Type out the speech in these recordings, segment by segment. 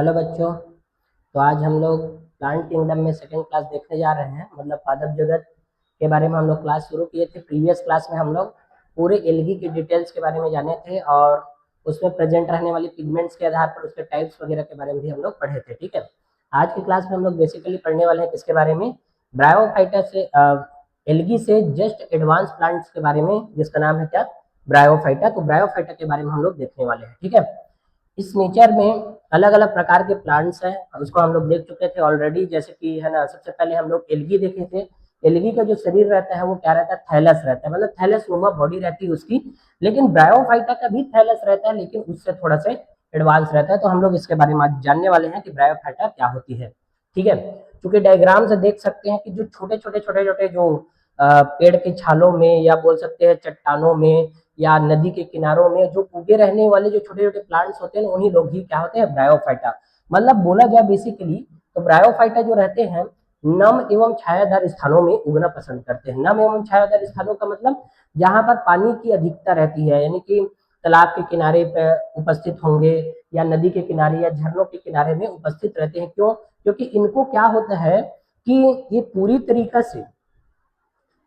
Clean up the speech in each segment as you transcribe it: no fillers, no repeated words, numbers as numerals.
Hello बच्चों। तो आज हम लोग प्लांट किंगडम में सेकंड क्लास देखने जा रहे हैं, मतलब पादप जगत के बारे में हम लोग क्लास शुरू किए थे। प्रीवियस क्लास में हम लोग पूरे एल्गी की डिटेल्स के बारे में जाने थे और उसमें प्रेजेंट रहने वाली पिगमेंट्स के आधार पर उसके टाइप्स वगैरह के बारे में भी हम लोग पढ़े थे। ठीक है, आज की क्लास में हम लोग बेसिकली पढ़ने वाले हैं किसके बारे में, ब्रायोफाइटा से, एल्गी से जस्ट एडवांस प्लांट्स के बारे में, जिसका नाम है क्या, ब्रायोफाइटा। तो ब्रायोफाइटा के बारे में हम लोग देखने वाले हैं। ठीक है, इस नेचर में अलग अलग प्रकार के प्लांट्स हैं, उसको हम लोग देख चुके थे ऑलरेडी, जैसे कि है ना, सबसे पहले हम लोग एल्गी देखे थे। एल्गी का जो शरीर रहता है वो क्या रहता है, थैलस रहता है, मतलब थैलस नुमा बॉडी रहती है उसकी। लेकिन ब्रायोफाइटा का भी थैलस रहता है, लेकिन उससे थोड़ा सा एडवांस रहता है। तो हम लोग इसके बारे में आज जानने वाले हैं कि ब्रायोफाइटा क्या होती है। ठीक है, क्योंकि डायग्राम से देख सकते हैं कि जो छोटे छोटे छोटे छोटे जो पेड़ के छालों में, या बोल सकते हैं चट्टानों में, या नदी के किनारों में जो उगे रहने वाले जो छोटे छोटे प्लांट्स होते हैं, उन्हीं लोग ही क्या होते हैं, ब्रायोफाइटा। मतलब बोला जाए बेसिकली तो ब्रायोफाइटा जो रहते हैं नम एवं छायादार स्थानों में उगना पसंद करते हैं। नम एवं छायादार स्थानों का मतलब जहां पर पानी की अधिकता रहती है, यानी कि तालाब के किनारे पे उपस्थित होंगे, या नदी के किनारे या झरनों के किनारे में उपस्थित रहते हैं। क्यों? क्योंकि इनको क्या होता है कि ये पूरी तरीके से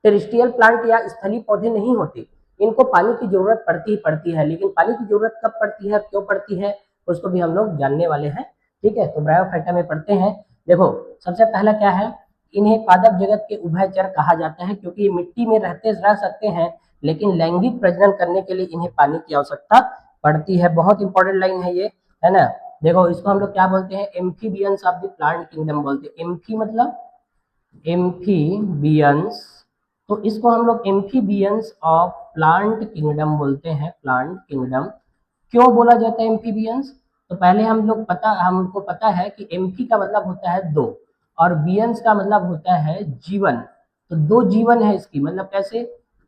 टेरेस्ट्रियल प्लांट या स्थलीय पौधे नहीं होते, इनको पानी की जरूरत पड़ती है। लेकिन पानी की जरूरत कब पड़ती है, क्यों पड़ती है, उसको भी हम लोग जानने वाले हैं। ठीक है, तो ब्रायोफाइटा में पढ़ते हैं। देखो, सबसे पहला क्या है, इन्हें पादप जगत के उभयचर कहा जाता है, क्योंकि ये मिट्टी में रह सकते हैं, लेकिन लैंगिक प्रजनन करने के लिए इन्हें पानी की आवश्यकता पड़ती है। बहुत इंपॉर्टेंट लाइन है ये, है ना। देखो, इसको हम लोग क्या बोलते हैं, amphibians of the plant kingdom बोलते हैं। एम्फी मतलब एम्फीबियंस, तो इसको हम लोग एम्फीबियंस ऑफ प्लांट किंगडम बोलते हैं, प्लांट किंगडम। क्यों बोला जाता है एम्फीबियंस? तो पहले हमको पता है कि एम्फी का मतलब होता है दो, और बियंस का मतलब होता है जीवन। तो दो जीवन है इसकी, मतलब कैसे,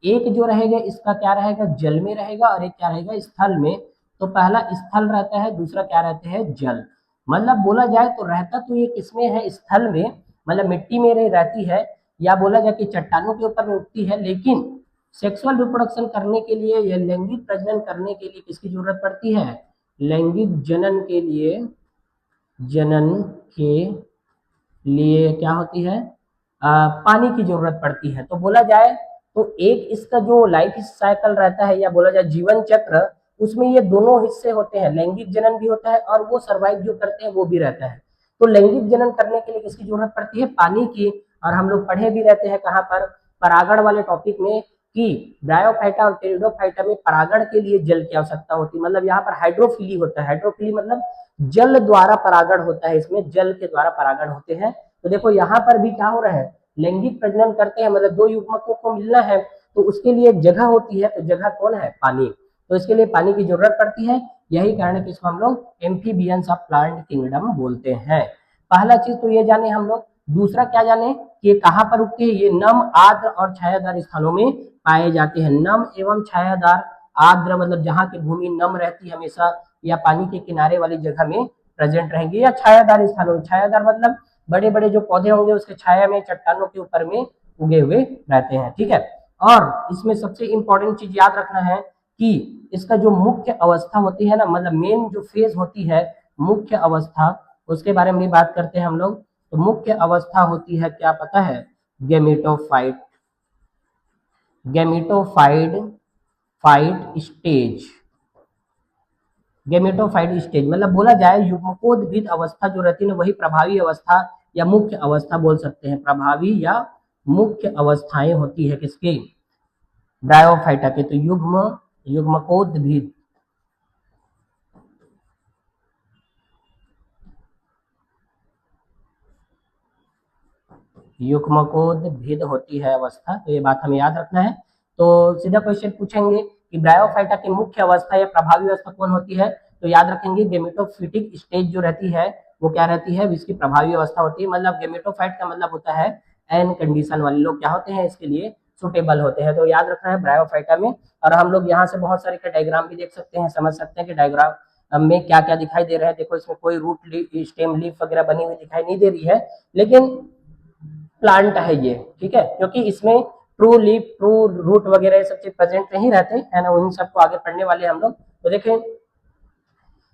एक जो रहेगा इसका क्या रहेगा, जल में रहेगा, और एक क्या रहेगा, स्थल में। तो पहला स्थल रहता है, दूसरा क्या रहते हैं, जल। मतलब बोला जाए तो रहता तो ये किसमें है, स्थल में, मतलब मिट्टी में रहती है, या बोला जाए कि चट्टानों के ऊपर में उगती है। लेकिन सेक्सुअल रिप्रोडक्शन करने के लिए या लैंगिक प्रजनन करने के लिए किसकी जरूरत पड़ती है, लैंगिक जनन के लिए, जनन के लिए क्या होती है, पानी की जरूरत पड़ती है। तो बोला जाए तो एक इसका जो लाइफ साइकिल रहता है, या बोला जाए जीवन चक्र, उसमें ये दोनों हिस्से होते हैं, लैंगिक जनन भी होता है और वो सर्वाइव जो करते हैं वो भी रहता है। तो लैंगिक जनन करने के लिए किसकी जरूरत पड़ती है, पानी की। और हम लोग पढ़े भी रहते हैं कहाँ पर, परागण वाले टॉपिक में, कि ब्रायोफाइटा और टेरिडोफाइटा में परागण के लिए जल की आवश्यकता होती है। मतलब यहाँ पर हाइड्रोफिली होता है, हाइड्रोफिली मतलब जल द्वारा परागण होता है, इसमें जल के द्वारा परागण होते हैं। तो देखो यहाँ पर भी क्या हो रहा है, लैंगिक प्रजनन करते हैं, मतलब दो युग्मकों को मिलना है, तो उसके लिए एक जगह होती है, तो जगह कौन है, पानी। तो इसके लिए पानी की जरूरत पड़ती है। यही कारण है कि इसको हम लोग एम्फीबियंस ऑफ प्लांट किंगडम बोलते हैं। पहला चीज तो ये जाने हम लोग। दूसरा क्या जाने कि ये कहाँ पर उगते हैं, ये नम, आर्द्र और छायादार स्थानों में पाए जाते हैं। नम एवं छायादार, आर्द्र मतलब जहाँ की भूमि नम रहती है हमेशा, या पानी के किनारे वाली जगह में प्रेजेंट रहेंगे, या छायादार स्थानों में, छायादार मतलब बड़े बड़े जो पौधे होंगे उसके छाया में, चट्टानों के ऊपर में उगे हुए रहते हैं। ठीक है, और इसमें सबसे इंपॉर्टेंट चीज याद रखना है कि इसका जो मुख्य अवस्था होती है ना, मतलब मेन जो फेज होती है, मुख्य अवस्था, उसके बारे में भी बात करते हैं हम लोग। तो मुख्य अवस्था होती है, क्या पता है, gametophyte, gametophyte, fight stage. Gametophyte stage मतलब बोला जाए युग्मकोद्भिद अवस्था जो रहती है ना, वही प्रभावी अवस्था या मुख्य अवस्था बोल सकते हैं। प्रभावी या मुख्य अवस्थाएं होती है किसके, ब्रायोफाइटा के। तो युग्मकोद्भिद, युग्मकोद्भिद होती है अवस्था। तो ये बात हमें याद रखना है। तो सीधा क्वेश्चन पूछेंगे कि ब्रायोफाइटा की मुख्य अवस्था या प्रभावी अवस्था कौन होती है, तो याद रखेंगे गेमेटोफिटिक स्टेज जो रहती है वो क्या रहती है, इसकी प्रभावी अवस्था होती है। मतलब गेमेटोफाइट का मतलब होता है एन कंडीशन वाले लोग क्या होते हैं, इसके लिए सुटेबल होते हैं। तो याद रखना है ब्रायोफाइटा में। और हम लोग यहाँ से बहुत सारे डायग्राम भी देख सकते हैं, समझ सकते हैं कि डायग्राम में क्या क्या दिखाई दे रहा है। देखो, इसमें कोई रूट स्टेम लीफ वगैरह बनी हुई दिखाई नहीं दे रही है, लेकिन प्लांट है ये। ठीक है, क्योंकि इसमें ट्रू लीफ, ट्रू रूट वगैरह सब चीज प्रेजेंट नहीं रहते हैं ना, उन सबको आगे पढ़ने वाले हम लोग। तो देखें,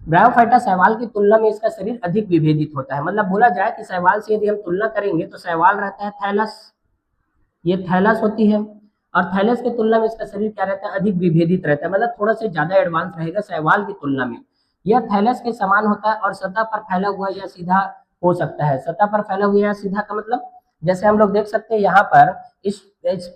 ब्रायोफाइटा शैवाल की तुलना में इसका शरीर अधिक विभेदित होता है। मतलब बोला जाए कि शैवाल से यदि हम तुलना करेंगे तो शैवाल रहता है थैलस, ये थैलस होती है, और थैलस की तुलना में इसका शरीर क्या रहता है, अधिक विभेदित रहता है, मतलब थोड़ा सा ज्यादा एडवांस रहेगा शैवाल की तुलना में। यह थैलस के समान होता है और सतह पर फैला हुआ या सीधा हो सकता है। सतह पर फैला हुआ या सीधा का मतलब जैसे हम लोग देख सकते हैं यहाँ पर इस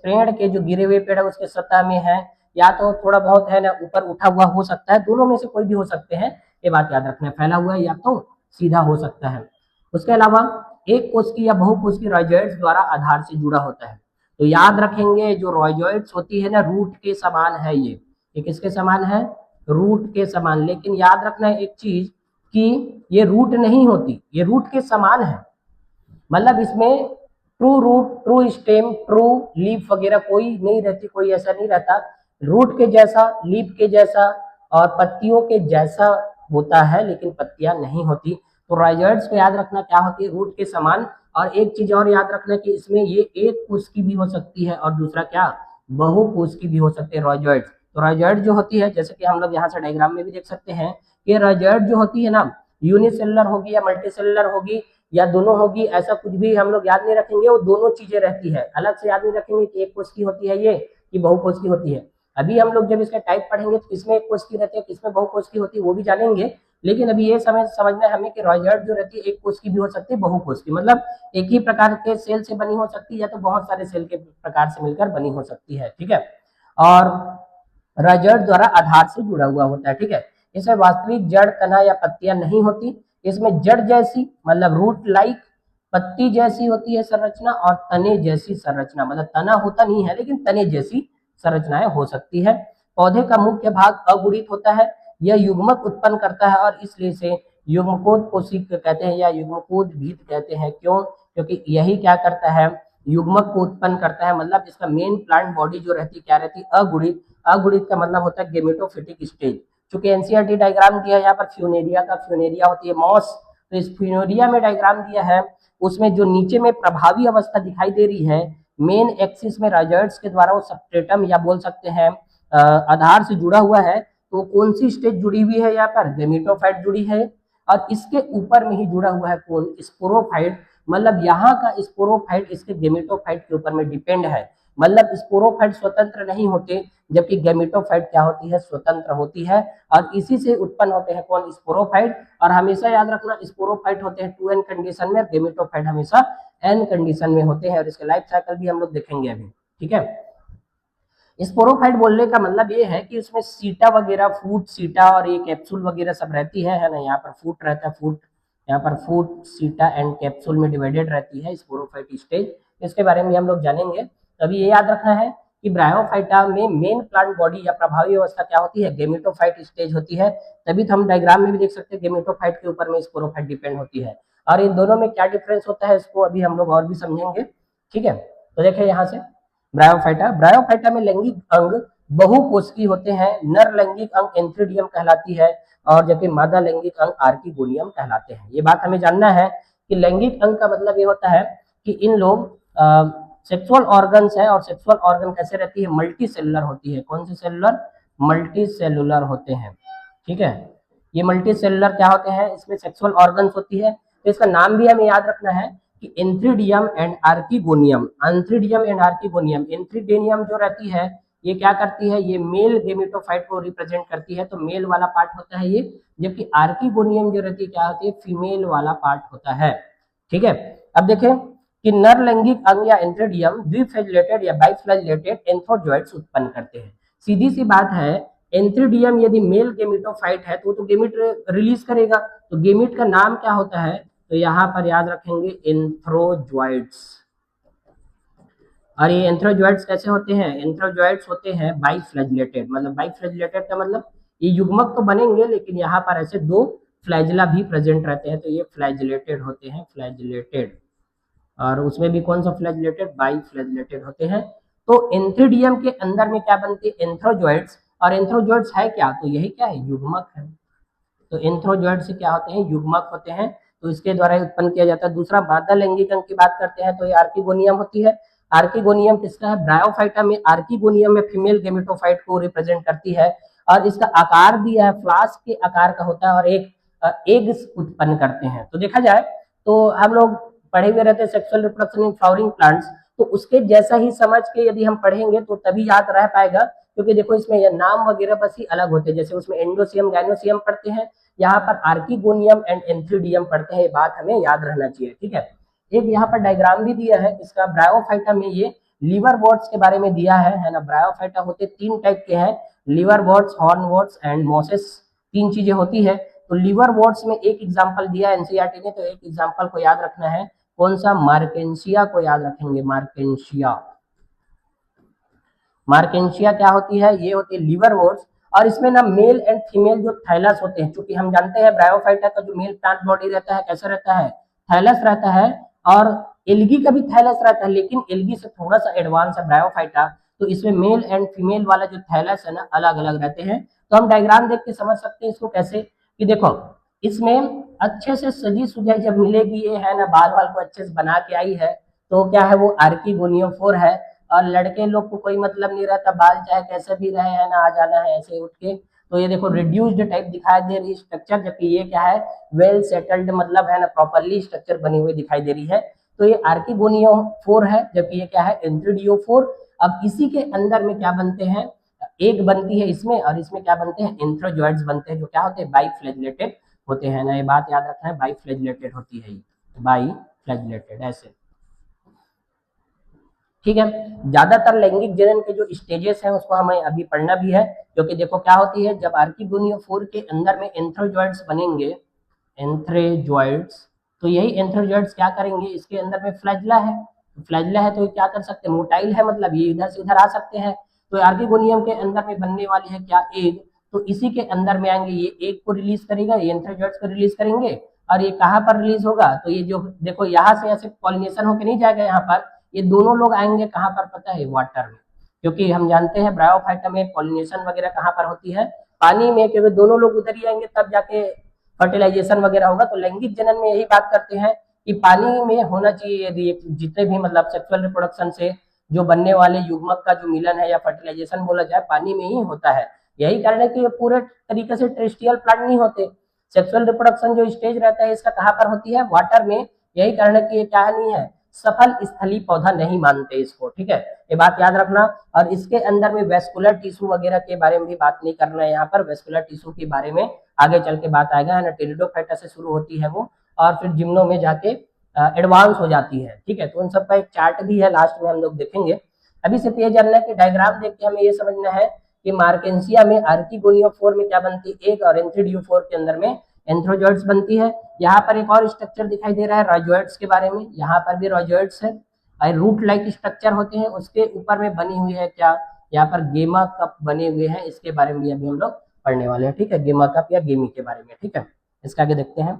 पेड़ के जो गिरे हुए पेड़ है उसके सतह में है, या तो थोड़ा बहुत है ना ऊपर उठा हुआ हो सकता है, दोनों में से कोई भी हो सकते हैं, ये बात याद रखना है, फैला हुआ है या तो सीधा हो सकता है। उसके अलावा एक कोशिकीय या बहुकोशिकीय राइजोइड्स द्वारा आधार से जुड़ा होता है। तो याद रखेंगे जो राइजोइड्स होती है ना रूट के समान है, ये किसके समान है, रूट के समान। लेकिन याद रखना है एक चीज कि ये रूट नहीं होती, ये रूट के समान है, मतलब इसमें true root, true stem, true leaf वगैरह कोई नहीं रहती, कोई ऐसा नहीं रहता। रूट के जैसा, लीफ के जैसा और पत्तियों के जैसा होता है, लेकिन पत्तियां नहीं होती। तो राइजोइड्स को याद रखना क्या होती है, रूट के समान। और एक चीज और याद रखना कि इसमें ये एक कोश की भी हो सकती है और दूसरा क्या, बहुकोश की भी हो सकती है राइजोइड्स। तो राइजोइड जो होती है, जैसे कि हम लोग यहाँ से डायग्राम में भी देख सकते हैं कि राइजोइड जो होती है ना, यूनिसेलुलर होगी या मल्टीसेलुलर होगी या दोनों होगी, ऐसा कुछ भी हम लोग याद नहीं रखेंगे, वो दोनों चीजें रहती है। अलग से याद नहीं रखेंगे कि एक कोश की होती है ये कि बहुकोश की होती है। अभी हम लोग जब इसका टाइप पढ़ेंगे तो किसमें एक कोश की रहती है, किसमें बहुकोश की होती है, वो भी जानेंगे। लेकिन अभी ये समझना है हमें कि राइजोइड जो रहती है एक कोश की भी हो सकती है, बहुकोश की, मतलब एक ही प्रकार के सेल से बनी हो सकती है या तो बहुत सारे सेल के प्रकार से मिलकर बनी हो सकती है, ठीक है। और राइजोइड द्वारा आधार से जुड़ा हुआ होता है, ठीक है। इसमें वास्तविक जड़, तना या पत्तियां नहीं होती। इसमें जड़ जैसी मतलब रूट लाइक, पत्ती जैसी होती है संरचना, और तने जैसी संरचना, मतलब तना होता नहीं है लेकिन तने जैसी संरचनाएं हो सकती है। पौधे का मुख्य भाग अगुणित होता है, यह युग्मक उत्पन्न करता है और इसलिए से युग्मकोद कोशिक कहते हैं या युग्मकोद भीत कहते हैं। क्यों, क्योंकि यही क्या करता है, युग्मक को उत्पन्न करता है। मतलब इसका मेन प्लांट बॉडी जो रहती है क्या रहती है, अगुणित। अगुणित का मतलब होता है गेमेटोफिटिक स्टेज। चूंकि एनसीईआरटी डायग्राम दिया है यहाँ पर फ्यूनेरिया का, फ्यूनेरिया होती है मॉस, तो इस फ्यूनेरिया में डायग्राम दिया है, उसमें जो नीचे में प्रभावी अवस्था दिखाई दे रही है मेन एक्सिस में राइजोइड्स के द्वारा वो सबस्ट्रेटम या बोल सकते हैं आधार से जुड़ा हुआ है। तो कौन सी स्टेज जुड़ी हुई है यहाँ पर, गेमेटोफाइट जुड़ी है, और इसके ऊपर में ही जुड़ा हुआ है कौन, स्पोरोफाइट। मतलब यहाँ का स्पोरोफाइट इसके गेमेटोफाइट के ऊपर में डिपेंड है। मतलब स्पोरोफाइट स्वतंत्र नहीं होते, जबकि गेमेटोफाइट क्या होती है, स्वतंत्र होती है। और इसी से उत्पन्न होते हैं कौन, स्पोरोफाइट। और हमेशा याद रखना स्पोरोफाइट होते हैं 2n कंडीशन में, गेमेटोफाइट हमेशा n कंडीशन में होते हैं। और इसके लाइफ साइकिल भी हम लोग देखेंगे अभी, ठीक है। स्पोरोफाइट बोलने का मतलब ये है कि उसमें सीटा वगैरह, फूट, सीटा और ये कैप्सूल वगैरह सब रहती है ना। यहाँ पर फूट रहता है, फूट, यहाँ पर फूट, सीटा एंड कैप्सूल में डिवाइडेड रहती है स्पोरोफाइट स्टेज। इसके बारे में हम लोग जानेंगे। तभी ये याद रखना है कि ब्रायोफाइटा में मेन प्लांट बॉडी या प्रभावी अवस्था क्या होती है, गेमेटोफाइट स्टेज होती है। तभी तो हम डायग्राम में भी देख सकते हैं गेमेटोफाइट के ऊपर में स्पोरोफाइट डिपेंड होती है। और इन दोनों में क्या डिफरेंस होता है इसको अभी हम लोग और भी समझेंगे, ठीक है। तो देखिए यहाँ से ब्रायोफाइटा, ब्रायोफाइटा में लैंगिक अंग बहुकोशिकीय होते हैं। नर लैंगिक अंग एंथ्रीडियम कहलाती है और जबकि मादा लैंगिक अंग आर्किगोनियम कहलाते हैं। ये बात हमें जानना है कि लैंगिक अंग का मतलब ये होता है कि इन लोग सेक्सुअल ऑर्गन्स है, और सेक्सुअल ऑर्गन कैसे रहती है, मल्टी सेलुलर होती है। कौन सी सेलुलर, मल्टी सेलुलर होते हैं, ठीक है। ये मल्टी सेलुलर क्या होते हैं, इसमें सेक्सुअल ऑर्गन्स होती है। तो इसका नाम भी हमें याद रखना है कि antheridium and archegonium, antheridium and archegonium. Antheridium जो रहती है ये क्या करती है, ये मेल गेमेटोफाइट को रिप्रेजेंट करती है, तो मेल वाला पार्ट होता है ये। जबकि आर्किगोनियम जो रहती है क्या होती है, फीमेल वाला पार्ट होता है, ठीक है। अब देखें कि नर लैंगिक अंग या एंथ्रीडियम द्विफ्लैजिलेटेड या बाइफ्लैजिलेटेड एंथ्रोजॉइड्स उत्पन्न करते हैं। सीधी सी बात है, एंथ्रीडियम यदि मेल गेमेटोफाइट है तो वो तो गेमिट रिलीज करेगा, तो गेमिट का नाम क्या होता है, तो यहाँ पर याद रखेंगे एंथ्रोजॉइड्स। और ये एंथ्रोजॉइड्स कैसे होते हैं, एंथ्रोजॉइड्स होते हैं बाइफ्लैजिलेटेड। मतलब बाइफ्लैजिलेटेड का मतलब ये युग्मक तो बनेंगे लेकिन यहाँ पर ऐसे दो फ्लैजिला भी प्रेजेंट रहते हैं, तो ये फ्लैजिलेटेड होते हैं, फ्लैजिलेटेड। और उसमें भी कौन सा फ्लैजिलेटेड, बाइफ्लैजिलेटेड होते हैं। तो एंथ्रीडियम के अंदर में क्या बनती है, एंथ्रोजॉइड्स। और एंथ्रोजॉइड्स है क्या, तो यही क्या है, युग्मक है। तो एंथ्रोजॉइड से क्या होते हैं, युग्मक होते हैं, तो इसके द्वारा उत्पन्न किया जाता है। दूसरा मादा लैंगिक अंग की बात करते हैं तो ये आर्किगोनियम होती है। आर्किगोनियम किसका है, ब्रायोफाइटा में आर्किगोनियम में फीमेल गेमेटोफाइट को रिप्रेजेंट करती है। और इसका आकार दिया है फ्लास्क के आकार का होता है और एक एग्स उत्पन्न करते हैं। तो देखा जाए तो हम लोग पढ़े हुए रहते हैं sexual reproduction in flowering plants, तो उसके जैसा ही समझ के यदि हम पढ़ेंगे तो तभी याद रह पाएगा, क्योंकि देखो इसमें ये नाम वगैरह बस ही अलग होते हैं। जैसे उसमें एंडोसियम गाइनोसियम पढ़ते हैं, यहाँ पर आर्किगोनियम एंड एंथ्रीडियम पढ़ते हैं। ये बात हमें याद रहना चाहिए, ठीक है। एक यहाँ पर डायग्राम भी दिया है इसका, ब्रायोफाइटा में ये लीवर वॉर्ट्स के बारे में दिया है ना। ब्रायोफाइटा होते 3 टाइप के हैं, liverworts, hornworts and mosses, 3 चीजें होती है। तो लीवर वॉर्ट्स में एक एग्जांपल दिया है एनसीईआरटी ने, तो एक एग्जांपल को याद रखना है, कौन सा, मार्केंशिया को याद रखेंगे। मार्केंशिया, मार्केंशिया क्या होती है, ये होती है लीवर वॉर्ट्स। और इसमें ना मेल एंड फीमेल जो थैलस होते हैं, क्योंकि हम जानते हैं ब्रायोफाइटा का जो मेल प्लांट बॉडी रहता है कैसा रहता है, थैलस रहता है, और एल्गी का भी थैलस रहता है, लेकिन एल्गी से थोड़ा सा एडवांस है ब्रायोफाइटा। तो इसमें मेल एंड फीमेल वाला जो थैलस है ना अलग अलग रहते हैं। तो हम डायग्राम देख के समझ सकते हैं इसको कैसे, कि देखो इसमें अच्छे से सजी सुजाई जब मिलेगी, ये है ना बाल वाल को अच्छे से बना के आई है, तो क्या है वो आर्किगोनियोफोर है। और लड़के लोग को कोई मतलब नहीं रहता, बाल चाहे कैसे भी रहे है ना, आ जाना है ऐसे उठ के। तो ये देखो रिड्यूस्ड टाइप दिखाई दे रही स्ट्रक्चर, जबकि ये क्या है वेल सेटल्ड, मतलब है ना प्रॉपरली स्ट्रक्चर बनी हुई दिखाई दे रही है। तो ये आर्किगोनियोफोर है, जबकि ये क्या है एंथ्रीडियोफोर। अब इसी के अंदर में क्या बनते हैं, एक बनती है इसमें, और इसमें क्या बनते हैं एंथ्रोजॉइड्स बनते हैं, जो क्या होते हैं बाइफ्लैजिलेटेड होते हैं ना। ये बात याद रखना है, बाइफ्लैजिलेटेड होती है ये, बाइफ्लैजिलेटेड ऐसे, ठीक है। ज्यादातर लैंगिक जनन के जो स्टेजेस हैं उसको हमें अभी पढ़ना भी है, क्योंकि देखो क्या होती है जब आर्किगोनियोफोर के अंदर में एंथ्रोजॉइड्स बनेंगे, एंथ्रोजॉइड्स, तो यही एंथ्रोजॉइड्स क्या करेंगे, इसके अंदर में फ्लैजिला है, फ्लैजिला है तो ये क्या कर सकते हैं, मोटाइल है, मतलब ये इधर से उधर आ सकते हैं। तो आर्किगोनियम के अंदर में बनने वाली है क्या, एग, तो इसी के अंदर में आएंगे, ये एग को रिलीज करेगा, ये एंथ्रोजॉइड्स को रिलीज करेंगे। और ये कहाँ पर रिलीज होगा, तो ये जो देखो यहाँ से ऐसे पॉलिनेशन होकर नहीं जाएगा, यहाँ पर ये दोनों लोग आएंगे कहाँ पर पता है, वाटर में, क्योंकि हम जानते हैं ब्रायोफाइटा में पॉलिनेशन वगैरह कहाँ पर होती है, पानी में, क्योंकि दोनों लोग उधर ही आएंगे तब जाके फर्टिलाइजेशन वगैरह होगा। तो लैंगिक जनन में यही बात करते हैं कि पानी में होना चाहिए, यदि जितने भी मतलब सेक्सुअल रिप्रोडक्शन से जो बनने वाले युग्मक का जो मिलन है या फर्टिलाइजेशन बोला जाए, पानी में ही होता है। यही कारण है कि ये पूरे तरीके से टेरेस्ट्रियल प्लांट नहीं होते, सेक्सुअल रिप्रोडक्शन जो स्टेज रहता है इसका कहाँ पर होती है, वाटर में। यही कारण है कि ये क्या नहीं है, सफल स्थलीय पौधा नहीं मानते इसको, ठीक है, ये बात याद रखना। और इसके अंदर में वेस्कुलर टिश्यू वगैरह के बारे में भी बात नहीं करना है, यहाँ पर वेस्कुलर टिश्यू के बारे में आगे चल के बात आएगा, है ना। टेरिडोफाइटा से शुरू होती है वो, और फिर जिम्नो में जाके एडवांस हो जाती है, ठीक है। तो उन सबका एक चार्ट भी है, लास्ट में हम लोग देखेंगे। अभी सिर्फ ये जानना है कि डायग्राम देख के हमें ये समझना है कि मार्केंसिया में आर्किगोनियोफोर में क्या बनती है, एक, और एंथ्रीडियोफोर के अंदर में एंथ्रोजॉइड्स बनती है। यहाँ पर एक और स्ट्रक्चर दिखाई दे रहा है राइजोइड्स के बारे में, यहाँ पर भी राइजोइड्स है, रूट लाइक स्ट्रक्चर होते हैं, उसके ऊपर में बनी हुई है क्या, यहाँ पर गेमा कप बने हुए हैं, इसके बारे में अभी हम लोग पढ़ने वाले हैं, ठीक है, गेमा कप या गेमी के बारे में, ठीक है। इसका आगे देखते हैं।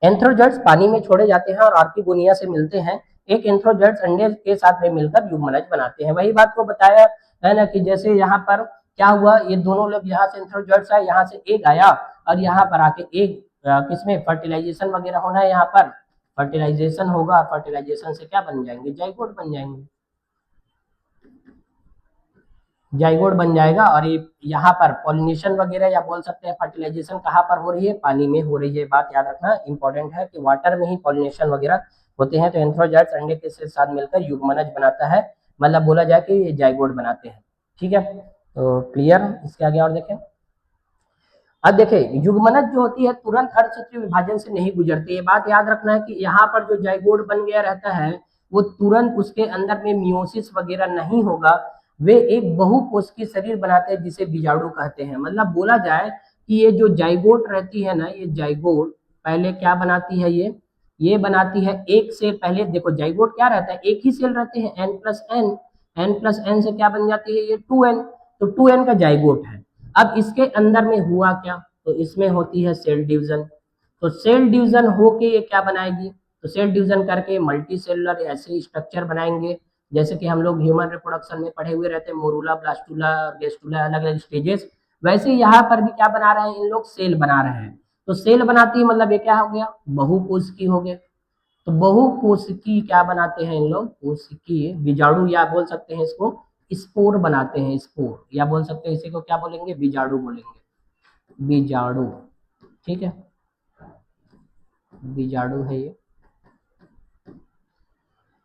एंथ्रोजॉइड्स पानी में छोड़े जाते हैं और आर्किगोनिया से मिलते हैं। एक एंथ्रोजॉइड्स अंडे के साथ में मिलकर युग्मनज बनाते हैं। वही बात को बताया है ना, कि जैसे यहाँ पर क्या हुआ, ये दोनों लोग यहाँ से एंथ्रोजॉइड्स आए, यहाँ से एग आया, और यहाँ पर आके एग किसमें फर्टिलाइजेशन वगैरह होना है, यहाँ पर फर्टिलाइजेशन होगा, फर्टिलाइजेशन से क्या बन जाएंगे, जाइगोट बन जाएंगे, जाइगोट बन जाएगा। और ये यहाँ पर पॉलिनेशन वगैरह या बोल सकते हैं फर्टिलाइजेशन कहाँ पर हो रही है, पानी में हो रही है। बात याद रखना इंपॉर्टेंट है कि वाटर में ही पॉलिनेशन वगैरह होते हैं। तो एंथ्रोजॉइड्स अंडे के साथ मिलकर युग्मनज बनाता है, मतलब बोला जाए कि ये जाइगोट बनाते हैं, ठीक है। तो क्लियर, इसके आगे और देखें। अब देखें युग्मनज जो होती है तुरंत अर्धसूत्रीय विभाजन से नहीं गुजरती, ये बात याद रखना है कि यहाँ पर जो जाइगोट बन गया रहता है वो तुरंत उसके अंदर में मियोसिस वगैरह नहीं होगा, वे एक बहुकोशिकीय शरीर बनाते हैं जिसे बीजाणु कहते हैं। मतलब बोला जाए कि ये जो जाइगोट रहती है ना, ये जाइगोट पहले क्या बनाती है, ये बनाती है एक से पहले, देखो जाइगोट क्या रहता है, एक ही सेल रहते हैं, n plus n, n plus n से क्या बन जाती है, ये 2n, तो 2n का जाइगोट है। अब इसके अंदर में हुआ क्या, तो इसमें होती है सेल डिवीजन, तो सेल डिवीजन होके ये क्या बनाएगी, तो सेल डिवीजन करके मल्टी सेलुलर ऐसे स्ट्रक्चर बनाएंगे, जैसे कि हम लोग ह्यूमन रिप्रोडक्शन में पढ़े हुए रहते हैं, मोरूला, ब्लास्टूला और गेस्टूला, अलग अलग स्टेजेस। वैसे यहाँ पर भी क्या बना रहे हैं, इन लोग सेल बना रहे हैं। तो सेल बनाती है मतलब ये क्या हो गया, बहुकोशिकीय हो गए। तो बहुकोशिकीय क्या बनाते हैं इन लोग, कोशिकीय बीजाणु या बोल सकते हैं इसको स्पोर बनाते हैं, स्पोर, या बोल सकते हैं इसी को क्या बोलेंगे, बीजाणु बोलेंगे, बीजाणु। ठीक है, बीजाणु है ये।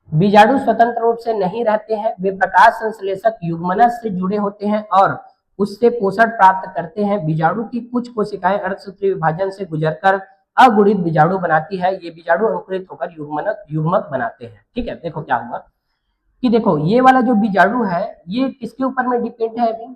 बीजाणु स्वतंत्र रूप से नहीं रहते हैं, वे प्रकाश संश्लेषक युग्मनज से जुड़े होते हैं और उससे पोषण प्राप्त करते हैं। बीजाणु की कुछ कोशिकाएं अर्धसूत्रीय विभाजन से गुजरकर अगुणित बीजाणु बनाती है। ये बीजाणु अंकुरित होकर युग्मक बनाते हैं। ठीक है, देखो क्या हुआ कि देखो ये वाला जो बीजाणु है ये किसके ऊपर में डिपेंड है, अभी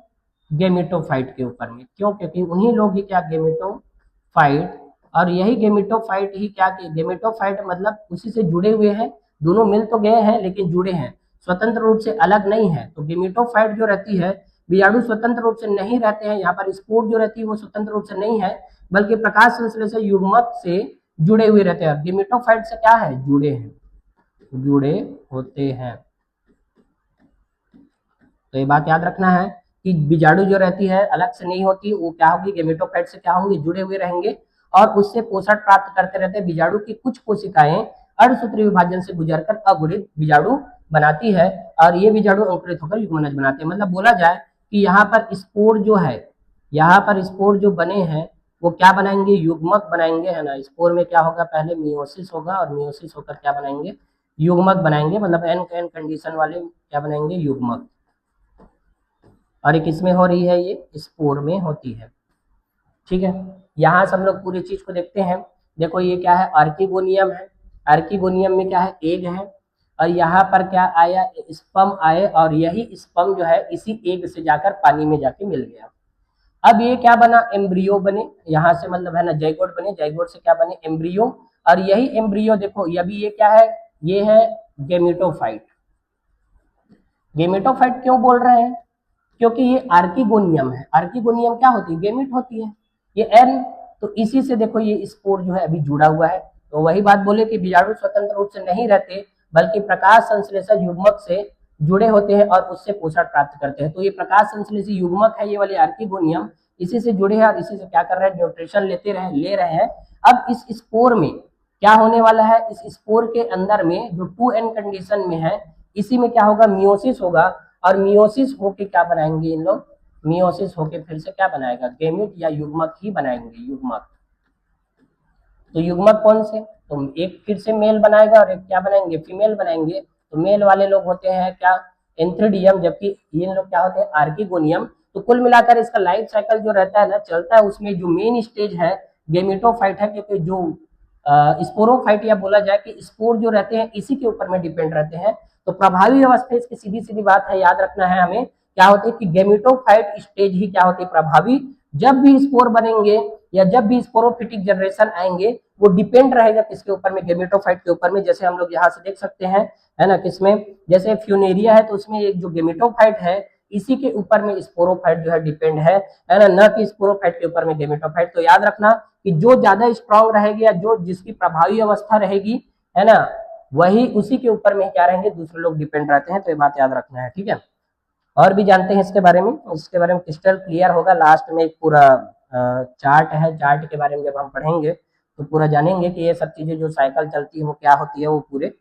गेमेटोफाइट के ऊपर में। क्यों? क्योंकि उन्हीं लोग ही क्या, गेमेटोफाइट, और यही गेमेटोफाइट ही क्या, गेमेटोफाइट मतलब उसी से जुड़े हुए हैं, दोनों मिल तो गए हैं लेकिन जुड़े हैं, स्वतंत्र रूप से अलग नहीं है। तो गेमेटोफाइट जो रहती है, बीजाणु स्वतंत्र रूप से नहीं रहते हैं, यहाँ पर स्पोर जो रहती है वो स्वतंत्र रूप से नहीं है, बल्कि प्रकाश संश्लेषक युग्मक से जुड़े हुए रहते हैं। गेमेटोफाइट से क्या है, जुड़े हैं, जुड़े होते हैं। तो ये बात याद रखना है कि बीजाणु जो रहती है अलग से नहीं होती, वो क्या होगी, गेमेटोफाइट से क्या होंगे, जुड़े हुए रहेंगे और उससे पोषण प्राप्त करते रहते हैं। बीजाणु की कुछ कोशिकाएं अर्धसूत्रीय विभाजन से गुजरकर अगुणित बीजाणु बनाती है और ये बीजाणु अंकुरित होकर युग्मनज बनाते हैं। मतलब बोला जाए कि यहाँ पर स्पोर जो है, यहाँ पर स्पोर जो बने हैं वो क्या बनाएंगे, युग्मक बनाएंगे, है ना। स्पोर में क्या होगा, पहले मियोसिस होगा और मियोसिस होकर क्या बनाएंगे, युग्मक बनाएंगे, मतलब एन कंडीशन वाले क्या बनाएंगे, युग्मक। और ये किसमें हो रही है, ये स्पोर में होती है। ठीक है, यहाँ से हम लोग पूरी चीज को देखते हैं। देखो ये क्या है, आर्किगोनियम है, आर्किगोनियम में क्या है, एग है, और यहाँ पर क्या आया, स्पर्म आए, और यही स्पर्म जो है इसी एग से जाकर पानी में जाके मिल गया। अब ये क्या बना, एम्ब्रियो बने, यहाँ से मतलब है ना जाइगोट बने, जाइगोट से क्या बने, एम्ब्रियो, और यही एम्ब्रियो देखो अभी ये क्या है, ये है गेमेटोफाइट। गेमेटोफाइट क्यों बोल रहे हैं, क्योंकि ये आर्किगोनियम है। आर्किगोनियम क्या होती है, गेमिट होती है, ये एन, तो इसी से देखो ये स्पोर जो है अभी जुड़ा हुआ है। तो वही बात बोले कि बीजाणु स्वतंत्र रूप से नहीं रहते, बल्कि प्रकाश संश्लेषक युग्मक से जुड़े होते हैं और उससे पोषण प्राप्त करते हैं। तो ये प्रकाश संश्लेषी युग्मक है, ये वाले आर्किगोनियम, इसी से जुड़े हैं और इसी से क्या कर रहे हैं, न्यूट्रिशन ले रहे हैं। अब इस स्पोर में क्या होने वाला है, इस स्पोर के अंदर में जो 2n कंडीशन में है, इसी में क्या होगा, मियोसिस होगा, और मियोसिस होके क्या बनाएंगे इन लोग, मियोसिस होके फिर से क्या बनाएगा, गेमिट या युग्मक ही बनाएंगे, युग्मक। तो युग्मक कौन से, तो एक फिर से मेल बनाएगा और एक क्या बनाएंगे, फीमेल बनाएंगे। तो मेल वाले लोग होते हैं क्या, एंथ्रीडियम, जबकि ये लोग क्या होते हैं, आर्किगोनियम। तो कुल मिलाकर इसका लाइफ साइकिल जो रहता है ना, चलता है, उसमें जो मेन स्टेज है गेमेटोफाइट है, क्योंकि जो स्पोरोफाइट या बोला जाए कि स्पोर जो रहते हैं इसी के ऊपर में डिपेंड रहते हैं। तो प्रभावी अवस्था इसकी सीधी सीधी बात है, याद रखना है हमें, क्या होती है कि गेमेटोफाइट स्टेज ही क्या होती है, प्रभावी। जब भी स्पोर बनेंगे या जब भी स्पोरोफिटिक जनरेशन आएंगे, वो डिपेंड रहेगा किसके ऊपर में, गेमेटोफाइट के ऊपर में। जैसे हम लोग यहाँ से देख सकते हैं, है ना, किसमें, जैसे फ्यूनेरिया है तो उसमें एक जो गेमेटोफाइट है इसी के ऊपर में स्पोरोफाइट जो है डिपेंड है ना, न कि स्पोरोफाइट के ऊपर में गेमेटोफाइट। तो याद रखना कि जो ज्यादा स्ट्रांग रहेगी या जो जिसकी प्रभावी अवस्था रहेगी, है ना, वही उसी के ऊपर में क्या रहेंगे, दूसरे लोग डिपेंड रहते हैं। तो ये बात याद रखना है, ठीक है। और भी जानते हैं इसके बारे में, इसके बारे में क्रिस्टल क्लियर होगा। लास्ट में एक पूरा चार्ट है, चार्ट के बारे में जब हम पढ़ेंगे तो पूरा जानेंगे कि ये सब चीजें जो साइकिल चलती है वो क्या होती है, वो पूरे,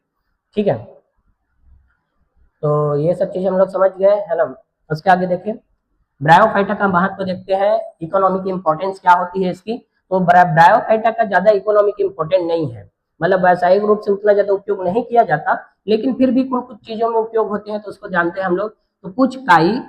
ठीक है। तो ये सब चीजें हम लोग समझ गए, है ना। उसके आगे देखिए, ब्रायोफाइटा का महत्व देखते हैं, इकोनॉमिक इंपॉर्टेंस क्या होती है इसकी। तो ब्रायोफाइटा का ज्यादा इकोनॉमिक इंपॉर्टेंट नहीं है, मतलब व्यावसायिक रूप से उतना ज्यादा उपयोग नहीं किया जाता, लेकिन फिर भी कुछ चीजों में उपयोग होते हैं, तो उसको जानते हैं हम लोग। तो कुछ काई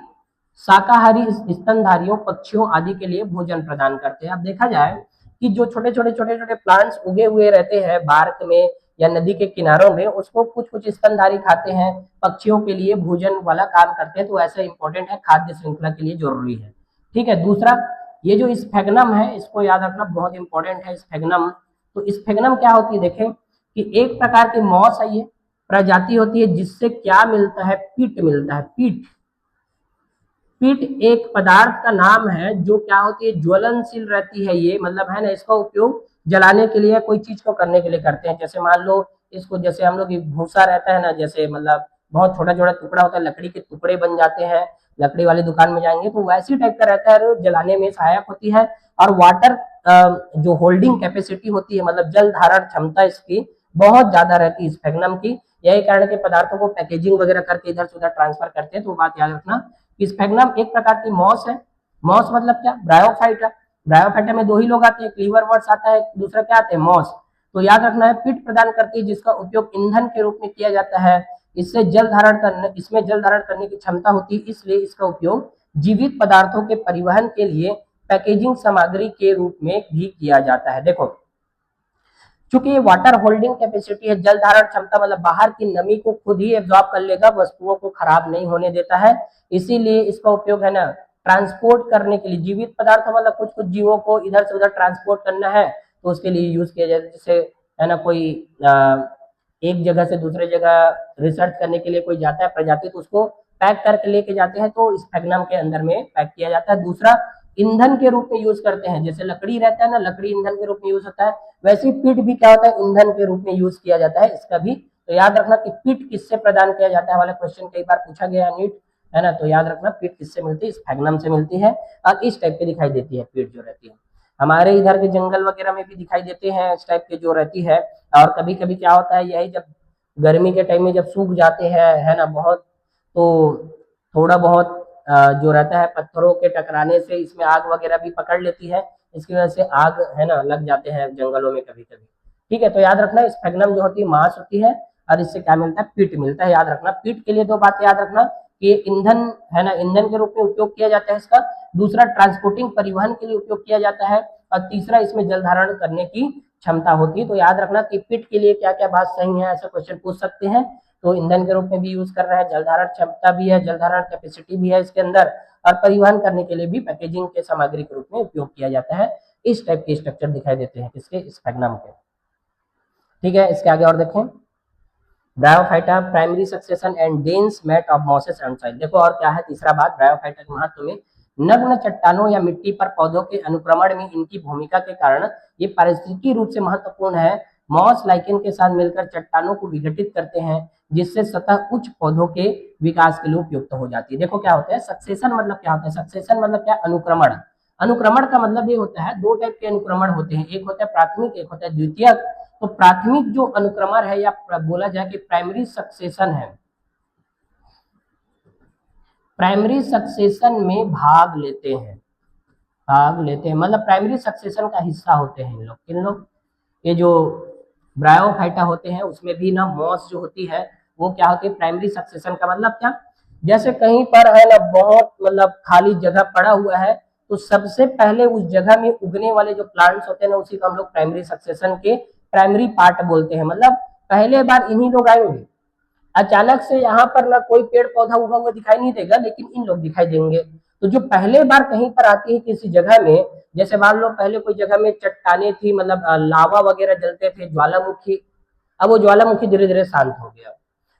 शाकाहारी स्तनधारियों, पक्षियों आदि के लिए भोजन प्रदान करते हैं। अब देखा जाए कि जो छोटे छोटे प्लांट्स उगे हुए रहते हैं बार्क में या नदी के किनारों में, उसको कुछ कुछ स्तनधारी खाते हैं, पक्षियों के लिए भोजन वाला काम करते हैं। तो ऐसा इंपॉर्टेंट है, खाद्य श्रृंखला के लिए जरूरी है, ठीक है। दूसरा, ये जो स्फेग्नम है इसको याद रखना बहुत इंपॉर्टेंट है, स्फेग्नम। तो स्फेग्नम क्या होती है, देखें कि एक प्रकार की मॉस है, ये प्रजाति होती है जिससे क्या मिलता है, पीट मिलता है, पीट। पीट एक पदार्थ का नाम है जो क्या होती है, ज्वलनशील रहती है ये, मतलब है ना, इसका उपयोग जलाने के लिए, कोई चीज को करने के लिए करते हैं। जैसे मान लो इसको, जैसे हम लोग भूसा रहता है ना, जैसे मतलब बहुत छोटा छोटा टुकड़ा होता है, लकड़ी के टुकड़े बन जाते हैं, लकड़ी वाली दुकान में जाएंगे तो वैसी टाइप का रहता है, जलाने में सहायक होती है। और वाटर जो होल्डिंग कैपेसिटी होती है, मतलब जल धारण क्षमता इसकी बहुत ज्यादा रहती है स्फेग्नम की। यही कारण के पदार्थों को पैकेजिंग वगैरह करके इधर से उधर ट्रांसफर करते हैं। तो बात याद रखना कि स्फेग्नम एक प्रकार की मॉस है। मॉस मतलब क्या, ब्रायोफाइटा। ब्रायोफाइटा में दो ही लोग आते हैं, लीवर वर्ड्स आता है, दूसरा क्या आता है, मॉस। तो याद रखना है पिट प्रदान करती है जिसका उपयोग ईंधन के रूप में किया जाता है। इससे जल धारण करने इसमें जल धारण करने की क्षमता होती है, इसलिए इसका उपयोग जीवित पदार्थों के परिवहन के लिए पैकेजिंग सामग्री के रूप में भी किया जाता है। देखो चूंकि ये वाटर होल्डिंग कैपेसिटी है, जल धारण क्षमता मतलब बाहर की नमी को खुद ही एब्जॉर्ब कर लेगा, वस्तुओं को खराब नहीं होने देता है, इसीलिए इसका उपयोग है ना ट्रांसपोर्ट करने के लिए, जीवित पदार्थ मतलब कुछ कुछ जीवों को इधर से उधर ट्रांसपोर्ट करना है तो उसके लिए यूज किया जाता है। जैसे है ना कोई एक जगह से दूसरे जगह रिसर्च करने के लिए कोई जाता है प्रजाति, तो उसको पैक करके लेके जाते हैं, तो स्फेग्नम के अंदर में पैक किया जाता है। दूसरा ईंधन के रूप में यूज करते हैं, जैसे लकड़ी रहता है ना, लकड़ी ईंधन के रूप में यूज होता है, वैसे ही पिट भी क्या होता है, ईंधन के रूप में यूज किया जाता है इसका भी। तो याद रखना कि पिट किससे प्रदान किया जाता है वाला क्वेश्चन कई बार पूछा गया नीट, है ना। तो याद रखना पिट किससे मिलती है, स्फेग्नम से मिलती है, और इस टाइप की दिखाई देती है पिट जो रहती है। हमारे इधर के जंगल वगैरह में भी दिखाई देते हैं इस टाइप के जो रहती है। और कभी कभी क्या होता है, यही जब गर्मी के टाइम में जब सूख जाते हैं, है ना बहुत, तो थोड़ा बहुत जो रहता है पत्थरों के टकराने से इसमें आग वगैरह भी पकड़ लेती है, इसकी वजह से आग है ना लग जाते हैं जंगलों में कभी कभी। ठीक है, तो याद रखना स्फेग्नम जो होती है मांस होती है, और इससे क्या मिलता है, पिट मिलता है। याद रखना पिट के लिए दो बातें याद रखना कि ईंधन है ना, ईंधन के रूप में उपयोग किया जाता है इसका, दूसरा ट्रांसपोर्टिंग परिवहन के लिए उपयोग किया जाता है, और तीसरा इसमें जल धारण करने की क्षमता होती है। तो याद रखना कि पिट के लिए क्या क्या बात सही है, ऐसा क्वेश्चन पूछ सकते हैं। तो ईंधन के रूप में भी यूज कर रहा है, जल धारण क्षमता भी है, जल धारण कैपेसिटी भी है इसके अंदर, और परिवहन करने के लिए भी पैकेजिंग के सामग्री के रूप में उपयोग किया जाता है। इस टाइप के स्ट्रक्चर दिखाई देते हैं किसके, स्फेग्नम के। ठीक है, इसके आगे और देखें, bryophyta primary succession and dense mat of mosses and soil. देखो और क्या है तीसरा बात ब्रायोफाइटा के महत्व में, नग्न चट्टानों या मिट्टी पर पौधों के अनुक्रमण में इनकी भूमिका के कारण ये पारिस्थितिकी रूप से महत्वपूर्ण है। मॉस लाइकेन के साथ मिलकर चट्टानों को विघटित करते हैं, जिससे सतह उच्च पौधों के विकास के लिए उपयुक्त हो जाती है। देखो क्या होता है सक्सेशन, मतलब क्या होता है सक्सेशन, मतलब क्या, अनुक्रमण। अनुक्रमण का मतलब ये होता है, दो टाइप के अनुक्रमण होते हैं, एक होता है प्राथमिक, एक होता है द्वितीयक। तो प्राथमिक जो अनुक्रमण है या बोला जाए कि प्राइमरी सक्सेशन है, प्राइमरी सक्सेशन में भाग लेते हैं मतलब प्राइमरी सक्सेशन का हिस्सा होते हैं इन लोग, किन लोग, ये जो ब्रायोफाइटा होते हैं उसमें भी ना मॉस जो होती है वो क्या होती है, प्राइमरी सक्सेशन का मतलब क्या, जैसे कहीं पर है ना बहुत मतलब खाली जगह पड़ा हुआ है, तो सबसे पहले उस जगह में उगने वाले जो प्लांट्स होते हैं ना उसी को हम लोग प्राइमरी सक्सेशन के प्राइमरी पार्ट बोलते हैं। मतलब पहले बार इन्हीं लोग आएंगे, अचानक से यहाँ पर ना कोई पेड़ पौधा उगा हुआ दिखाई नहीं देगा, लेकिन इन लोग दिखाई देंगे। तो जो पहले बार कहीं पर आती है किसी जगह में, जैसे मान लो पहले कोई जगह में चट्टाने थी, मतलब लावा वगैरह जलते थे, ज्वालामुखी, अब वो ज्वालामुखी धीरे धीरे शांत हो गया।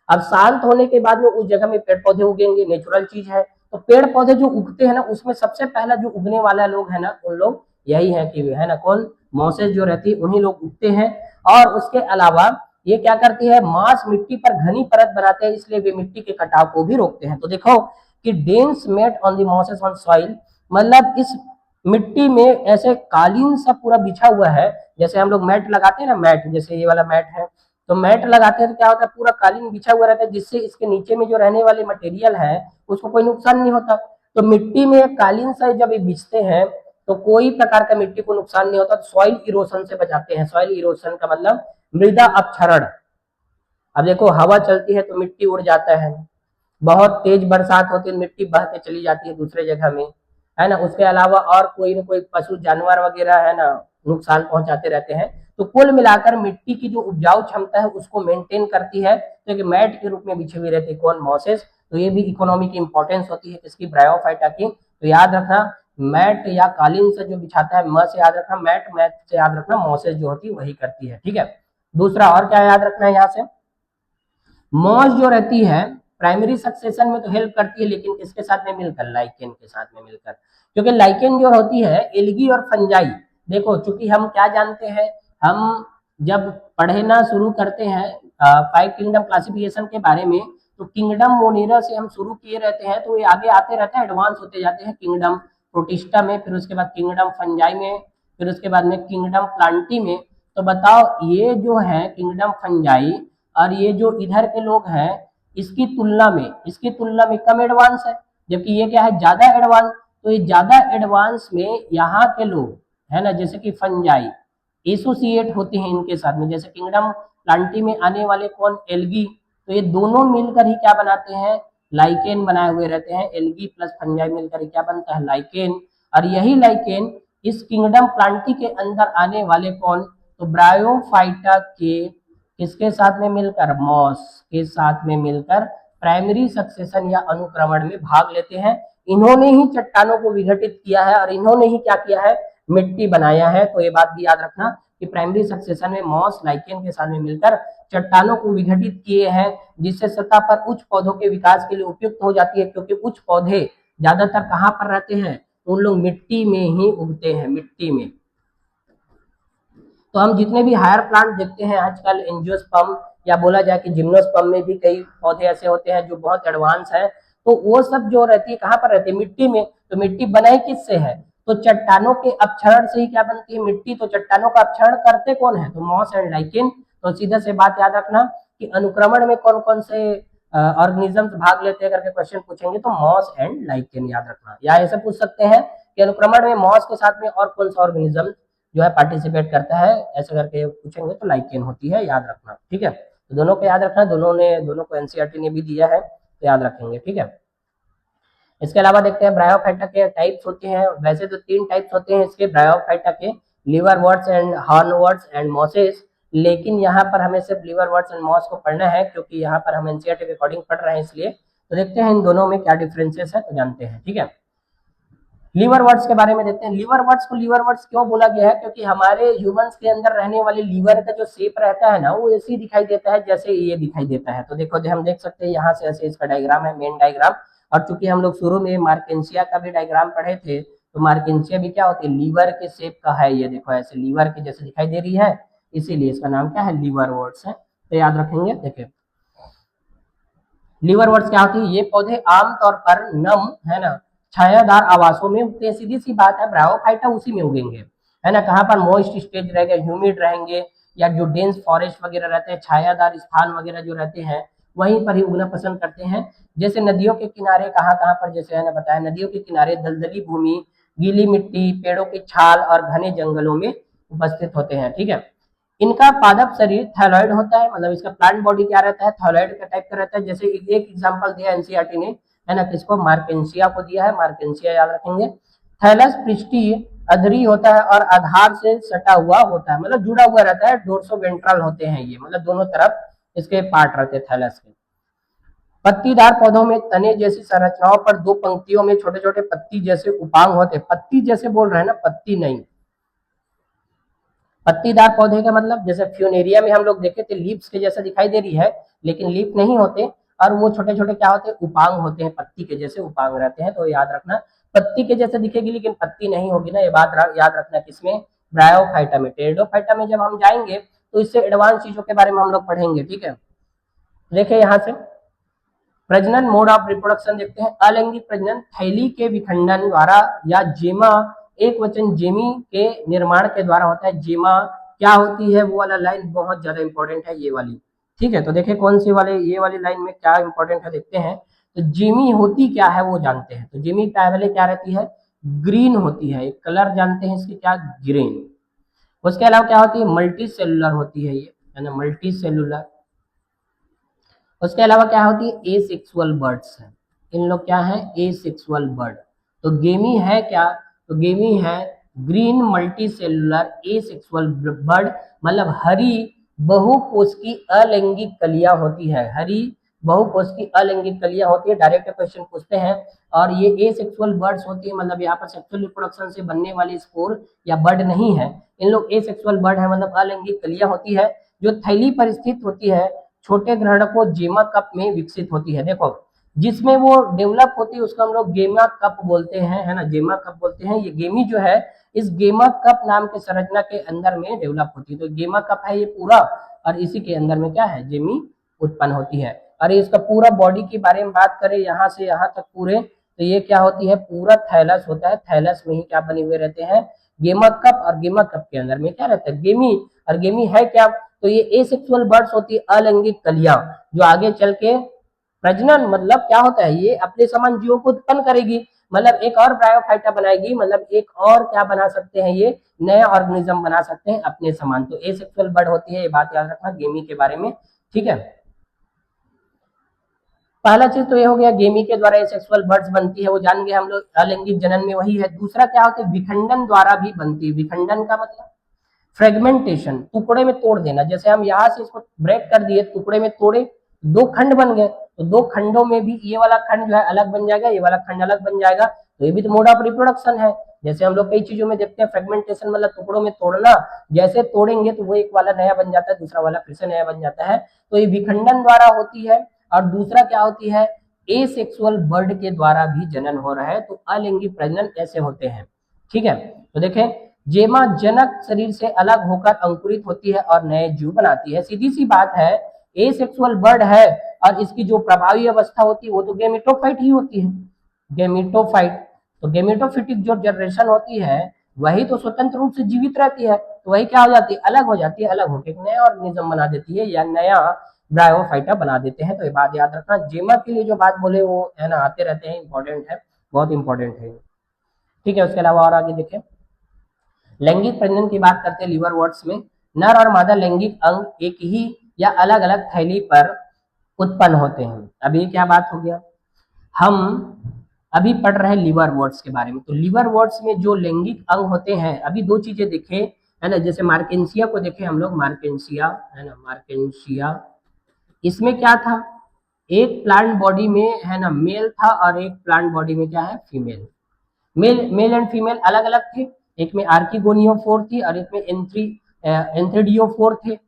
अब शांत होने के बाद में उस जगह में पेड़ पौधे उगेंगे, नेचुरल चीज है। तो पेड़ पौधे जो उगते हैं ना उसमें सबसे पहला जो उगने वाला लोग है ना, उन लोग यही है कि है ना कौन, मॉसेस जो रहती है उन्हीं लोग उगते हैं। और उसके अलावा ये क्या करती है, मांस मिट्टी पर घनी परत बनाते हैं, इसलिए वे मिट्टी के कटाव को भी रोकते हैं। तो देखो कि dense mat on the mosses on soil, मतलब इस मिट्टी में ऐसे कालीन सा पूरा बिछा हुआ है, जैसे हम लोग मैट लगाते हैं ना, मैट जैसे ये वाला मैट है, तो मैट लगाते हैं तो क्या होता है, पूरा कालीन बिछा हुआ रहता है, जिससे इसके नीचे में जो रहने वाले मटेरियल है उसको कोई नुकसान नहीं होता। तो मिट्टी में कालीन से जब ये बिछते हैं तो कोई प्रकार का मिट्टी को नुकसान नहीं होता, तो सॉइल इरोशन से बचाते हैं। सॉइल इरोशन का मतलब मृदा अपक्षरण। अब देखो हवा चलती है तो मिट्टी उड़ जाता है, बहुत तेज बरसात होती है मिट्टी बह के चली जाती है दूसरे जगह में, है ना। उसके अलावा और कोई ना कोई पशु जानवर वगैरह है ना नुकसान पहुंचाते रहते हैं। तो कुल मिलाकर मिट्टी की जो उपजाऊ क्षमता है उसको मेंटेन करती है, तो मैट के रूप में बिछी हुई रहती है कौन, मॉसेस। तो ये भी इकोनॉमी की इंपॉर्टेंस होती है किसकी, ब्रायोफाइटा की। तो याद रखना मैट या कालीन से जो बिछाता है, म से याद रखना मैट, मैट से याद रखना मॉसेस जो होती है वही करती है। ठीक है, दूसरा और क्या याद रखना है यहाँ से, मॉस जो रहती है प्राइमरी सक्सेशन में तो हेल्प करती है, लेकिन किसके साथ में मिलकर, लाइकेन के साथ में मिलकर, क्योंकि लाइकेन जो होती है एल्गी और फंजाई। देखो चूंकि हम क्या जानते हैं, हम जब पढ़ना शुरू करते हैं 5 किंगडम क्लासिफिकेशन के बारे में, तो किंगडम मोनेरा से हम शुरू किए रहते हैं, तो ये आगे आते रहते हैं, एडवांस होते जाते हैं किंगडम प्रोटिस्टा में, फिर उसके बाद किंगडम फंजाई में, फिर उसके बाद में किंगडम प्लांटी में। तो बताओ ये जो है किंगडम फंजाई और ये जो इधर के लोग हैं इसकी तुलना में कम एडवांस है, जबकि ये क्या है, ज्यादा एडवांस। तो ये ज्यादा एडवांस में यहाँ के लोग है ना, जैसे कि फंजाई एसोसिएट होते हैं इनके साथ में, जैसे किंगडम प्लांटी में आने वाले कौन, एल्गी। तो ये दोनों मिलकर ही क्या बनाते हैं, लाइकेन बनाए हुए रहते हैं। एल्गी प्लस फंजाई मिलकर ही क्या बनता है, लाइकेन। और यही लाइकेन इस किंगडम प्लांटी के अंदर आने वाले कौन, तो ब्रायोफाइटा के किसके साथ में मिलकर, मॉस के साथ में मिलकर प्राइमरी सक्सेशन या अनुक्रमण में भाग लेते हैं। इन्होंने ही चट्टानों को विघटित किया है और इन्होंने ही क्या किया है, मिट्टी बनाया है। तो ये बात भी याद रखना कि प्राइमरी सक्सेशन में मॉस लाइकेन के साथ में मिलकर चट्टानों को विघटित किए हैं, जिससे सतह पर उच्च पौधों के विकास के लिए उपयुक्त हो जाती है, क्योंकि उच्च पौधे ज्यादातर कहाँ पर रहते हैं, उन लोग मिट्टी में ही उगते हैं, मिट्टी में। तो हम जितने भी हायर प्लांट देखते हैं आजकल, एंजियोस्पर्म या बोला जाए कि जिम्नोस्पर्म में भी कई पौधे ऐसे होते हैं जो बहुत एडवांस है, तो वो सब जो रहती है कहाँ पर रहती है, मिट्टी में। तो मिट्टी बनाई किससे है, तो चट्टानों के अपक्षरण से ही क्या बनती है, मिट्टी। तो चट्टानों का अपक्षरण करते कौन है, तो मॉस एंड लाइकेन। तो सीधा से बात याद रखना कि अनुक्रमण में कौन कौन से ऑर्गेनिजम्स भाग लेते हैं करके क्वेश्चन पूछेंगे, तो मॉस एंड लाइकेन याद रखना। या ऐसे पूछ सकते हैं कि अनुक्रमण में मॉस के साथ में और कौन सा ऑर्गेनिज्म जो है पार्टिसिपेट करता है, ऐसे करके पूछेंगे तो लाइकेन होती है, याद रखना। ठीक है, तो दोनों को याद रखना, दोनों को एनसीईआरटी ने भी दिया है, तो याद रखेंगे। ठीक है, इसके अलावा देखते हैं ब्रायोफाइटा के टाइप्स होते हैं। वैसे तो 3 टाइप्स होते हैं इसके ब्रायोफाइटा के, लिवरवर्ट्स एंड हॉर्नवर्ट्स एंड मॉसेस। लेकिन यहाँ पर हमें सिर्फ लिवरवर्ट्स एंड मॉस को पढ़ना है, क्योंकि यहाँ पर हम एनसीईआरटी के अकॉर्डिंग पढ़ रहे हैं इसलिए। तो देखते हैं इन दोनों में क्या डिफरेंसेस है, तो जानते हैं। ठीक है, लीवरवर्ट्स के बारे में देखते हैं। लीवरवर्ट्स को लीवरवर्ट्स क्यों बोला गया है, क्योंकि हमारे ह्यूमंस के अंदर रहने वाले लीवर का जो शेप रहता है ना, वो ऐसे ही दिखाई देता है जैसे ये दिखाई देता है। तो देखो, हम देख सकते हैं यहाँ से ऐसे इसका डायग्राम है, मेन डायग्राम। और चूंकि हम लोग शुरू में मार्केंसिया का भी डायग्राम पढ़े थे, तो मार्केंसिया भी क्या होती है, लीवर के शेप का है। ये देखो ऐसे लीवर के जैसे दिखाई दे रही है, इसीलिए इसका नाम क्या है, लीवरवर्ट्स है। तो याद रखेंगे। देखिए लीवरवर्ट्स क्या होती है, ये पौधे आमतौर पर नम है ना, छायादार आवासों में उगते हैं। सीधी सी बात है, ब्रायोफाइटा उसी में उगेंगे, है ना। कहाँ पर मॉइस्ट स्टेज रहेगा, ह्यूमिड रहेंगे, या जो डेंस फॉरेस्ट वगैरह रहते हैं, छायादार स्थान वगैरह जो रहते हैं, वहीं पर ही उगना पसंद करते हैं। जैसे नदियों के किनारे, कहाँ कहाँ पर, जैसे है ना बताया, नदियों के किनारे दलदली भूमि, गीली मिट्टी, पेड़ों की छाल और घने जंगलों में उपस्थित होते हैं। ठीक है, इनका पादप शरीर थैलॉइड होता है, मतलब इसका प्लांट बॉडी क्या रहता है, थैलॉइड का टाइप का रहता है। जैसे एक एग्जांपल दिया एनसीईआरटी ने, है ना, किसको, मार्केंसिया को दिया है, मार्केंसिया याद रखेंगे। थैलस पृष्ठीय अधरी होता है और आधार से सटा हुआ होता है, मतलब जुड़ा हुआ रहता है। डोर्सो वेंट्रल होते हैं ये, मतलब दोनों तरफ इसके पार्ट रहते हैं थैलस के। पत्तीदार पौधों में तने जैसी संरचनाओं पर 2 पंक्तियों में छोटे छोटे पत्ती जैसे उपांग होते हैं। पत्ती जैसे बोल रहे हैं ना, पत्ती नहीं। पत्तीदार पौधे का मतलब, जैसे फ्यूनेरिया में हम लोग देखे थे, लीव्स के जैसा दिखाई दे रही है, लेकिन लीफ नहीं होते, और वो छोटे छोटे क्या होते हैं, उपांग होते हैं, पत्ती के जैसे उपांग रहते हैं। तो याद रखना, पत्ती के जैसे दिखेगी लेकिन पत्ती नहीं होगी ना, ये बात याद रखना। किसमें, ब्रायोफाइटा में। टेरिडोफाइटा में जब हम जाएंगे तो इससे एडवांस चीजों के बारे में हम लोग पढ़ेंगे। ठीक है, देखिए यहाँ से प्रजनन मोड ऑफ रिप्रोडक्शन देखते हैं। अलैंगिक प्रजनन थैली के विखंडन द्वारा या जेमा, एक वचन जेमी के निर्माण के द्वारा होता है। जेमा क्या होती है, वो वाला लाइन बहुत ज्यादा इंपॉर्टेंट है, ये वाली। ठीक है, तो देखिए कौन सी वाले, ये वाली लाइन में क्या इंपॉर्टेंट है देखते हैं। तो जेमी होती क्या है वो जानते हैं। तो जेमी पहले क्या रहती है, ग्रीन होती है, एक कलर जानते हैं इसकी क्या, ग्रीन। उसके अलावा क्या होती है, मल्टी सेलुलर होती है ये, है ना, मल्टी सेलुलर। उसके अलावा क्या होती है, ए सेक्सुअल बर्ड्स है। इन लोग क्या है, ए सेक्सुअल बर्ड। तो गेमी है क्या, तो गेमी है ग्रीन मल्टी सेलुलर ए सेक्सुअल बर्ड, मतलब हरी बहुकोश की अलैंगिक कलियां होती है। हरी बहुकोश की अलैंगिक कलियां होती है। डायरेक्ट क्वेश्चन पूछते हैं। और ये ए सेक्सुअल बर्ड्स होती है, मतलब यहाँ पर सेक्सुअल रिप्रोडक्शन से बनने वाली स्पोर या बर्ड नहीं है। इन लोग ए सेक्सुअल बर्ड है, मतलब अलैंगिक कलियां होती है, जो थैली पर स्थित होती है, छोटे ग्रहणकों जेमा कप में विकसित होती है। देखो, जिसमें वो डेवलप होती है उसको हम लोग गेमा कप बोलते हैं, है ना, गेमा कप बोलते हैं। ये गेमी जो है, इस गेमा कप नाम के संरचना के अंदर में डेवलप होती है। तो गेमा कप है ये पूरा, और इसी के अंदर में क्या है, जेमी उत्पन्न होती है। और इसका पूरा बॉडी के बारे में बात करें, यहाँ से यहाँ तक पूरे, तो ये क्या होती है, पूरा थैलस होता है। थैलस में ही क्या बने हुए रहते हैं, गेमा कप, और गेमा कप के अंदर में क्या रहता है, गेमी। और गेमी है क्या, तो ये एसेक्सुअल बर्ड्स होती है, अलैंगिक कलियां, जो आगे चल के प्रजनन मतलब क्या होता है, ये अपने समान जीवों को उत्पन्न करेगी, मतलब एक और ब्रायोफाइटा बनाएगी, मतलब एक और क्या बना सकते हैं, ये नया ऑर्गेनिज्म बना सकते हैं अपने समान। तो एसेक्सुअल बर्ड होती है, ये बात याद रखना गेमी के बारे में, ठीक है। पहला चीज तो ये हो गया गेमी के द्वारा एसेक्सुअल बर्ड्स बनती है, वो जान गए हम लोग, अलैंगिक जनन में वही है। दूसरा क्या होता है, विखंडन द्वारा भी बनती है। विखंडन का मतलब फ्रेगमेंटेशन, टुकड़े में तोड़ देना। जैसे हम यहाँ से इसको ब्रेक कर दिए, टुकड़े में तोड़े, दो खंड बन गए, तो दो खंडों में भी ये वाला खंड जो है अलग बन जाएगा, ये वाला खंड अलग बन जाएगा, तो ये भी तो मोड ऑफ रिप्रोडक्शन है। जैसे हम लोग कई चीजों में देखते हैं फ्रेगमेंटेशन मतलब टुकड़ों में तोड़ना, जैसे तोड़ेंगे तो वो एक वाला नया बन जाता है, दूसरा वाला फिर से नया बन जाता है, तो ये विखंडन द्वारा होती है। और दूसरा क्या होती है, एसेक्सुअल बर्ड के द्वारा भी जनन हो रहा है, तो अलैंगिक प्रजनन ऐसे होते हैं, ठीक है। तो देखें, जेमा जनक शरीर से अलग होकर अंकुरित होती है और नए जीव बनाती है। सीधी सी बात है, एसेक्सुअल बर्ड है और इसकी जो प्रभावी अवस्था होती है वो तो गेमेटोफाइट ही होती है, गेमेटोफाइट। तो गेमेटोफिटिक जो जनरेशन होती है वही तो स्वतंत्र रूप से जीवित रहती है, तो वही क्या हो जाती है, अलग हो जाती है, अलग होकर एक नया ऑर्गेनिज्म बना देती है या नया ब्रायोफाइटा बना देते हैं। तो ये बात याद रखना, जेमा के लिए जो बात बोले वो है ना आते रहते हैं, इंपॉर्टेंट है, बहुत इंपॉर्टेंट है, ठीक है। उसके अलावा और आगे देखें, लैंगिक प्रजनन की बात करते हैं लिवर वर्ड्स में। नर और मादा लैंगिक अंग एक ही या अलग अलग थैली पर उत्पन्न होते हैं। अब ये क्या बात हो गया, हम अभी पढ़ रहे हैं लिवर वर्ड्स के बारे में। तो लिवर वर्ड्स में जो लैंगिक अंग होते हैं, अभी दो चीजें देखें, है ना, जैसे मार्केंसिया को देखें हम लोग, मार्केंसिया है ना, मार्केंसिया, इसमें क्या था, एक प्लांट बॉडी में है ना मेल था और एक प्लांट बॉडी में क्या है, फीमेल। मेल एंड फीमेल अलग अलग थे, एक में आर्किगोनियोफोर थी और एक में एंथ्रीडियोफोर थे।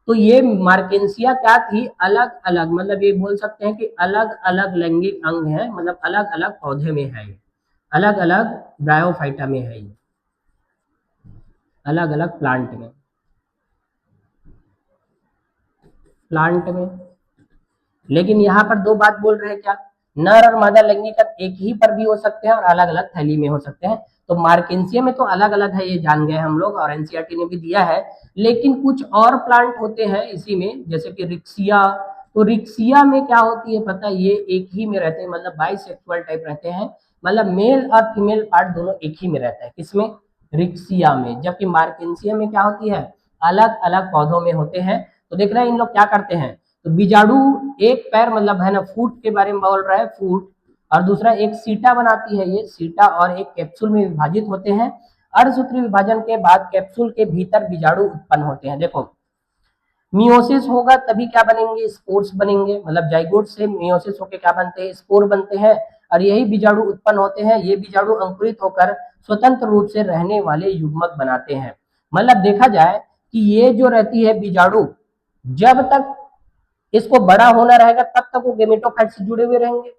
तो ये मार्केंसिया क्या थी, अलग अलग, मतलब ये बोल सकते हैं कि अलग अलग लैंगिक अंग है, मतलब अलग अलग पौधे में है, अलग अलग ब्रायोफाइटा में है, अलग अलग प्लांट में। लेकिन यहाँ पर दो बात बोल रहे हैं क्या, नर और मादा लैंगिक अंग एक ही पर भी हो सकते हैं और अलग अलग थैली में हो सकते हैं। तो मार्केंसिया में तो अलग अलग है, ये जान गए हम लोग और एनसीईआरटी ने भी दिया है। लेकिन कुछ और प्लांट होते हैं इसी में, जैसे कि रिक्सिया। तो रिक्सिया में क्या होती है पता है, ये एक ही में रहते हैं, मतलब बाइसेक्सुअल टाइप रहते हैं, मतलब मेल और फीमेल पार्ट दोनों एक ही में रहता है, किसमें, रिक्सिया में। जबकि मार्केंसिया में क्या होती है, अलग अलग पौधों में होते हैं। तो देख रहे हैं इन लोग क्या करते हैं, तो बीजाणु एक पैर मतलब है ना, फूट के बारे में बोल रहा है, फूट, और दूसरा एक सीटा बनाती है, ये सीटा, और एक कैप्सूल में विभाजित होते हैं। अर्धसूत्री विभाजन के बाद कैप्सूल के भीतर बीजाणु उत्पन्न होते हैं। देखो, मियोसिस होगा तभी क्या बनेंगे, स्पोर्स बनेंगे, मतलब जाइगोट से मियोसिस होकर क्या बनते हैं, स्पोर बनते हैं, और यही बीजाणु उत्पन्न होते हैं। ये बीजाणु अंकुरित होकर स्वतंत्र रूप से रहने वाले युग्मक बनाते हैं। मतलब देखा जाए कि ये जो रहती है बीजाणु, जब तक इसको बड़ा होना रहेगा तब तक वो गेमेटोफाइट से जुड़े हुए रहेंगे,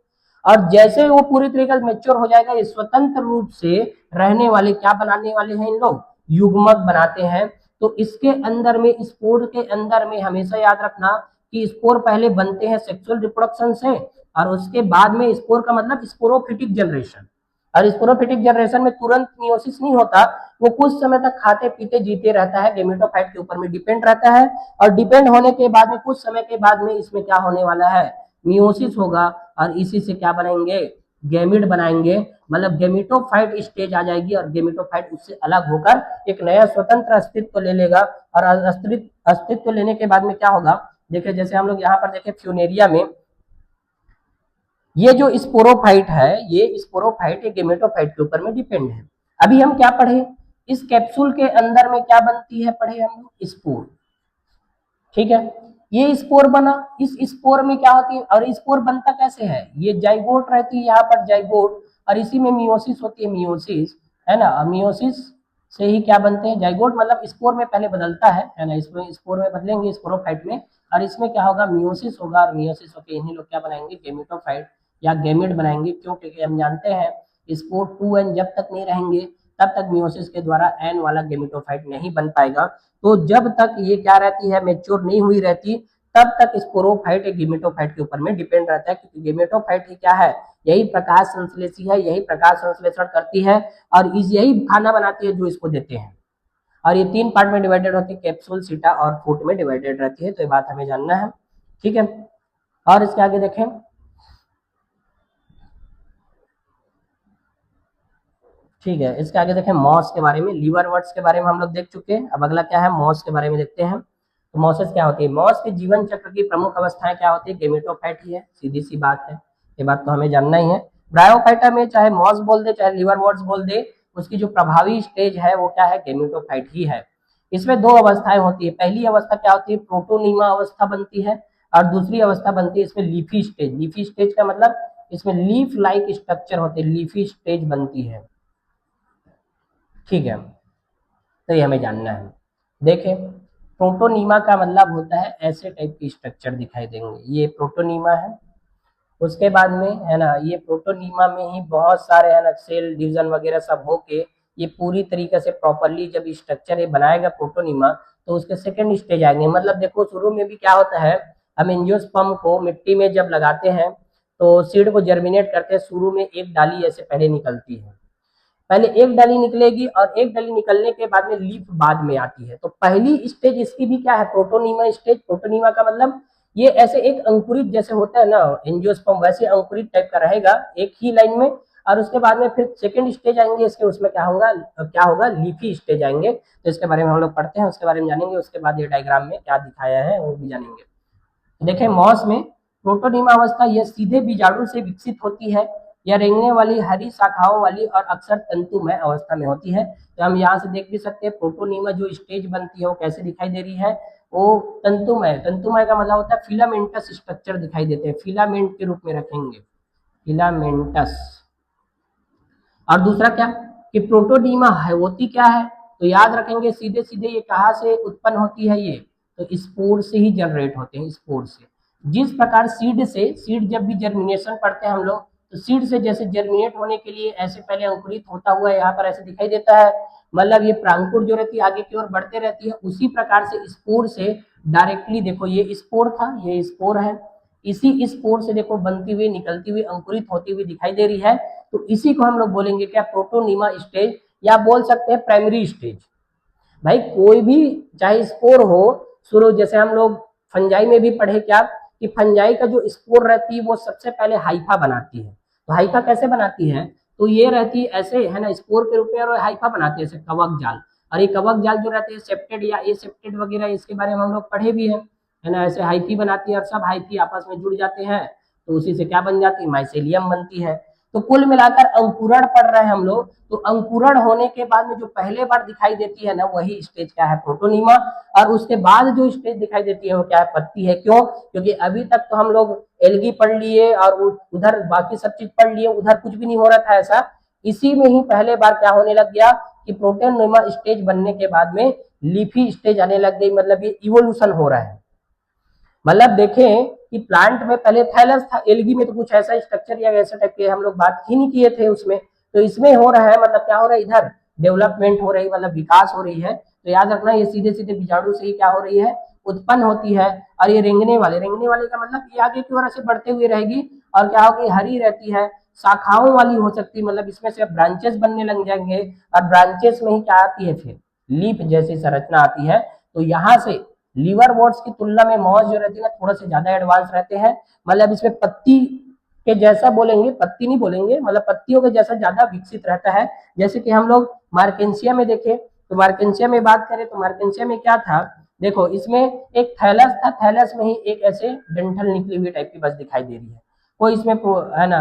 और जैसे वो पूरी तरीके से मेच्योर हो जाएगा, ये स्वतंत्र रूप से रहने वाले क्या बनाने वाले हैं, इन लोग युग्मक बनाते हैं। तो इसके अंदर में, स्पोर के अंदर में हमेशा याद रखना कि स्पोर पहले बनते हैं सेक्सुअल रिप्रोडक्शन से, और उसके बाद में स्पोर का मतलब स्पोरोफिटिक जनरेशन, और स्पोरोफिटिक जनरेशन में तुरंत मियोसिस नहीं होता, वो कुछ समय तक खाते पीते जीते रहता है, गेमेटोफाइट के ऊपर में डिपेंड रहता है, और डिपेंड होने के बाद में कुछ समय के बाद में इसमें क्या होने वाला है, मियोसिस होगा, और इसी से क्या बनाएंगे, गैमिड बनाएंगे, मतलब गेमेटोफाइट स्टेज आ जाएगी, और गेमेटोफाइट उससे अलग होकर एक नया स्वतंत्र अस्तित्व ले लेगा, और अस्तित्व लेने के बाद में क्या होगा, देखिए जैसे हम लोग यहाँ पर देखें फ्यूनेरिया में, ये जो स्पोरोफाइट है, ये स्पोरोफाइट एक गेमेटोफाइट के ऊपर में डिपेंड है। अभी हम क्या पढ़े, इस कैप्सूल के अंदर में क्या बनती है, पढ़े हम लोग स्पोर, ठीक है। ये स्पोर बना, इस स्पोर में क्या होती है, और स्पोर बनता कैसे है, ये जाइगोट रहती है यहाँ पर, जाइगोट, और इसी में मियोसिस होती है, मियोसिस, है ना, और मियोसिस से ही क्या बनते हैं, जाइगोट, मतलब स्पोर में पहले बदलता है ना, इसमें स्पोर में बदलेंगे स्पोरोफाइट में, और इसमें क्या होगा, मियोसिस होगा, और मियोसिस होकर इन्हीं लोग क्या बनाएंगे, गेमेटोफाइट या गैमेट बनाएंगे। क्यों, क्योंकि हम जानते हैं स्पोर 2n जब तक नहीं रहेंगे तब तक मियोसिस के द्वारा n वाला गेमेटोफाइट नहीं बन पाएगा। तो जब तक ये क्या रहती है, मेच्योर नहीं हुई रहती, तब तक स्पोरोफाइट एक गेमेटोफाइट के ऊपर में डिपेंड रहता है, क्योंकि गेमेटोफाइट ही क्या है, यही प्रकाश संश्लेषी है, यही प्रकाश संश्लेषण करती है, और यही खाना बनाती है जो इसको देते हैं। और ये 3 पार्ट में डिवाइडेड होती है, कैप्सूल, सीटा और फूट में डिवाइडेड रहती है। तो ये बात हमें जानना है, ठीक है। और इसके आगे देखें, ठीक है, इसके आगे देखें मॉस के बारे में। लीवर वर्ड्स के बारे में हम लोग देख चुके हैं। अब अगला क्या है, मॉस के बारे में देखते हैं। तो मॉसेस क्या होती है? मॉस के जीवन चक्र की प्रमुख अवस्थाएं क्या होती है? गेमेटोफाइट ही है, सीधी सी बात है, ये बात तो हमें जानना ही है। ब्रायोफाइटा में चाहे मॉस बोल दे चाहे लीवर वर्ड्स बोल दे, उसकी जो प्रभावी स्टेज है वो क्या है? गेमेटोफाइट ही है। इसमें दो अवस्थाएं होती है। पहली अवस्था क्या होती है? प्रोटोनीमा अवस्था बनती है, और दूसरी अवस्था बनती है इसमें लीफी स्टेज। लीफी स्टेज का मतलब इसमें लीफ लाइक स्ट्रक्चर होते हैं, लीफी स्टेज बनती है, ठीक है। तो ये हमें जानना है। देखें, प्रोटोनीमा का मतलब होता है ऐसे टाइप की स्ट्रक्चर दिखाई देंगे, ये प्रोटोनीमा है। उसके बाद में है ना, ये प्रोटोनीमा में ही बहुत सारे है ना सेल डिवीजन वगैरह सब होके ये पूरी तरीके से प्रॉपरली जब स्ट्रक्चर ये बनाएगा प्रोटोनीमा, तो उसके सेकंड स्टेज आएंगे। मतलब देखो, शुरू में भी क्या होता है, हम एंजियोस्पर्म को मिट्टी में जब लगाते हैं तो सीड को जर्मिनेट करते हैं, शुरू में एक डाली ऐसे पहले निकलती है, पहले एक डाली निकलेगी और एक डाली निकलने के बाद में लीफ बाद में आती है। तो पहली स्टेज इसकी भी क्या है? Protonema stage. प्रोटोनीमा का मतलब ये ऐसे एक अंकुरित जैसे होता है ना एंजियोस्पर्म, वैसे अंकुरित टाइप का रहेगा एक ही लाइन में। और उसके बाद में फिर सेकंड स्टेज आएंगे इसके, उसमें क्या होगा? लीफी स्टेज आएंगे। तो इसके बारे में हम लोग पढ़ते हैं, उसके बारे में जानेंगे। उसके बाद ये डायग्राम में क्या दिखाया है वो भी जानेंगे। देखें, मॉस में प्रोटोनीमा अवस्था यह सीधे बीजाणु से विकसित होती है। यह रेंगने वाली हरी शाखाओं वाली और अक्सर तंतुमय अवस्था में होती है। तो हम यहाँ से देख भी सकते हैं प्रोटोनीमा जो स्टेज बनती है वो कैसे दिखाई दे रही है? वो तंतुमय। तंतुमय का मतलब होता है फिलामेंटस स्ट्रक्चर दिखाई देते हैं, फिलामेंट के रूप में रखेंगे, फिलामेंटस। और दूसरा क्या कि प्रोटोडीमा है होती क्या है? तो याद रखेंगे सीधे सीधे ये कहाँ से उत्पन्न होती है? ये तो स्पोर से ही जनरेट होते हैं, स्पोर से। जिस प्रकार सीड से, सीड जब भी जर्मिनेशन पढ़ते हैं हम लोग, तो सीड से जैसे जर्मिनेट होने के लिए ऐसे पहले अंकुरित होता हुआ यहाँ पर ऐसे दिखाई देता है, मतलब ये प्रांकुर जो रहती है आगे की ओर बढ़ते रहती है, उसी प्रकार से स्पोर से डायरेक्टली देखो ये स्पोर था, ये स्पोर है, इसी स्पोर से देखो बनती हुई निकलती हुई अंकुरित होती हुई दिखाई दे रही है। तो इसी को हम लोग बोलेंगे क्या? प्रोटोनीमा स्टेज, या बोल सकते हैं प्राइमरी स्टेज। भाई कोई भी चाहे स्पोर हो, शुरू जैसे हम लोग फंजाई में भी पढ़े क्या कि फंजाई का जो स्पोर रहती है वो सबसे पहले हाइफा बनाती है। तो हाइफा कैसे बनाती है? तो ये रहती है ऐसे है ना स्पोर के रूप में, और हाइफा बनाते हैं जैसे कवक जाल। और ये कवक जाल जो रहते हैं सेप्टेड या ए सेप्टेड वगैरह, इसके बारे में हम लोग पढ़े भी हैं, है ना। ऐसे हाइफी बनाती है और सब हाइफी आपस में जुड़ जाते हैं, तो उसी से क्या बन जाती है? माइसेलियम बनती है। तो कुल मिलाकर अंकुरण पढ़ रहे हैं हम लोग, तो अंकुरण होने के बाद में जो पहले बार दिखाई देती है ना वही स्टेज क्या है? प्रोटोनीमा। और उसके बाद जो स्टेज दिखाई देती है वो क्या है? पत्ती है। क्यों? क्योंकि अभी तक तो हम लोग एल्गी पढ़ लिए और उधर बाकी सब चीज पढ़ लिए, उधर कुछ भी नहीं हो रहा था ऐसा। इसी में ही पहले बार क्या होने लग गया कि प्रोटोनीमा स्टेज बनने के बाद में लीफी स्टेज आने लग गई, मतलब ये इवोल्यूशन हो रहा है। मतलब देखें कि प्लांट में पहले थैलस था, एल्गी में तो कुछ ऐसा स्ट्रक्चर या ऐसा टाइप के हम लोग बात ही नहीं किए थे उसमें। तो इसमें हो रहा है, मतलब क्या हो रहा है? इधर डेवलपमेंट हो रही, मतलब विकास हो रही है। तो याद रखना ये सीधे सीधे बीजाणु से ही क्या हो रही है? उत्पन्न होती है। और ये रेंगने वाले, रेंगने वाले का मतलब ये आगे की ओर ऐसे बढ़ते हुए रहेगी, और क्या होगी? हरी रहती है, शाखाओं वाली हो सकती है, मतलब इसमें से ब्रांचेस बनने लग जाएंगे, और ब्रांचेस में ही क्या आती है? फिर लीफ जैसी संरचना आती है। तो यहाँ से लीवर वोट्स की तुलना में मॉस जो रहती है ना थोड़ा से ज्यादा एडवांस रहते हैं, मतलब इसमें पत्ती के जैसा बोलेंगे, पत्ती नहीं बोलेंगे, मतलब पत्तियों के जैसा ज्यादा विकसित रहता है। जैसे कि हम लोग मार्केंसिया में देखें, तो मार्केंसिया में बात करें तो मार्केंसिया में क्या था? देखो इसमें एक थैलस था, थैलस में ही एक ऐसे डंठल निकली हुई टाइप की बस दिखाई दे रही है, कोई इसमें है ना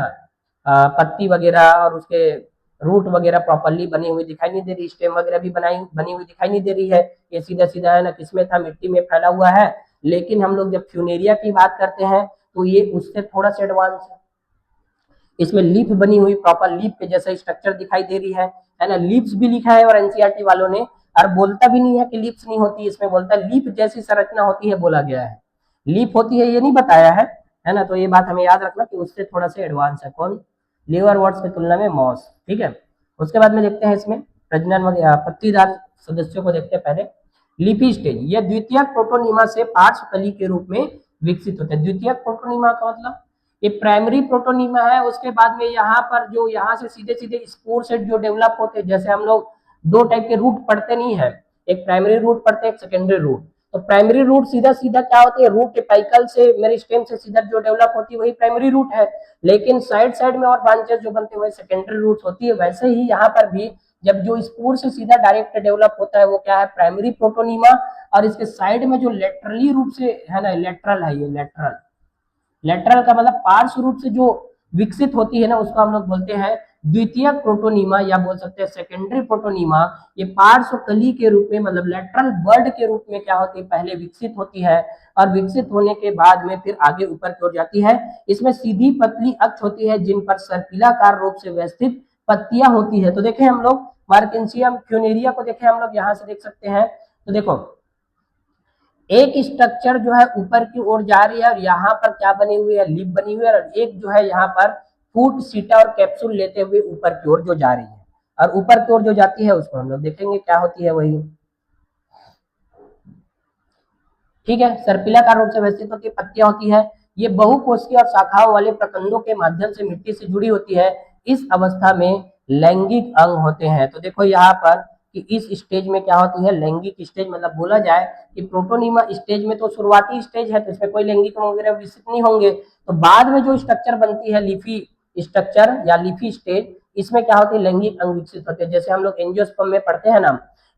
पत्ती वगैरह और उसके रूट वगैरह प्रॉपरली बनी हुई दिखाई नहीं दे रही, स्टेम वगैरह भी बनी हुई दिखाई नहीं दे रही है। ये सीधा सीधा है ना किसमें था? मिट्टी में फैला हुआ है। लेकिन हम लोग जब फ्यूनेरिया की बात करते हैं तो ये उससे थोड़ा सा एडवांस है। इसमें लीफ बनी हुई प्रॉपर लीफ के जैसा स्ट्रक्चर दिखाई दे रही है ना। लीव्स भी लिखा है और एनसीईआरटी वालों ने, और बोलता भी नहीं है कि लीव्स नहीं होती, इसमें बोलता है लीफ जैसी संरचना होती है, बोला गया है। लीफ होती है ये नहीं बताया है ना। तो ये बात हमें याद रखना कि उससे थोड़ा सा एडवांस है कौन? लीवर वर्ड्स की तुलना में मॉस, ठीक है। उसके बाद में देखते हैं इसमें प्रजनन वगैरह पत्तीदार सदस्यों को देखते हैं पहले। लिपी स्टेज, यह द्वितीयक प्रोटोनीमा से पार्श्वकली के रूप में विकसित होता है। द्वितीयक प्रोटोनीमा का मतलब ये प्राइमरी प्रोटोनीमा है, उसके बाद में यहाँ पर जो यहाँ से सीधे सीधे स्पोर सेट जो डेवलप होते हैं, जैसे हम लोग दो टाइप के रूट पढ़ते नहीं है, एक प्राइमरी रूट पढ़ते हैं, एक सेकेंडरी रूट। तो प्राइमरी रूट सीधा सीधा क्या होती है, रूट एपिकल से मेरिस्टेम से सीधा जो डेवलप होती है वही प्राइमरी रूट है, लेकिन साइड साइड में और ब्रांचेस जो बनते हैं वही सेकेंडरी रूट होती है। वैसे ही यहाँ पर भी जब जो स्पोर से सीधा डायरेक्ट डेवलप होता है वो क्या है, प्राइमरी प्रोटोनीमा, और इसके साइड में जो लेटरली रूप से है ना, लेटरल है ये, लेटरल, लेटरल का मतलब पार्श्व रूप से जो विकसित होती है ना, उसको हम लोग बोलते हैं द्वितीयक प्रोटोनीमा, या बोल सकते हैं सेकेंडरी प्रोटोनीमा। ये पार्श्व कली के रूप में, मतलब लेटरल बर्ड के रूप में क्या होती है, पहले विकसित होती है, और विकसित होने के बाद में फिर आगे ऊपर की ओर जाती है। इसमें सीधी पतली अक्ष होती है जिन पर सर्पिलाकार रूप से व्यवस्थित पत्तियां होती है। तो देखें हम लोग मार्केंसियम फ्यूनेरिया को देखें हम लोग, यहाँ से देख सकते हैं। तो देखो एक स्ट्रक्चर जो है ऊपर की ओर जा रही है, और यहाँ पर क्या बनी हुई है, लिप बनी हुई है, और एक जो है यहाँ पर फूट सीटा और कैप्सूल लेते हुए ऊपर की ओर जो जा रही है, और ऊपर की ओर जो जाती है उसको हम लोग देखेंगे क्या होती है वही। ठीक है, सर्पिलाकार रूप से व्यवस्थित होती है, पत्तियां होती है, ये बहुकोषीय और शाखाओं वाले प्रकंदों के माध्यम से मिट्टी से जुड़ी होती है। इस अवस्था में लैंगिक अंग होते हैं। तो देखो यहाँ पर कि इस स्टेज में क्या होती है, लैंगिक स्टेज, मतलब बोला जाए कि प्रोटोनीमा स्टेज में तो शुरुआती स्टेज है, तो इसमें कोई लैंगिक वगैरह विकसित नहीं होंगे। तो बाद में जो स्ट्रक्चर बनती है, लीफी स्ट्रक्चर या लीफी स्टेज, इसमें क्या होती है, लैंगिक अंग विकसित होते हैं। जैसे हम लोग एंजियोस्पर्म में पढ़ते हैं ना,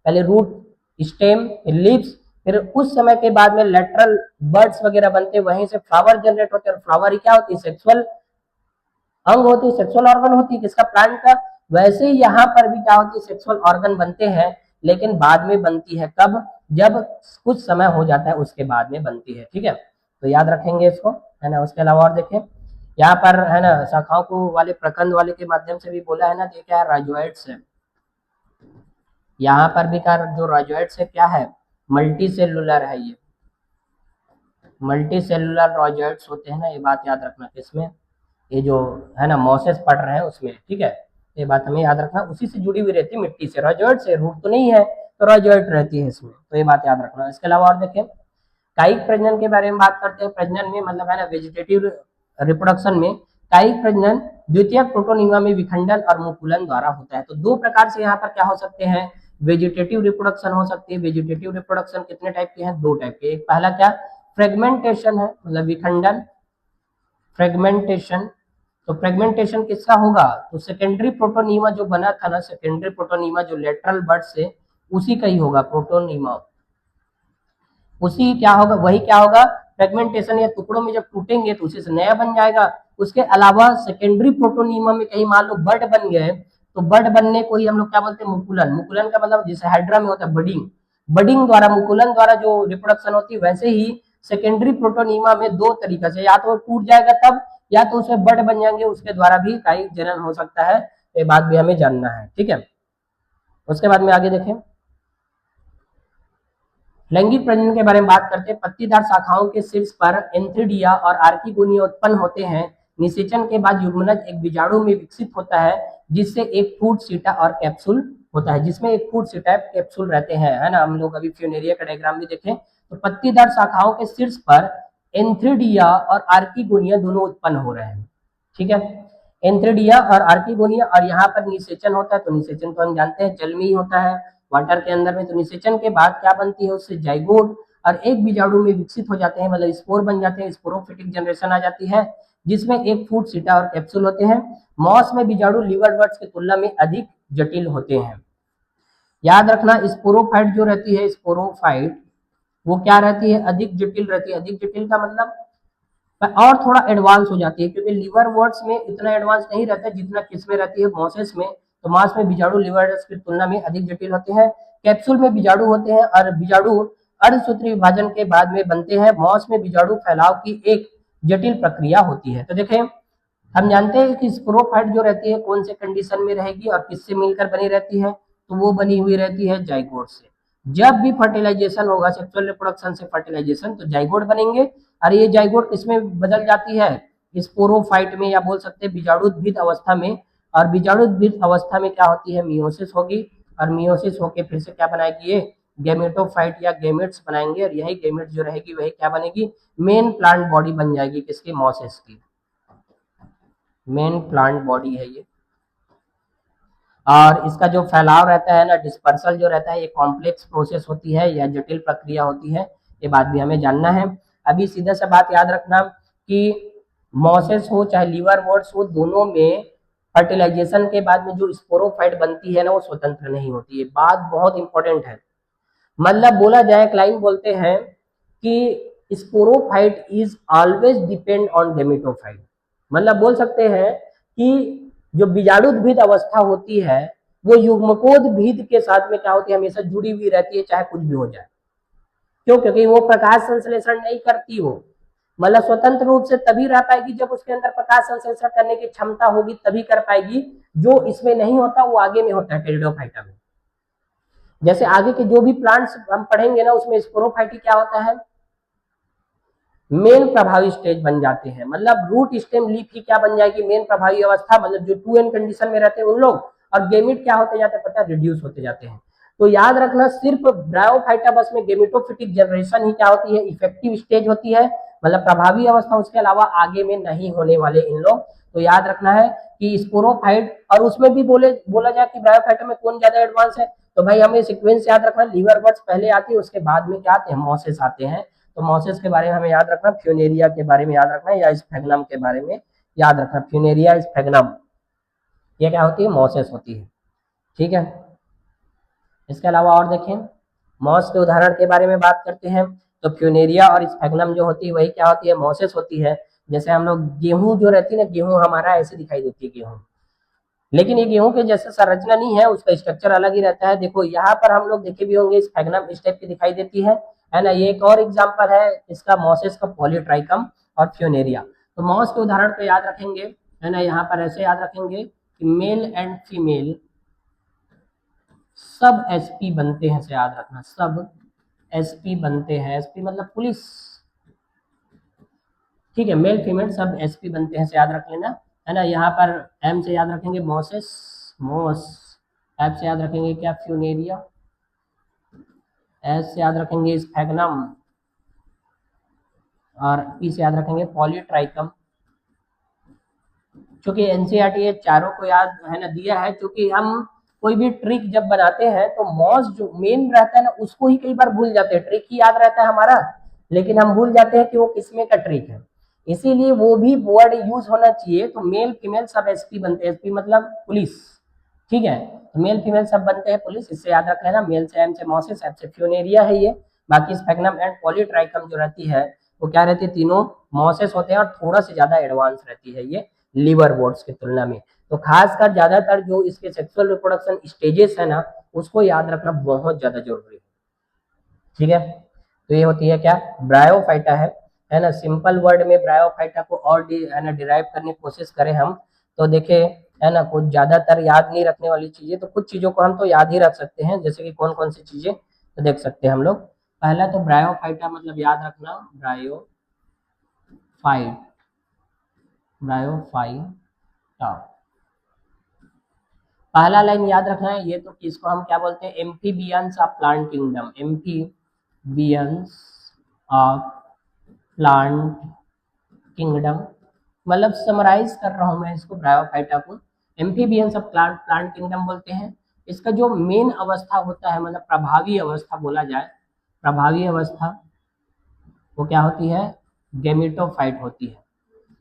पहले रूट, स्टेम, लिप्स, फिर उस समय के बाद में लेटरल बर्ड्स वगैरह बनते हैं, वहीं से फ्लावर जनरेट होते हैं। और फ्लावर ही क्या होती है, सेक्सुअल अंग होती है, सेक्सुअल ऑर्गन होती है किसका, प्लांट का। वैसे ही यहाँ पर भी क्या होती है, सेक्सुअल ऑर्गन बनते हैं, लेकिन बाद में बनती है कब, जब कुछ समय हो जाता है उसके बाद में बनती है। ठीक है, तो याद रखेंगे इसको, है ना। उसके अलावा और देखें यहाँ पर, है ना, शाखाओं को वाले प्रकंद वाले के माध्यम से भी बोला है ना, ये क्या है, राइजोइड्स है। यहाँ पर भी क्या, जो राइजोइड्स है क्या है, मल्टी सेलुलर है, ये मल्टी सेलुलर राइजोइड्स होते हैं ना, ये बात याद रखना। किसमें, ये जो है ना मोसेस पढ़ रहे हैं उसमें, ठीक है, ये बात हमें याद रखना, उसी से जुड़ी हुई रहती है मिट्टी से, राइजोइड से, रूट तो नहीं है, तो राइजोइड रहती है इसमें, तो ये बात याद रखना। इसके अलावा और देखें, कायिक प्रजनन के बारे में बात करते हैं। प्रजनन में मतलब है ना वेजिटेटिव रिप्रोडक्शन में कायिक प्रजनन द्वितीयक प्रोटोनीमा में विखंडन और मुकुलन द्वारा होता है। तो दो प्रकार से यहाँ पर क्या हो सकते हैं, वेजिटेटिव रिप्रोडक्शन हो सकती है। वेजिटेटिव रिप्रोडक्शन कितने टाइप के हैं, दो टाइप के। एक पहला क्या, फ्रेगमेंटेशन है, मतलब विखंडन, फ्रेगमेंटेशन। तो फ्रेगमेंटेशन किसका होगा, तो सेकेंडरी प्रोटोनीमा जो बना था ना, सेकेंडरी प्रोटोनीमा जो लेटरल बर्ड से, उसी का ही होगा प्रोटोनीमा, उसी क्या होगा, वही क्या होगा, फ्रेगमेंटेशन, या टुकड़ों में जब टूटेंगे तो उसी से नया बन जाएगा। उसके अलावा सेकेंडरी प्रोटोनीमा में कहीं मान लो बर्ड बन गए, तो बर्ड बनने को ही हम लोग क्या बोलते हैं, मुकुलन। मुकुलन का मतलब जैसे हाइड्रा में होता है बडिंग, बडिंग द्वारा, मुकुलन द्वारा जो रिप्रोडक्शन होती है, वैसे ही सेकेंडरी प्रोटोनीमा में दो तरीका से, या तो टूट जाएगा तब, या तो उसमें बर्ड बन जाएंगे, उसके द्वारा भी कायिक जनन हो सकता है। ये बात भी हमें जानना है, ठीक है। उसके बाद में आगे देखें, लैंगिक प्रजनन के बारे में बात करते हैं। पत्तीदार शाखाओं के शीर्ष पर एंथ्रिडिया और आर्किगोनिया उत्पन्न होते हैं। निषेचन के बाद युग्मनज एक बीजाणु में विकसित होता है, जिससे एक फूट सीटा और कैप्सूल होता है, जिसमें एक फूट सीटा कैप्सूल रहते हैं, है ना। हम लोग अभी फ्यूनेरिया का डायग्राम भी देखें, तो पत्तीदार शाखाओं के शीर्ष पर एंथ्रिडिया और आर्किगोनिया दोनों उत्पन्न हो रहे हैं, ठीक है। एंथ्रिडिया और आर्किगोनिया, और यहाँ पर निषेचन होता है। तो निषेचन तो हम जानते हैं जल में ही होता है, वाटर के अंदर में। तो निषेचन के बाद क्या बनती है, उससे जाइगोट और एक बीजाणु में विकसित हो जाते हैं, मतलब स्पोर बन जाते हैं, स्पोरोफिटिक जनरेशन आ जाती है, जिसमें एक फूट सीटा और कैप्सूल होते हैं। मॉस में बीजाणु लिवरवर्ट्स की तुलना में अधिक जटिल होते हैं। याद रखना, स्पोरोफाइट जो रहती है, स्पोरोफाइट, वो क्या रहती है, अधिक जटिल रहती है। अधिक जटिल का मतलब और थोड़ा एडवांस हो जाती है, क्योंकि लिवर वर्ड्स में इतना एडवांस नहीं रहता है जितना किसमें रहती है, मॉसेस में। तो मास में बीजाणु लिवर की तुलना में अधिक जटिल होते हैं। कैप्सूल में बीजाणु होते हैं, और बीजाणु अर्धसूत्री विभाजन के बाद में बनते हैं। मॉस में बीजाणु फैलाव की एक जटिल प्रक्रिया होती है। तो देखें, हम जानते हैं कि स्पोरोफाइट जो रहती है कौन से कंडीशन में रहेगी और किससे मिलकर बनी रहती है, तो वो बनी हुई रहती है जाइगोट से। जब भी फर्टिलाइजेशन होगा, सेक्सुअल रिप्रोडक्शन से फर्टिलाइजेशन, तो जाइगोट बनेंगे। और ये जाइगोट किसमें बदल जाती है, स्पोरोफाइट में, या बोल सकते हैं बीजाणुद्भिद अवस्था में। और बीजाणुद्भिद अवस्था में क्या होती है, मियोसिस होगी, और मियोसिस होके फिर से क्या बनाएगी, ये गेमेटोफाइट या गेमेट्स बनाएंगे। और यही गेमेट्स जो रहेगी वही क्या बनेगी, मेन प्लांट बॉडी बन जाएगी, किसकी, मॉसेस की। मेन प्लांट बॉडी है ये। और इसका जो फैलाव रहता है ना, डिस्पर्सल जो रहता है, ये कॉम्प्लेक्स प्रोसेस होती है या जटिल प्रक्रिया होती है, ये बात भी हमें जानना है। अभी सीधा सा बात याद रखना कि मॉसेस हो चाहे लीवर वोर्ट्स हो, दोनों में फर्टिलाइजेशन के बाद में जो स्पोरोफाइट बनती है ना, वो स्वतंत्र नहीं होती है। बात बहुत इंपॉर्टेंट है। मतलब बोला जाए, एक लाइन बोलते हैं कि sporophyte is always depend on gametophyte. मतलब बोल सकते हैं कि जो बीजाणुद्भिद अवस्था होती है वो युग्मकोद्भिद के साथ में क्या होती है, हमेशा जुड़ी हुई रहती है, चाहे कुछ भी हो जाए। क्यों? क्योंकि वो प्रकाश संश्लेषण नहीं करती, वो मतलब स्वतंत्र रूप से तभी रह पाएगी जब उसके अंदर प्रकाश संश्लेषण करने की क्षमता होगी, तभी कर पाएगी। जो इसमें नहीं होता वो आगे में होता है टेरिडोफाइटा में। जैसे आगे के जो भी प्लांट्स हम पढ़ेंगे ना, उसमें स्पोरोफाइटी क्या होता है, मेन प्रभावी स्टेज बन जाते हैं। मतलब रूट स्टेम लीफ ही क्या बन जाएगी, मेन प्रभावी अवस्था। मतलब जो 2n कंडीशन में रहते हैं उन लोग, और गेमिट क्या होते जाते हैं पता है, रिड्यूस होते जाते हैं। तो याद रखना, सिर्फ ब्रायोफाइटा बस में गेमेटोफिटिक जनरेशन ही क्या होती है, इफेक्टिव स्टेज होती है, मतलब प्रभावी अवस्था। उसके अलावा आगे में नहीं होने वाले इन लोग। तो याद रखना है कि स्पोरोफाइट, और उसमें भी बोला जाए कि ब्रायोफाइटा में कौन ज्यादा एडवांस है, तो भाई हमें सीक्वेंस याद रखना, लीवर बर्ड्स पहले आती है, उसके बाद में क्या आते हैं, मॉसेस आते हैं। तो मॉसेस के बारे में हमें याद रखना, फ्यूनेरिया के बारे में याद रखना, या स्फेग्नम के बारे में याद रखना। फ्यूनेरिया, स्फेग्नम, ये क्या होती है, मॉसेस होती है। ठीक है। इसके अलावा और देखें, मॉस के उदाहरण के बारे में बात करते हैं, तो फ्यूनेरिया और स्फेग्नम जो होती है वही क्या होती है, मॉसेस होती है। जैसे हम लोग गेहूं जो रहती है ना, गेहूं हमारा ऐसे दिखाई देती है गेहूं, लेकिन ये गेहूं के जैसे संरचना नहीं है, उसका स्ट्रक्चर अलग ही रहता है। देखो यहाँ पर हम लोग देखे भी होंगे, स्फेग्नम इस टाइप की दिखाई देती है ना। ये एक और एग्जांपल है इसका, मॉसेस का, पॉलीट्राइकम और फ्यूनेरिया। तो मॉस के उदाहरण को याद रखेंगे, है ना, यहाँ पर ऐसे याद रखेंगे कि मेल एंड फीमेल सब एसपी बनते हैं, से याद रखना, सब एसपी बनते हैं। एसपी मतलब पुलिस, ठीक है। मेल फीमेल सब एसपी बनते हैं, से याद रख लेना, है ना। यहाँ पर एम से याद रखेंगे मॉसेस, मॉस। एफ से याद रखेंगे क्या, फ्यूनेरिया। एस से याद रखेंगे स्फेग्नम, और पी से याद रखेंगे पॉलीट्राइकम। क्योंकि एनसीईआरटी ये चारों को याद है ना दिया है, क्योंकि हम कोई भी ट्रिक जब बनाते हैं तो मॉस जो मेन रहता है ना, उसको ही कई बार भूल जाते हैं। ट्रिक ही याद रहता है हमारा, लेकिन हम भूल जाते हैं कि वो किसमें का ट्रिक है। इसीलिए वो भी वर्ड यूज होना चाहिए। तो मेल फीमेल सब एसपी बनते हैं, एसपी मतलब पुलिस, ठीक है। तो मेल फीमेल सब बनते हैं पुलिस, इससे याद रख लेना। मेल से एम से मॉसेस, एफ से फ्यूनेरिया है ये। बाकी स्पेग्नम एंड पॉलीट्राइकम जो रहती है वो क्या रहती है, तीनों मॉसेस होते हैं, और थोड़ा सा ज्यादा एडवांस रहती है ये लीवर बोर्ड्स की तुलना में। तो खासकर ज्यादातर जो इसके सेक्सुअल रिप्रोडक्शन स्टेजेस है ना, उसको याद रखना बहुत ज्यादा जरूरी है। ठीक है। तो ये होती है क्या, ब्रायोफाइटा है ना। सिंपल वर्ड में ब्रायोफाइटा को और है ना डिराइव करने की कोशिश करें हम, तो देखे, है ना, कुछ ज्यादातर याद नहीं रखने वाली चीजें, तो कुछ चीजों को हम तो याद ही रख सकते हैं। जैसे कि कौन कौन सी चीजें, तो देख सकते हैं हम लोग। पहला तो ब्रायोफाइटा मतलब याद रखना, ब्रायोफाइट, ब्रायोफाइटा। पहला लाइन याद रखना है, ये तो किसको हम क्या बोलते हैं, amphibians of plant kingdom, amphibians of plant kingdom. मतलब समराइज कर रहा हूं मैं इसको, ब्रायोफाइटा को एम्फीबियंस ऑफ प्लांट किंगडम बोलते हैं। इसका जो मेन अवस्था होता है, मतलब प्रभावी अवस्था बोला जाए, प्रभावी अवस्था वो क्या होती है, गेमेटोफाइट होती है।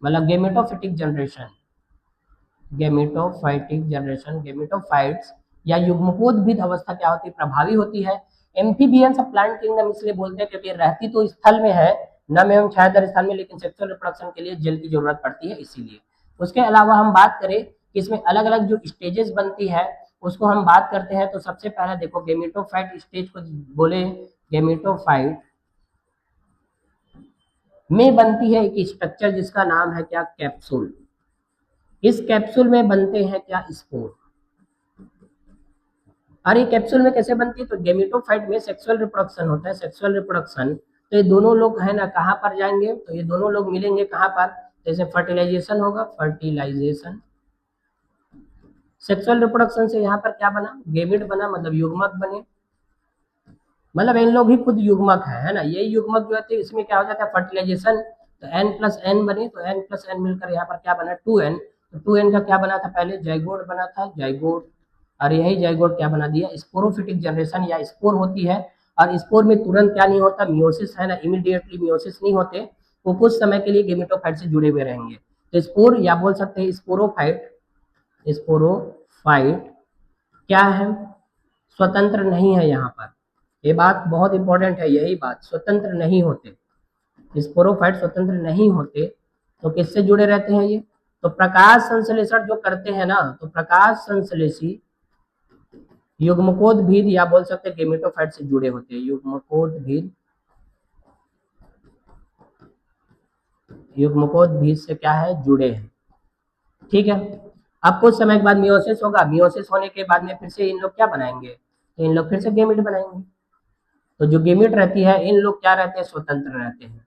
मतलब gametophytic generation, gametophytic generation, gametophytes या युग्मकोद्भिद अवस्था क्या होती है, प्रभावी होती है। एम्फीबियंस ऑफ प्लांट किंगडम इसलिए बोलते हैं क्योंकि रहती तो स्थल में है, नम एवं छायादार स्थान में, लेकिन सेक्सुअल रिप्रोडक्शन के लिए जल की जरूरत पड़ती है, इसीलिए। उसके अलावा हम बात करें कि इसमें अलग अलग जो स्टेजेस बनती है, उसको हम बात करते हैं। तो सबसे पहले देखो, गेमेटोफाइट स्टेज को बोले, गेमेटोफाइट में बनती है एक स्ट्रक्चर जिसका नाम है क्या, कैप्सूल। इस कैप्सूल में बनते हैं क्या, स्पोर। और ये कैप्सूल में कैसे बनती है, तो गेमेटोफाइट में सेक्सुअल रिप्रोडक्शन होता है, सेक्सुअल रिप्रोडक्शन। तो ये दोनों लोग है ना कहाँ पर जाएंगे, तो ये दोनों लोग मिलेंगे कहाँ पर, जैसे फर्टिलाइजेशन होगा, फर्टिलाइजेशन। सेक्सुअल रिप्रोडक्शन से यहाँ पर क्या बना, गेमिट बना, मतलब युग्मक बने। मतलब इन लोग ही खुद युग्मक है ना। ये युग्मक जो है इसमें क्या हो जाता है, फर्टिलाइजेशन, तो n+n बने, तो n+n मिलकर यहाँ पर क्या बना, 2n। तो 2n का क्या बना था, पहले जाइगोट बना था, जाइगोट। और यही जाइगोट क्या बना दिया, स्पोरोफिटिक जनरेशन या स्पोर होती है। और स्पोर में तुरंत क्या नहीं होता, मियोसिस है ना, इमीडिएटली मियोसिस नहीं होते, वो कुछ समय के लिए गेमेटोफाइट से जुड़े हुए रहेंगे। तो स्पोर या बोल सकते हैं स्पोरोफाइट, स्पोरोफाइट क्या है, स्वतंत्र नहीं है। यहाँ पर ये बात बहुत इंपॉर्टेंट है, यही बात, स्वतंत्र नहीं होते, स्पोरोफाइट स्वतंत्र नहीं होते। तो किससे जुड़े रहते हैं ये, तो प्रकाश संश्लेषण जो करते हैं ना, तो प्रकाश संश्लेषी युग्मकोद्भिद या बोल सकते हैं गेमेटोफाइट से जुड़े होते हैं, युग्मकोद्भिद, युग्मकोद्भिद से क्या है, जुड़े हैं। ठीक है, अब कुछ समय के बाद मियोसिस होगा, मियोसिस होने के बाद में फिर से इन लोग क्या बनाएंगे, तो इन लोग फिर से गेमिट बनाएंगे। तो जो गेमिट रहती है, इन लोग क्या रहते हैं, स्वतंत्र रहते हैं।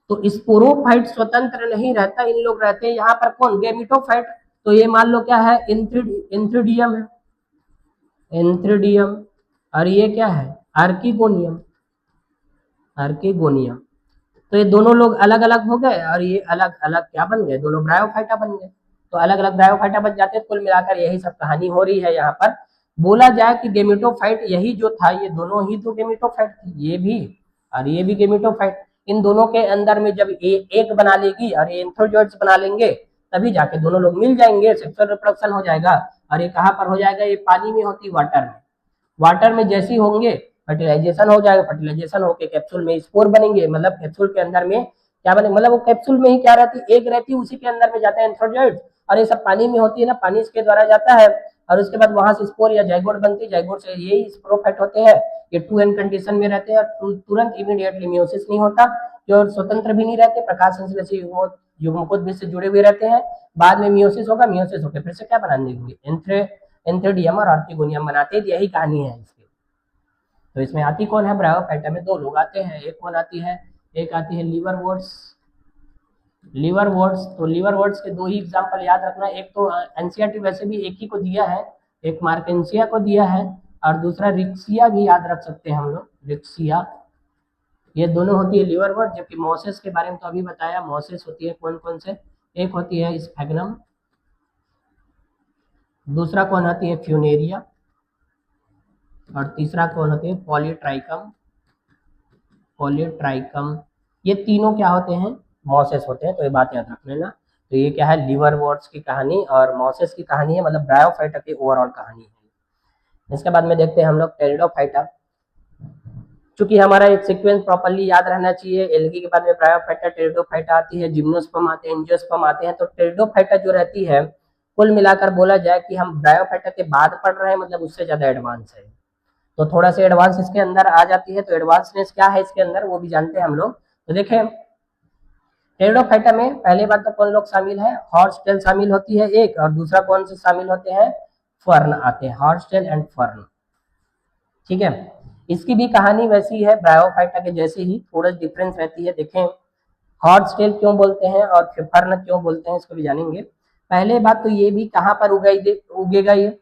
तो स्पोरोफाइट स्वतंत्र नहीं रहता, इन लोग रहते हैं यहाँ पर कौन, गेमिटोफाइट। तो ये मान लो क्या है, इंथ्रिडियम है, इंथ्रिडियम। और ये क्या है, आर्किगोनियम, आर्किगोनियम। तो ये दोनों लोग अलग अलग हो गए और ये अलग अलग क्या बन गए, दोनों ब्रायोफाइटा बन गए। तो अलग अलग ब्रायोफाइटा बन जाते हैं। कुल मिलाकर यही सब कहानी हो रही है। यहाँ पर बोला जाए कि गेमेटोफाइट यही जो था, ये दोनों ही तो गेमेटोफाइट थी, ये भी और ये भी गेमेटोफाइट। इन दोनों के अंदर में जब एक बना लेगी और ये एंथ्रोजोइड्स बना लेंगे, तभी जाके दोनों लोग मिल जाएंगे, सेक्सुअल रिप्रोडक्शन हो जाएगा। और ये कहाँ पर हो जाएगा, ये पानी में होती, वाटर में। वाटर में जैसे ही होंगे फर्टिलाइजेशन हो जाएगा, फर्टिलाइजेशन होके कैप्सूल में स्पोर बनेंगे, मतलब कैप्सूल के अंदर में क्या बने, मतलब वो कैप्सूल में ही क्या रहती, एक रहती है, उसी के अंदर में जाता है एंथ्रोजोइड। और ये सब पानी में होती है ना, पानी इसके द्वारा जाता है और उसके बाद वहां से स्पोर या जाइगोट बनती है, जाइगोट से यही स्पोरोफाइट होते हैं। ये 2n कंडीशन में रहते हैं और तुरंत इमीडिएटली मियोसिस नहीं होता, जो स्वतंत्र भी नहीं रहते, प्रकाश संश्लेषी युग्मकोद्भिद से जुड़े हुए रहते हैं। बाद में मियोसिस होगा, मियोसिस होकर फिर से क्या बना देंगे, एंथ्रेडियम और आर्किगोनियम बनाते हैं। यही कहानी है इसकी। तो इसमें आती कौन है, ब्रायोफाइटा में दो लोग आते हैं, एक कौन आती है, एक आती है लीवरवोर्ट्स। लीवरवोर्ट्स, तो लीवरवोर्ट्स के दो ही एग्जांपल याद रखना, एक तो एनसीईआरटी वैसे भी एक ही को दिया है, एक मार्केंसिया को दिया है और दूसरा रिक्सिया भी याद रख सकते हैं हम लोग, रिक्सिया। ये दोनों होती है लीवरवोर्ट। जबकि मोसेस के बारे में तो अभी बताया, मोसेस होती है कौन कौन से, एक होती है स्फेग्नम, दूसरा कौन होती है फ्यूनेरिया और तीसरा कौन होती है पॉलीट्राइकम, पॉलीट्राइकम। ये तीनों क्या होते हैं, मॉसेस होते हैं। तो ये बात याद रख लेना। तो ये क्या है, लिवरवॉर्ट्स की कहानी और मॉसेस की कहानी है, मतलब ब्रायोफाइटा की ओवरऑल कहानी है। इसके बाद में देखते हैं हम लोग टेरिडोफाइटा। चूंकि हमारा एक सीक्वेंस प्रॉपर्ली याद रहना चाहिए, एल्गी के बाद में ब्रायोफाइटा, टेरिडोफाइटा आती है, जिम्नोस्पर्म आते हैं, एंजियोस्पर्म आते हैं। तो टेरिडोफाइटा जो रहती है, कुल मिलाकर बोला जाए कि हम ब्रायोफाइटा के बाद पढ़ रहे हैं, मतलब उससे ज्यादा एडवांस है। तो थोड़ा सा एडवांस इसके अंदर आ जाती है। तो एडवांसनेस क्या है इसके अंदर, वो भी जानते हैं हम लोग। तो देखें, टेरिडोफाइटा में पहले बात तो कौन लोग शामिल है, हॉर्स टेल शामिल होती है एक, और दूसरा कौन से शामिल होते हैं, फर्न आते हैं, हॉर्स टेल एंड फर्न। ठीक है, इसकी भी कहानी वैसी है ब्रायोफाइटा के जैसे ही, थोड़ा डिफरेंस रहती है। देखें, हॉर्स टेल क्यों बोलते हैं और फर्न क्यों बोलते हैं, इसको भी जानेंगे। पहले बात तो ये भी कहाँ पर उगेगा, ये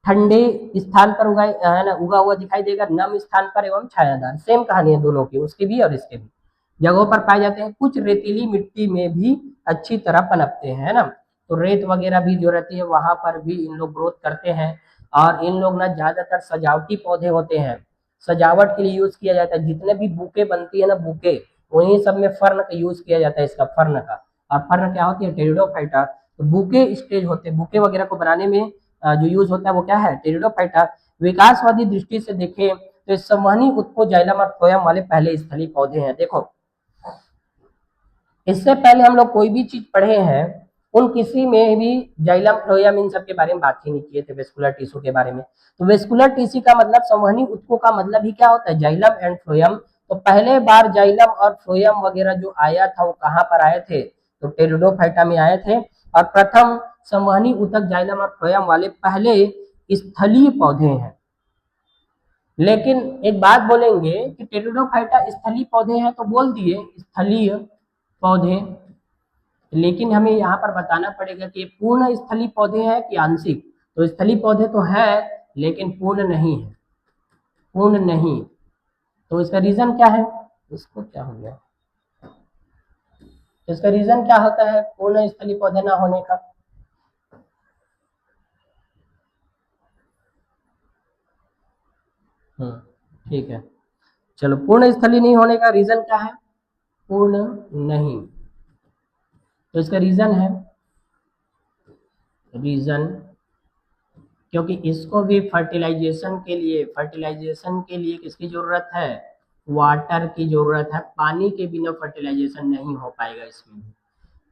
ठंडे स्थान पर उगाए है ना, उगा हुआ दिखाई देगा, नम स्थान पर एवं छायादार। सेम कहानी है दोनों की, उसकी भी और इसके भी। जगहों पर पाए जाते हैं, कुछ रेतीली मिट्टी में भी अच्छी तरह पनपते हैं, है ना। तो रेत वगैरह भी जो रहती है वहां पर भी इन लोग ग्रोथ करते हैं। और इन लोग ना ज्यादातर सजावटी पौधे होते हैं, सजावट के लिए यूज किया जाता है। जितने भी बुके बनती है ना, बुके, वहीं सब में फर्न का यूज किया जाता है, इसका फर्न का। और फर्न क्या होती है, टेरिडोफाइटा। तो बुके स्टेज होते हैं, बुके वगैरह को बनाने में जो यूज होता है वो क्या है, टेरिडोफाइटा। विकासवादी दृष्टि से देखें तो संवहनी उत्पो जाइलम और फ्लोएम वाले पहले स्थलीय पौधे हैं। देखो, इससे पहले हम लोग कोई भी चीज पढ़े हैं, उन किसी में भी जाइलम फ्लोएम इन सब के बारे में बात ही नहीं किए थे, वेस्कुलर टिश्यू के बारे में। तो वेस्कुलर टिश्यू का मतलब, संवहनी उत्तकों का मतलब ही क्या होता है, जाइलम एंड फ्लोएम। तो पहले बार जाइलम और फ्लोएम वगैरह जो आया था, वो कहाँ पर आए थे, तो टेरिडोफाइटा में आए थे। और प्रथम संवहनी उत्तक जाइलम और फ्लोएम वाले पहले स्थलीय पौधे हैं। लेकिन एक बात बोलेंगे कि टेरिडोफाइटा स्थलीय पौधे हैं, तो बोल दिए स्थलीय पौधे, लेकिन हमें यहाँ पर बताना पड़ेगा कि पूर्ण स्थलीय पौधे हैं कि आंशिक। तो स्थलीय पौधे तो है, लेकिन पूर्ण नहीं है, पूर्ण नहीं। तो इसका रीजन क्या है, इसको क्या हो गया, इसका रीजन क्या होता है पूर्ण स्थलीय पौधे ना होने का। ठीक है। चलो, पूर्ण स्थली नहीं होने का रीजन क्या है? पूर्ण नहीं, तो इसका रीजन क्योंकि इसको भी फर्टिलाइजेशन के लिए किसकी जरूरत है? वाटर की जरूरत है। पानी के बिना फर्टिलाइजेशन नहीं हो पाएगा इसमें।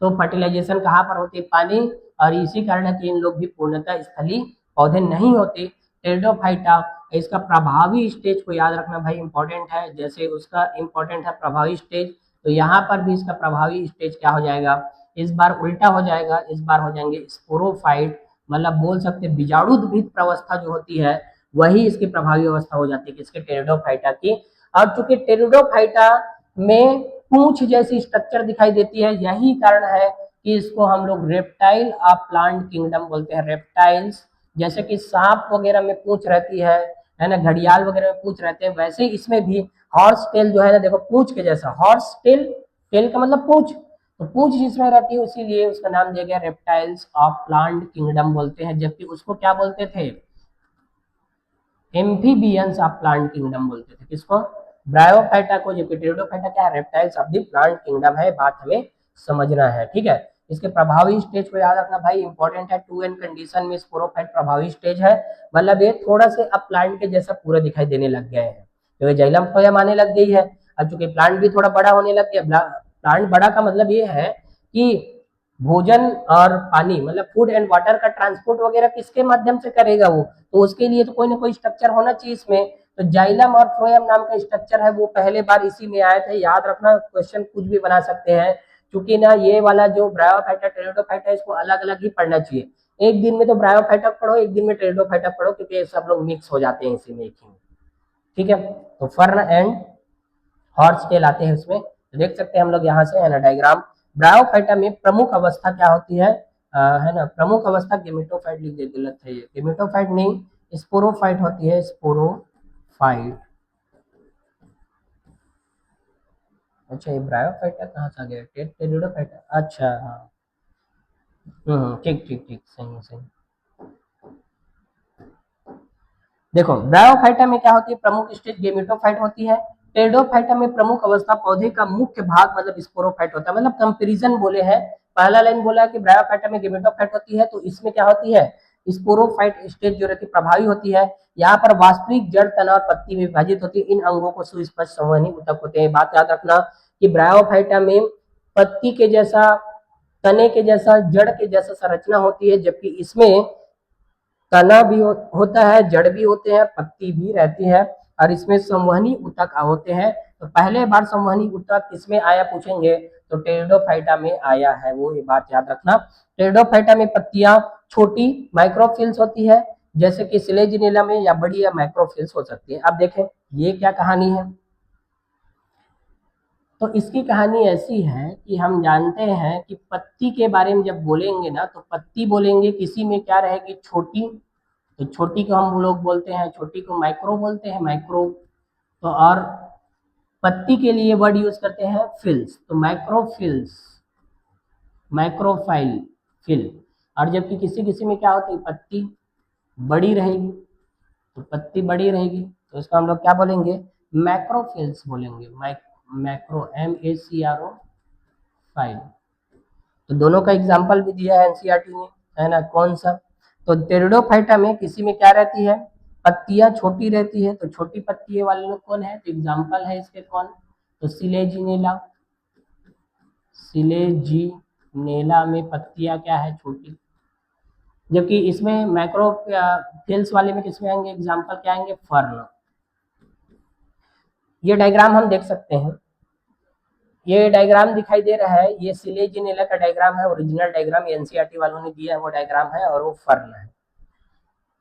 तो फर्टिलाइजेशन कहाँ पर होती है? पानी। और इसी कारण है कि इन लोग भी पूर्णतः स्थलीय पौधे नहीं होते। टेरिडोफाइटा, इसका प्रभावी स्टेज को याद रखना भाई इंपॉर्टेंट है। जैसे उसका इंपॉर्टेंट है प्रभावी स्टेज, तो यहाँ पर भी इसका प्रभावी स्टेज क्या हो जाएगा? इस बार उल्टा हो जाएगा, इस बार हो जाएंगे स्पोरोफाइट, मतलब बोल सकते हैं बीजाणुद्भिद प्रवस्था जो होती है वही इसकी प्रभावी अवस्था हो जाती है किसके? टेरिडोफाइटा की। और चूंकि टेरिडोफाइटा में पूंछ जैसी स्ट्रक्चर दिखाई देती है, यही कारण है कि इसको हम लोग रेप्टाइल ऑफ प्लांट किंगडम बोलते हैं। रेप्टाइल्स, जैसे कि सांप वगैरह में पूंछ रहती है ना, घड़ियाल वगैरह में पूंछ रहते हैं, वैसे ही इसमें भी हॉर्स टेल जो है ना, देखो पूंछ के जैसा हॉर्स टेल, टेल का मतलब पूंछ, तो पूंछ जिसमें रहती है इसीलिए उसका नाम दिया गया रेप्टाइल्स ऑफ प्लांट किंगडम बोलते हैं। जबकि उसको क्या बोलते थे? एम्फीबियंस ऑफ प्लांट किंगडम बोलते थे। किसको? ब्रायोफाइटा को। जबकि टेरिडोफाइटा क्या है? Reptiles of the plant kingdom है। बात हमें समझना है, ठीक है। इसके प्रभावी स्टेज को याद रखना भाई इंपॉर्टेंट है। 2n कंडीशन में स्पोरोफाइट प्रभावी स्टेज है, मतलब ये थोड़ा से अब प्लांट के जैसा पूरा दिखाई देने लग गए हैं, क्योंकि जाइलम फ्लोएम आने लग गई है। अब चूंकि प्लांट भी थोड़ा बड़ा होने लग गया, प्लांट बड़ा का मतलब ये है कि भोजन और पानी, मतलब फूड एंड वाटर का ट्रांसपोर्ट वगैरह किसके माध्यम से करेगा वो? तो उसके लिए तो कोई ना कोई स्ट्रक्चर होना चाहिए इसमें। तो जाइलम और फ्लोएम नाम का स्ट्रक्चर है, वो पहले बार इसी में आए थे। याद रखना, क्वेश्चन कुछ भी बना सकते हैं, क्योंकि ना ये वाला जो ब्रायोफाइटा टेरिडोफाइटा इसको अलग अलग ही पढ़ना चाहिए। एक दिन में तो ब्रायोफाइटा पढ़ो, एक दिन में टेरिडोफाइटा पढ़ो, क्योंकि सब लोग मिक्स हो जाते हैं इसी में, एक ही में, ठीक है। तो फर्न एंड हॉर्स टेल आते हैं इसमें। तो देख सकते हैं हम लोग यहाँ से, है ना, डायग्राम। ब्रायोफाइटा में प्रमुख अवस्था क्या होती है? है ना, प्रमुख अवस्था गेमेटोफाइट लिख दे, गलत है ये, गेमेटोफाइट नहीं स्पोरोफाइट होती है, स्पोरोफाइट। अच्छा, ये ब्रायोफाइटा कहाँ से आ गया? टेरिडोफाइटा, अच्छा हाँ। ठीक ठीक ठीक, सही सही। देखो, ब्रायोफाइटा में क्या होती है? प्रमुख स्टेज गेमेटोफाइट होती है। टेरिडोफाइटा में प्रमुख अवस्था पौधे का मुख्य भाग मतलब स्पोरोफाइट होता है। मतलब कंपैरिजन बोले हैं, पहला लाइन बोला है कि ब्रायोफाइटा में गेमेटोफाइट होती है, तो इसमें क्या होती है? स्पोरोफाइट स्टेज जो रहती है प्रभावी होती है। यहाँ पर वास्तविक जड़, तना और पत्ती में विभाजित होती है। इन अंगों को सुस्पष्ट संवहनी ऊतक होते हैं। बात याद रखना कि ब्रायोफाइटा में पत्ती के जैसा, तने के जैसा, जड़ के जैसा संरचना होती है, जबकि इसमें तना भी होता है, जड़ भी होते हैं, पत्ती भी रहती है, और इसमें संवहनी ऊतक होते हैं। तो पहले बार संवहनी ऊतक किसमें आया पूछेंगे, तो टेरिडोफाइटा में आया है, वो ये बात याद रखना। टेरिडोफाइटा में पत्तियां छोटी माइक्रोफिल्स होती है, जैसे कि सिलेजिनेला में, या बड़ी या माइक्रोफिल्स हो सकती है। अब देखें ये क्या कहानी है। तो इसकी कहानी ऐसी है कि हम जानते हैं कि पत्ती के बारे में जब बोलेंगे ना, तो पत्ती बोलेंगे, किसी में क्या रहेगी? छोटी। तो छोटी को हम लोग बोलते हैं, छोटी को माइक्रो बोलते हैं, माइक्रो। तो और पत्ती के लिए वर्ड यूज करते हैं फिल्स, तो माइक्रोफिल्स, माइक्रोफाइल, फिल। और जबकि किसी किसी में क्या होती है? पत्ती बड़ी रहेगी, तो पत्ती बड़ी रहेगी, तो इसको हम लोग क्या बोलेंगे? मैक्रोफिल्स बोलेंगे। Macro, MACRO file. तो दोनों का एग्जाम्पल भी दिया है एनसीईआरटी ने, है ना, कौन सा? तो टेरिडोफाइटा में किसी में क्या रहती है? पत्तियां छोटी रहती है, तो छोटी पत्ती वाले लोग कौन है? तो एग्जाम्पल है इसके कौन? तो सिलेजिनेला। सिलेजिनेला में पत्तियां क्या है? छोटी। जबकि इसमें मैक्रो फिल्स वाले में किसमें आएंगे? एग्जाम्पल क्या आएंगे? फर्न। ये डायग्राम हम देख सकते हैं, ये डायग्राम दिखाई दे रहा है, ये सिलेजिनेला का डायग्राम है, ओरिजिनल डायग्राम एनसीईआरटी वालों ने दिया है, वो डायग्राम है, और वो फर्न है।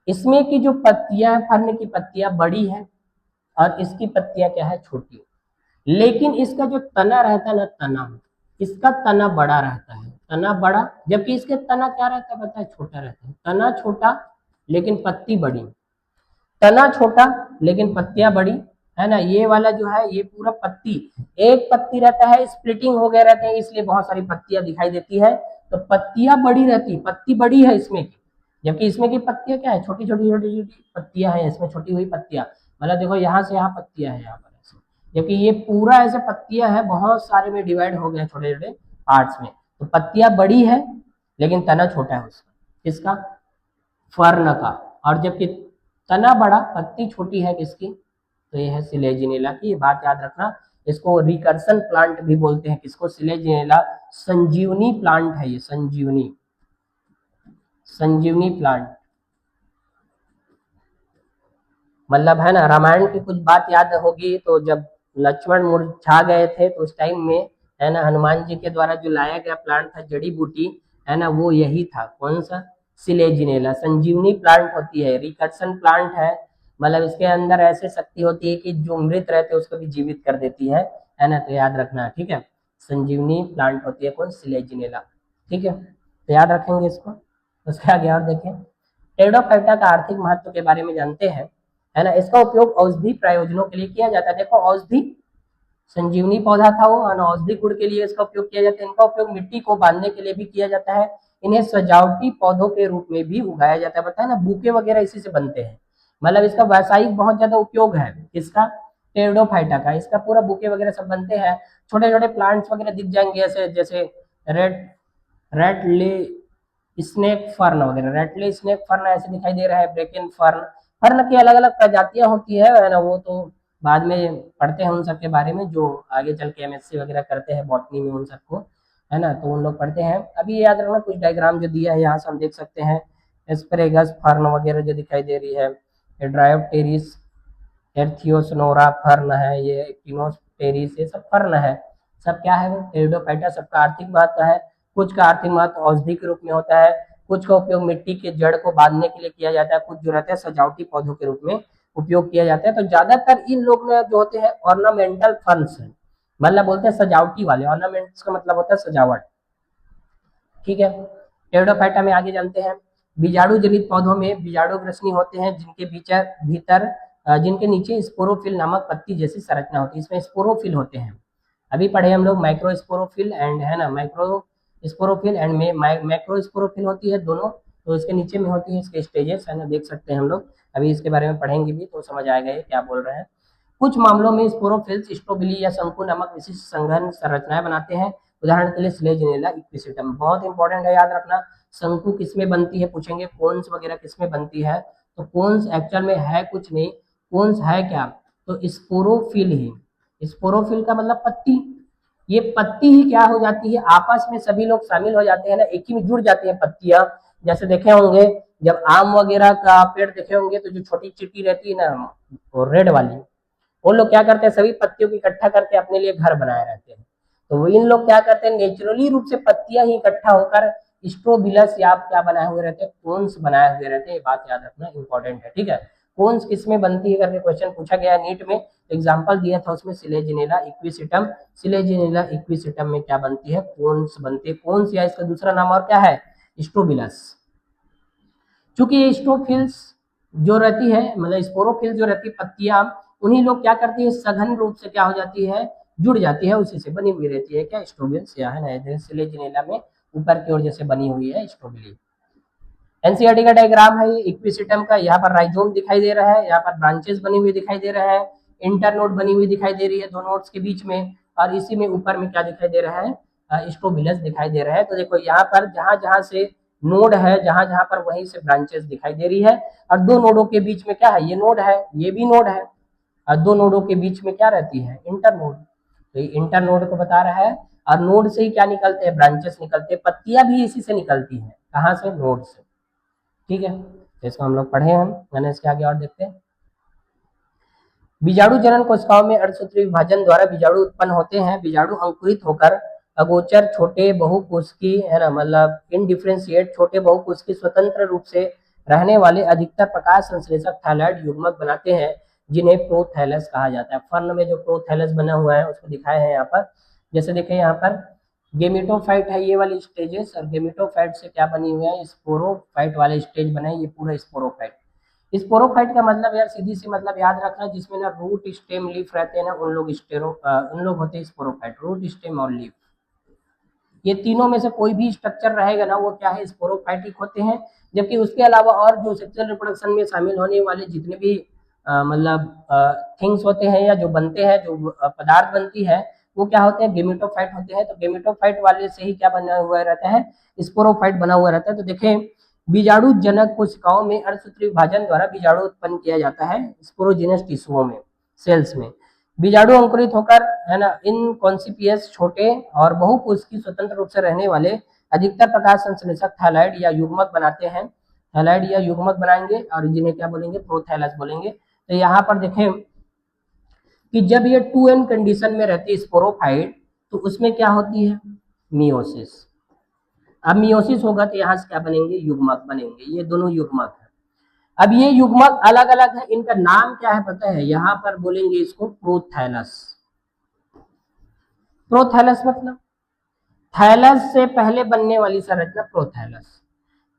इसमें की जो पत्तियां है, फर्न की पत्तियां बड़ी है, और इसकी पत्तियां क्या है? छोटी। लेकिन इसका जो तना रहता है ना, तना, इसका तना बड़ा रहता है, तना बड़ा, जबकि इसके तना क्या रहता है पता है? छोटा रहता है। तना छोटा लेकिन पत्ती बड़ी, तना छोटा लेकिन पत्तियां बड़ी, है ना। ये वाला जो है ये पूरा पत्ती, एक पत्ती रहता है, स्प्लिटिंग हो गए रहते हैं, इसलिए बहुत सारी पत्तियां दिखाई देती है। तो पत्तियां बड़ी रहती, पत्ती बड़ी है इसमें की, जबकि इसमें की पत्तियां क्या है? छोटी छोटी छोटी छोटी पत्तियां हैं इसमें, छोटी हुई पत्तियां। मतलब देखो यहाँ से यहाँ पत्तियां है यहाँ पर ऐसे, जबकि ये पूरा ऐसे पत्तियां है बहुत सारे में डिवाइड हो गए छोटे छोटे पार्ट्स में। तो पत्तियां बड़ी है लेकिन तना छोटा है उसका, किसका, फर्न का। और जबकि तना बड़ा पत्ती छोटी है किसकी, तो ये है सिलेजिनेला की, ये बात याद रखना। इसको रिकर्सन प्लांट भी बोलते हैं, किसको, सिलेजिनेला। संजीवनी प्लांट है ये, संजीवनी, संजीवनी प्लांट। मतलब है ना, रामायण की कुछ बात याद होगी तो जब लक्ष्मण मुरझा गए थे तो उस टाइम में, है ना, हनुमान जी के द्वारा जो लाया गया प्लांट था, जड़ी बूटी, है ना, वो यही था, कौन सा, सिलेजिनेला। संजीवनी प्लांट होती है, रिकर्सन प्लांट है। मतलब इसके अंदर ऐसे शक्ति होती है कि जो मृत रहते हैं उसको भी जीवित कर देती है ना, तो याद रखना, ठीक है। संजीवनी प्लांट होती है कौन, सिलेजिनेला, ठीक है, तो याद रखेंगे इसको। उसके आगे और देखें, टेरिडोफाइटा का आर्थिक महत्व के बारे में जानते हैं, है ना। इसका उपयोग औषधि प्रयोजनों के लिए किया जाता है। देखो औषधि, संजीवनी पौधा था वो, और औषधि गुण के लिए इसका उपयोग किया जाता है। इनका उपयोग मिट्टी को बांधने के लिए भी किया जाता है। इन्हें सजावटी पौधों के रूप में भी उगाया जाता है, बताया ना, बुके वगैरह इसी से बनते हैं। मतलब इसका व्यावसायिक बहुत ज्यादा उपयोग है, किसका, टेरिडोफाइटा का। इसका पूरा बुके वगैरह सब बनते हैं। छोटे छोटे प्लांट्स वगैरह दिख जाएंगे ऐसे, जैसे रेड रेडले स्नेक फर्न वगैरह, रेडले स्नेक फर्न ऐसे दिखाई दे रहा है, ब्रेकन फर्न। फर्न की अलग अलग प्रजातियां होती है ना, वो तो बाद में पढ़ते हैं उन सब के बारे में, जो आगे चल के एमएससी वगैरह करते हैं बॉटनी में उन सबको, है ना, तो उन लोग पढ़ते हैं। अभी याद रखना कुछ डायग्राम जो दिया है यहाँ से हम देख सकते हैं, एस्पेरेगस फर्न वगैरह जो दिखाई दे रही है, ड्रायोप्टेरिस, एर्थियोसनोरा फर्न है, ये एक्टिनोस्टेरिस, ये सब फर्न है। सब क्या है, वो टेरिडोफाइटा। सबका आर्थिक महत्व है, कुछ का आर्थिक महत्व औषधि के रूप में होता है, कुछ का उपयोग मिट्टी के जड़ को बांधने के लिए किया जाता है, कुछ जो रहते हैं सजावटी पौधों के रूप में उपयोग किया जाता है। तो ज्यादातर इन लोग में जो होते हैं ऑर्नामेंटल फर्न्स है, मतलब बोलते हैं सजावटी वाले। ऑर्नामेंट्स का मतलब होता है सजावट, ठीक है। टेरिडोफाइटा में आगे जानते हैं, बीजाणु जनित पौधों में बीजाणु ग्रसनी होते हैं, जिनके भीतर जिनके नीचे स्पोरोफिल नामक पत्ती जैसी संरचना होती है, इसमें स्पोरोफिल होते हैं। अभी पढ़े हम लोग माइक्रो स्पोरोफिल एंड, है ना, माइक्रो स्पोरोफिल एंड में मैक्रो स्पोरोफिल होती है दोनों। तो इसके नीचे में होती है इसके स्टेजेस, है ना, देख सकते हैं हम लोग। अभी इसके बारे में पढ़ेंगे भी तो समझ आएगा ये क्या बोल रहे हैं। कुछ मामलों में स्पोरोफिल्स स्ट्रोबिली या शंकु नामक विशिष्ट संघन संरचनाएं बनाते हैं। उदाहरण के लिए स्लेजिनेला इक्विसिटम, बहुत इंपॉर्टेंट है, याद रखना। शंकु किसमें बनती है पूछेंगे, कोन्स वगैरह किसमें बनती है, तो कोन्स एक्चुअल में है कुछ नहीं, कोन्स है क्या, तो स्पोरोफिल ही। स्पोरोफिल का मतलब पत्ती। ये पत्ती ही क्या हो जाती है, आपस में सभी लोग शामिल हो जाते हैं ना, एक ही में जुड़ जाती है पत्तियां। जैसे देखे होंगे जब आम वगैरह का पेड़ देखे होंगे तो जो छोटी चिट्टी रहती है ना, वो रेड वाली, वो लोग क्या करते हैं, सभी पत्तियों को इकट्ठा करके अपने लिए घर बनाए रहते हैं। तो वो इन लोग क्या करते हैं, नेचुरली रूप से पत्तियां ही इकट्ठा होकर स्ट्रोबिलस या आप क्या बनाए हुए रहते हैं, कोन्स बनाए हुए रहते हैं। ये बात याद रखना इंपॉर्टेंट है, ठीक है। कोन्स किसमें बनती है करके क्वेश्चन पूछा गया है नीट में, एग्जाम्पल दिया था उसमें सिलेजिनेला इक्विसिटम। सिलेजिनेला इक्विसिटम में क्या बनती है, कोन्स बनती है। कोन्स या इसका दूसरा नाम और क्या है, स्ट्रोबिलस। चूंकि ये स्टोफिल्स जो रहती है, मतलब स्पोरोफिल जो रहती है पत्तियां, उन्हीं लोग क्या करती है, सघन रूप से क्या हो जाती है, जुड़ जाती है, उसी से बनी हुई रहती है क्या, स्ट्रोबिल्स, या है ना, सिलेजिनेला में ऊपर की ओर जैसे बनी हुई है स्ट्रोबिली। एनसीईआरटी का डायग्राम है ये इक्विसिटम का। यहाँ पर राइजोम दिखाई दे रहा है, यहाँ पर ब्रांचेस बनी हुई दिखाई दे रहा है, इंटरनोड बनी हुई दिखाई दे रही है दो नोड्स के बीच में, और इसी में ऊपर में क्या दिखाई दे रहा है, स्ट्रोबिलस दिखाई दे रहा है। तो देखो यहाँ पर जहां जहां से नोड है, जहां जहां पर वहीं से ब्रांचेस दिखाई दे रही है। और दो नोडों के बीच में क्या है, ये नोड है, ये भी नोड है, और दो नोडों के बीच में क्या रहती है, इंटरनोड। तो ये इंटरनोड को बता रहा है। और नोड से ही क्या निकलते हैं, ब्रांचेस निकलते हैं, पत्तियां भी इसी से निकलती हैं, कहाँ से, नोड से, ठीक है। तो इसको हम लोग पढ़े हम, मैंने इसके आगे और देखते हैं। बीजाणु जनन कोशिकाओं में अर्धसूत्री विभाजन द्वारा बीजाणु उत्पन्न होते हैं। बीजाणु अंकुरित होकर अगोचर छोटे बहुकोशिकी, है ना, मतलब इनडिफरेंशिएट छोटे बहुकोशिकी स्वतंत्र रूप से रहने वाले अधिकतर प्रकाश संश्लेषक थैलॉइड युग्मक बनाते हैं, जिन्हें प्रोथैलस कहा जाता है। फर्न में जो प्रोथैलस बना हुआ है उसको दिखाया है यहाँ पर। जैसे देखें यहाँ पर गेमिटोफाइट है ये वाली स्टेजेस, और गेमिटोफाइट से क्या बनी हुई है, स्पोरोफाइट वाले स्टेज बने, ये पूरा स्पोरोफाइट। स्पोरोफाइट का मतलब यार सीधी सी मतलब याद रखना, जिसमें ना रूट स्टेम लीफ रहते हैं ना, उन लोग होते हैं स्पोरोफाइट, रूट स्टेम और लीफ। ये तीनों में से कोई भी स्ट्रक्चर रहेगा ना, वो क्या है, स्पोरोफाइटिक होते हैं। जबकि उसके अलावा और जो सेक्सुअल रिप्रोडक्शन में शामिल होने वाले जितने भी मतलब थिंग्स होते हैं या जो बनते हैं, जो पदार्थ बनती है, वो क्या होते हैं, गेमेटोफाइट होते हैं। तो गेमेटोफाइट वाले से ही क्या बना हुआ रहता है, स्पोरोफाइट बना हुआ रहता है। तो देखें, बीजाणु जनक कोशिकाओं में अर्धसूत्री विभाजन द्वारा बीजाणु उत्पन्न किया जाता है स्पोरोजिनस टिश्यूओं में, सेल्स में। बीजाणु अंकुरित होकर, है ना, इन कॉन्सिपियस छोटे और बहुकोशिकीय स्वतंत्र रूप से रहने वाले अधिकतर प्रकाश संश्लेषक थैलाइड या युग्मक बनाते हैं, थैलाइड या युग्मक बनाएंगे, और जिन्हें क्या बोलेंगे, प्रोथैलस बोलेंगे। तो यहाँ पर देखें कि जब ये 2n कंडीशन में रहती है स्पोरोफाइट, तो उसमें क्या होती है, मियोसिस। अब मियोसिस होगा तो यहाँ से क्या बनेंगे, युग्मक बनेंगे, ये दोनों युग्मक है। अब ये युग्मक अलग अलग है, इनका नाम क्या है पता है, यहाँ पर बोलेंगे इसको प्रोथैलस। प्रोथैलस मतलब थैलस से पहले बनने वाली संरचना प्रोथैलस।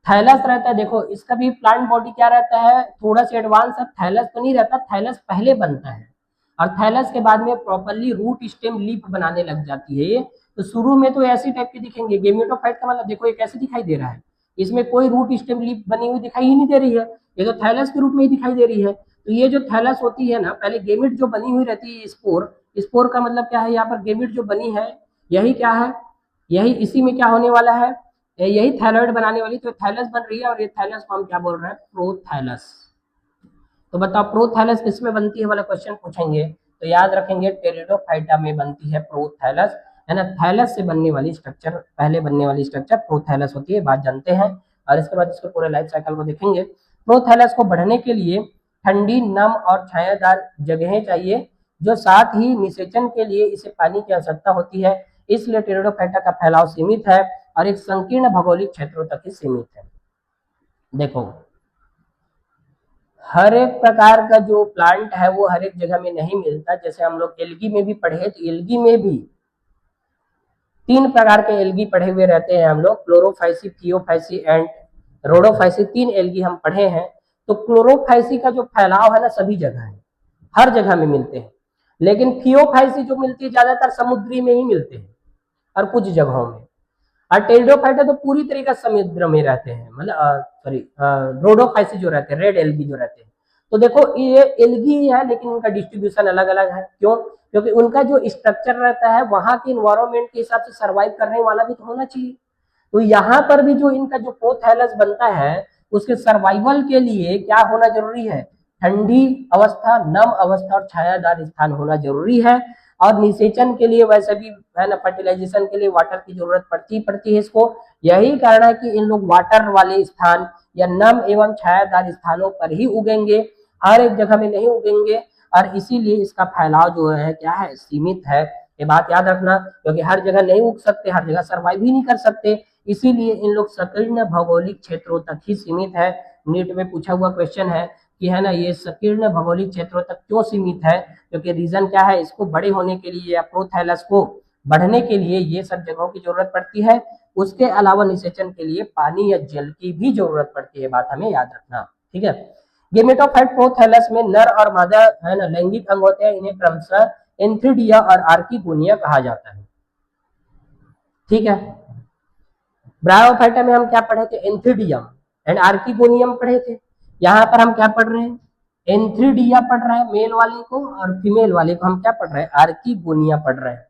थैलस रहता है, देखो इसका भी प्लांट बॉडी क्या रहता है, थोड़ा सा एडवांस है, थैलस तो नहीं रहता, थैलस पहले बनता है और थैलस के बाद में प्रॉपर्ली रूट स्टेम लीफ बनाने लग जाती है ये। तो शुरू में तो ऐसी टाइप के दिखेंगे, गेमेटोफाइट का मतलब देखो ये कैसे दिखाई दे रहा है, इसमें कोई रूट स्टेम लीफ बनी हुई दिखाई ही नहीं दे रही है, ये तो थैलस के रूप में ही दिखाई दे रही है। तो ये जो थैलस होती है ना, पहले गेमिट जो बनी हुई रहती है, स्पोर, स्पोर का मतलब क्या है, यहाँ पर गेमिट जो बनी है, यही क्या है, यही इसी में क्या होने वाला है, यही थैलॉइड बनाने वाली, तो थैलस बन रही है, और ये थैलस को हम क्या बोल रहे हैं, प्रोथैलस। तो बताओ प्रोथैलस किसमें बनती है वाला क्वेश्चन पूछेंगे, तो याद रखेंगे टेरिडोफाइटा में बनती है प्रोथैलस, है ना। थैलस से बनने वाली स्ट्रक्चर, पहले बनने वाली स्ट्रक्चर प्रोथैलस होती है, बात जानते हैं। और इसके बाद इसके पूरे लाइफ साइकिल को देखेंगे। प्रोथैलस को बढ़ने के लिए ठंडी, नम और छायादार जगहें चाहिए, जो साथ ही निषेचन के लिए इसे पानी की आवश्यकता होती है। इसलिए टेरिडोफाइटा का फैलाव सीमित है और एक संकीर्ण भौगोलिक क्षेत्रों तक ही सीमित है। देखो, हर एक प्रकार का जो प्लांट है वो हर एक जगह में नहीं मिलता। जैसे हम लोग एल्गी में भी पढ़े, तो एल्गी में भी 3 प्रकार के एल्गी पढ़े हुए रहते हैं हम लोग, क्लोरोफाइसी, थियोफाइसी एंड रोडोफाइसी, 3 एल्गी हम पढ़े हैं। तो क्लोरोफाइसी का जो फैलाव है ना, सभी जगह है, हर जगह में मिलते हैं। लेकिन थियोफाइसी जो मिलती है ज्यादातर समुद्री में ही मिलते हैं और कुछ जगहों में। और टेरिडोफाइटा तो पूरी तरीके से समुद्र में रहते हैं, मतलब सॉरी, रोडोफाइसी जो रहते हैं, रेड एल्गी जो रहते हैं। तो देखो ये एल्गी है, लेकिन उनका डिस्ट्रीब्यूशन अलग अलग है। क्यों? क्योंकि उनका जो स्ट्रक्चर रहता है वहां के इन्वायरमेंट के हिसाब से सर्वाइव करने वाला भी तो होना चाहिए। तो यहाँ पर भी जो इनका जो प्रोथैलस बनता है, उसके सर्वाइवल के लिए क्या होना जरूरी है, ठंडी अवस्था, नम अवस्था और छायादार स्थान होना जरूरी है। और निषेचन के लिए वैसे भी, है ना, फर्टिलाइजेशन के लिए वाटर की जरूरत पड़ती है इसको। यही कारण है कि इन लोग वाटर वाले स्थान या नम एवं छायादार स्थानों पर ही उगेंगे, हर एक जगह में नहीं उगेंगे। और इसीलिए इसका फैलाव जो है क्या है, सीमित है। ये बात याद रखना, क्योंकि हर जगह नहीं उग सकते, हर जगह सर्वाइव ही नहीं कर सकते, इसीलिए इन लोग संकीर्ण भौगोलिक क्षेत्रों तक ही सीमित है। नीट में पूछा हुआ क्वेश्चन है कि, है ना, ये संकीर्ण भौगोलिक क्षेत्रों तक क्यों सीमित है, क्योंकि रीजन क्या है, इसको बड़े होने के लिए या प्रोथैलस को बढ़ने के लिए ये सब जगहों की जरूरत पड़ती है। उसके अलावा निषेचन के लिए पानी या जल की भी जरूरत पड़ती है, बात हमें याद रखना, ठीक है। गेमेटोफाइट प्रोथैलस में नर और मादा, है ना, लैंगिक अंग होते हैं। इन्हें क्रमशः एंथ्रिडिया और आर्किगोनिया कहा जाता है, ठीक है। ब्रायोफाइटा में हम क्या पढ़े थे, एंथ्रिडियम एंड आर्किगोनियम पढ़े थे। यहाँ पर हम क्या पढ़ रहे हैं, एंथ्रिडिया पढ़ रहे हैं मेल वाले को, और फीमेल वाले को हम क्या पढ़ रहे हैं, आर्किगोनिया पढ़ रहे हैं।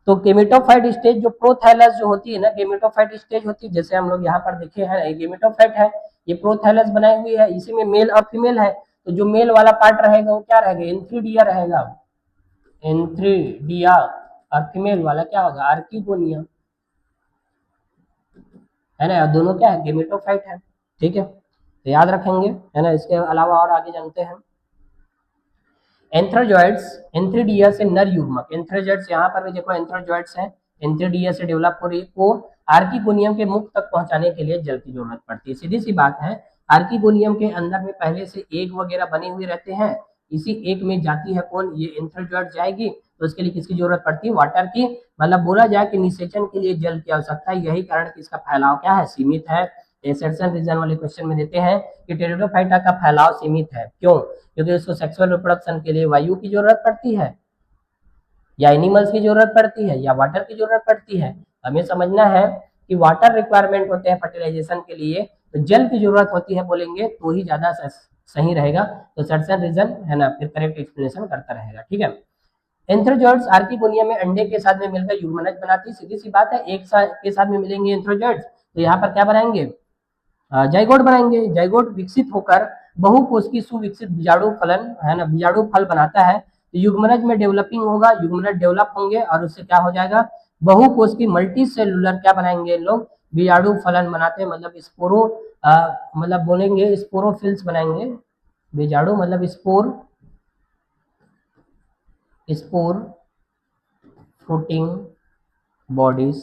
तो गेमेटोफाइट स्टेज जो प्रोथैलस जो होती है ना, गेमेटोफाइट स्टेज होती है, जैसे हम लोग यहाँ पर देखे हैं, ये गेमेटोफाइट है, ये प्रोथैलस बनाई हुई है, इसी में मेल और फीमेल है। तो जो मेल वाला पार्ट रहेगा वो क्या रहेगा, एंथ्रिडिया रहेगा, एंथ्रिडिया। और फीमेल वाला क्या होगा, आर्किगोनिया, है ना। दोनों क्या है, गेमेटोफाइट है, ठीक है। तो याद रखेंगे, है ना। इसके अलावा और आगे जानते हैं, एंथ्रोजॉइड्स, एंथ्रिडिया से नर युग्मक, एंथ्रोजॉइड्स यहाँ पर भी देखो एंथ्रोजॉइड्स हैं, एंथ्रिडिया से डेवलप हो रही को आर्किगोनियम के मुख तक पहुंचाने के लिए जल की जरूरत पड़ती है। सीधी सी बात है, आर्किगोनियम के अंदर में पहले से एग वगैरह बने हुए रहते हैं, इसी एग में जाती है कौन, ये एंथ्रोजॉइड जाएगी, तो उसके लिए किसकी जरूरत पड़ती है, वाटर की। मतलब बोला जाए कि निषेचन के लिए जल की आवश्यकता है, यही कारण कि इसका फैलाव क्या है, सीमित है। एसेप्शन रीजन वाले क्वेश्चन में देते हैं कि टेरिडोफाइटा का फैलाव सीमित है, क्यों, क्योंकि उसको सेक्सुअल रिप्रोडक्शन के लिए वायु की जरूरत पड़ती है, या एनिमल्स की जरूरत पड़ती है, या वाटर की जरूरत पड़ती है। हमें समझना है कि वाटर रिक्वायरमेंट होते हैं फर्टिलाइजेशन के लिए, तो जल की जरूरत होती है बोलेंगे तो ही ज्यादा सही रहेगा। तो सर्टेन रीजन है ना, फिर करेक्ट एक्सप्लेनेशन करता रहेगा, ठीक है। एंथ्रोजॉइड्स आर्किगोनिया में अंडे के साथ में मिलकर युग्मनज बनाती है। सीधी सी बात है, एक साथ के साथ में मिलेंगे एंथ्रोजॉइड्स तो यहाँ पर क्या बनाएंगे, जाइगोट बनाएंगे। जाइगोट विकसित होकर बहुकोशिकीय सुविकसित बीजाणु फलन है ना, बीजाणु फल बनाता है। तो युग्मनज में डेवलपिंग होगा, युग्मनज डेवलप होंगे और उससे क्या हो जाएगा, बहुकोशिकीय मल्टी सेलुलर क्या बनाएंगे लोग, बीजाणु फलन बनाते हैं, मतलब स्पोरो मतलब बोलेंगे स्पोरोफिल्स बनाएंगे। बीजाणु मतलब स्पोर, स्पोर फ्रूटिंग बॉडीज,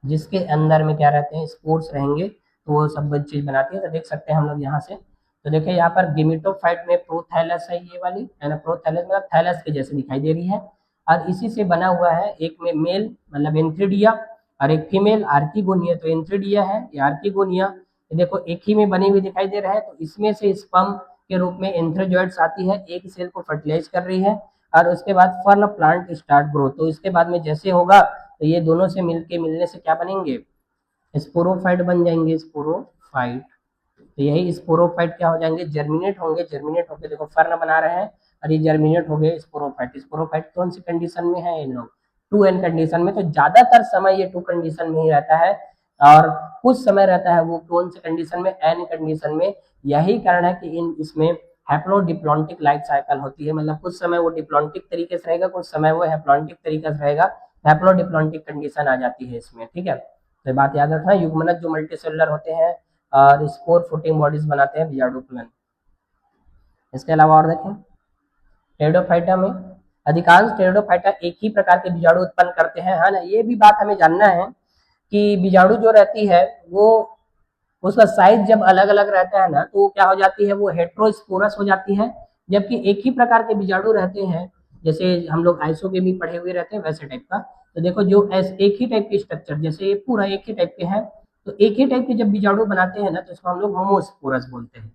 जिसके अंदर में क्या रहते हैं, स्पोर्स रहेंगे, तो वो सब चीज बनाती है। तो देख सकते हैं हम लोग यहाँ से, तो देखिए यहाँ पर गेमिटोफाइट में प्रोथैलस है, ये वाली है ना, प्रोथैलस मतलब थैलस के जैसे दिखाई दे रही है, और इसी से बना हुआ है। एक में मेल मतलब एंथ्रिडिया और एक फीमेल आर्किगोनिया, तो एंथ्रिडिया है या आर्किगोनिया, ये देखो एक ही में बनी हुई दिखाई दे रहा है। तो इसमें से स्पर्म के रूप में एंथ्रोजॉइड्स आती है, एक सेल को फर्टिलाइज कर रही है, और उसके बाद फर्न प्लांट स्टार्ट ग्रोथ। तो इसके बाद में जैसे होगा, तो ये दोनों से मिलने से क्या बनेंगे, स्पोरोफाइट बन जाएंगे, स्पोरोफाइट। तो यही स्पोरोफाइट क्या हो जाएंगे, जर्मिनेट होंगे, जर्मिनेट होकर देखो फर्न बना रहे हैं, और ये जर्मिनेट हो गए स्पोरोफाइट। स्पोरोफाइट कौन सी कंडीशन में है, इन लोग 2n कंडीशन में। तो ज्यादातर समय ये 2 कंडीशन में ही रहता है, और कुछ समय रहता है वो कौन सी कंडीशन में, n कंडीशन में। यही कारण है कि इसमें हैप्लोडिप्लॉन्टिक लाइफ साइकिल होती है, मतलब कुछ समय वो डिप्लॉन्टिक तरीके से रहेगा, कुछ समय वो हैप्लॉन्टिक तरीके से रहेगा, हैप्लोडिप्लॉन्टिक कंडीशन आ जाती है इसमें, ठीक है। तो बात याद रखना, युग्मनज जो मल्टीसेलुलर होते हैं और स्पोर फुटिंग बॉडीज बनाते हैं बीजाणु फलन। इसके अलावा और देखें, टेरिडोफाइटा में अधिकांश टेरिडोफाइटा एक ही प्रकार के बीजाणु उत्पन्न करते हैं, है ना। ये भी बात हमें जानना है कि बीजाणु जो रहती है वो, उसका साइज जब अलग अलग रहता है ना, तो क्या हो जाती है, वो हेट्रोस्पोरस हो जाती है। जबकि एक ही प्रकार के बीजाणु रहते हैं, जैसे हम लोग आइसो के भी पढ़े हुए रहते हैं वैसे टाइप का। तो देखो जो एक ही टाइप की स्ट्रक्चर, जैसे ये पूरा एक ही टाइप के हैं, तो एक ही टाइप के जब बीजाणु बनाते हैं ना, तो इसको हम लोग होमोस्पोरस बोलते हैं।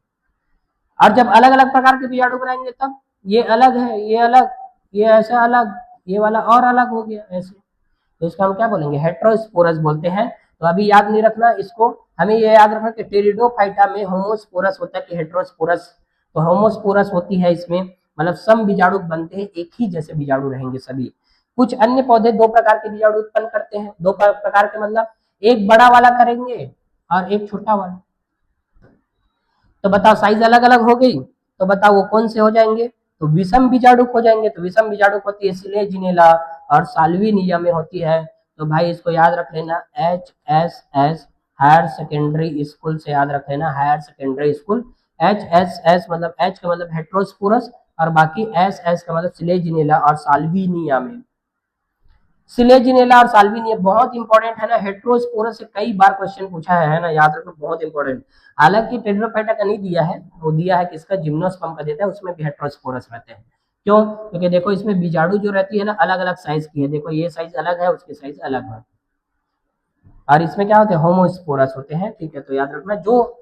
और जब अलग अलग प्रकार के बीजाणु बनाएंगे, तब ये अलग है, ये अलग, ये ऐसा अलग, ये वाला और अलग हो गया ऐसे, तो इसको हम क्या बोलेंगे, हेट्रोस्पोरस बोलते हैं। तो अभी याद नहीं रखना इसको, हमें ये याद रखना कि टेरिडोफाइटा में होमोस्पोरस होता है कि हेट्रोस्पोरस। तो होमोस्पोरस होती है इसमें, मतलब सम बीजाणु बनते हैं, एक ही जैसे बीजाणु रहेंगे सभी। कुछ अन्य पौधे 2 प्रकार के बीजाणु उत्पन्न करते हैं, 2 प्रकार के मतलब एक बड़ा वाला करेंगे और एक छोटा वाला। तो बताओ साइज अलग अलग हो गई, तो बताओ वो कौन से हो जाएंगे, तो विषम बीजाणु हो जाएंगे। तो विषम बीजाणु होती है सिलेजिनेला और साल्विनिया में होती है। तो भाई इसको याद रख लेना, HSS हायर सेकेंडरी स्कूल से याद रख लेना, हायर सेकेंडरी स्कूल। HSS मतलब H का मतलब हेट्रोस्पोरस, और बाकी SS का मतलब सिलेजिनेला और साल्विनिया में। सिलेजिनेला और साल्विनिया बहुत इंपॉर्टेंट है ना, हेट्रोस्पोरस से कई बार क्वेश्चन पूछा है ना, याद रखो बहुत इंपॉर्टेंट। हालांकि टेट्राफाइटा का नहीं दिया है, वो दिया है किसका, जिम्नोस्पर्म का देता है, उसमें भी हेट्रोस्पोरस रहते हैं। क्यों, क्योंकि देखो इसमें बीजाणु जो रहती है ना अलग अलग साइज की है, देखो ये साइज अलग है, उसकी साइज अलग है, और इसमें क्या होते हैं, होमोस्पोरस होते हैं, ठीक है। तो याद रखना, जो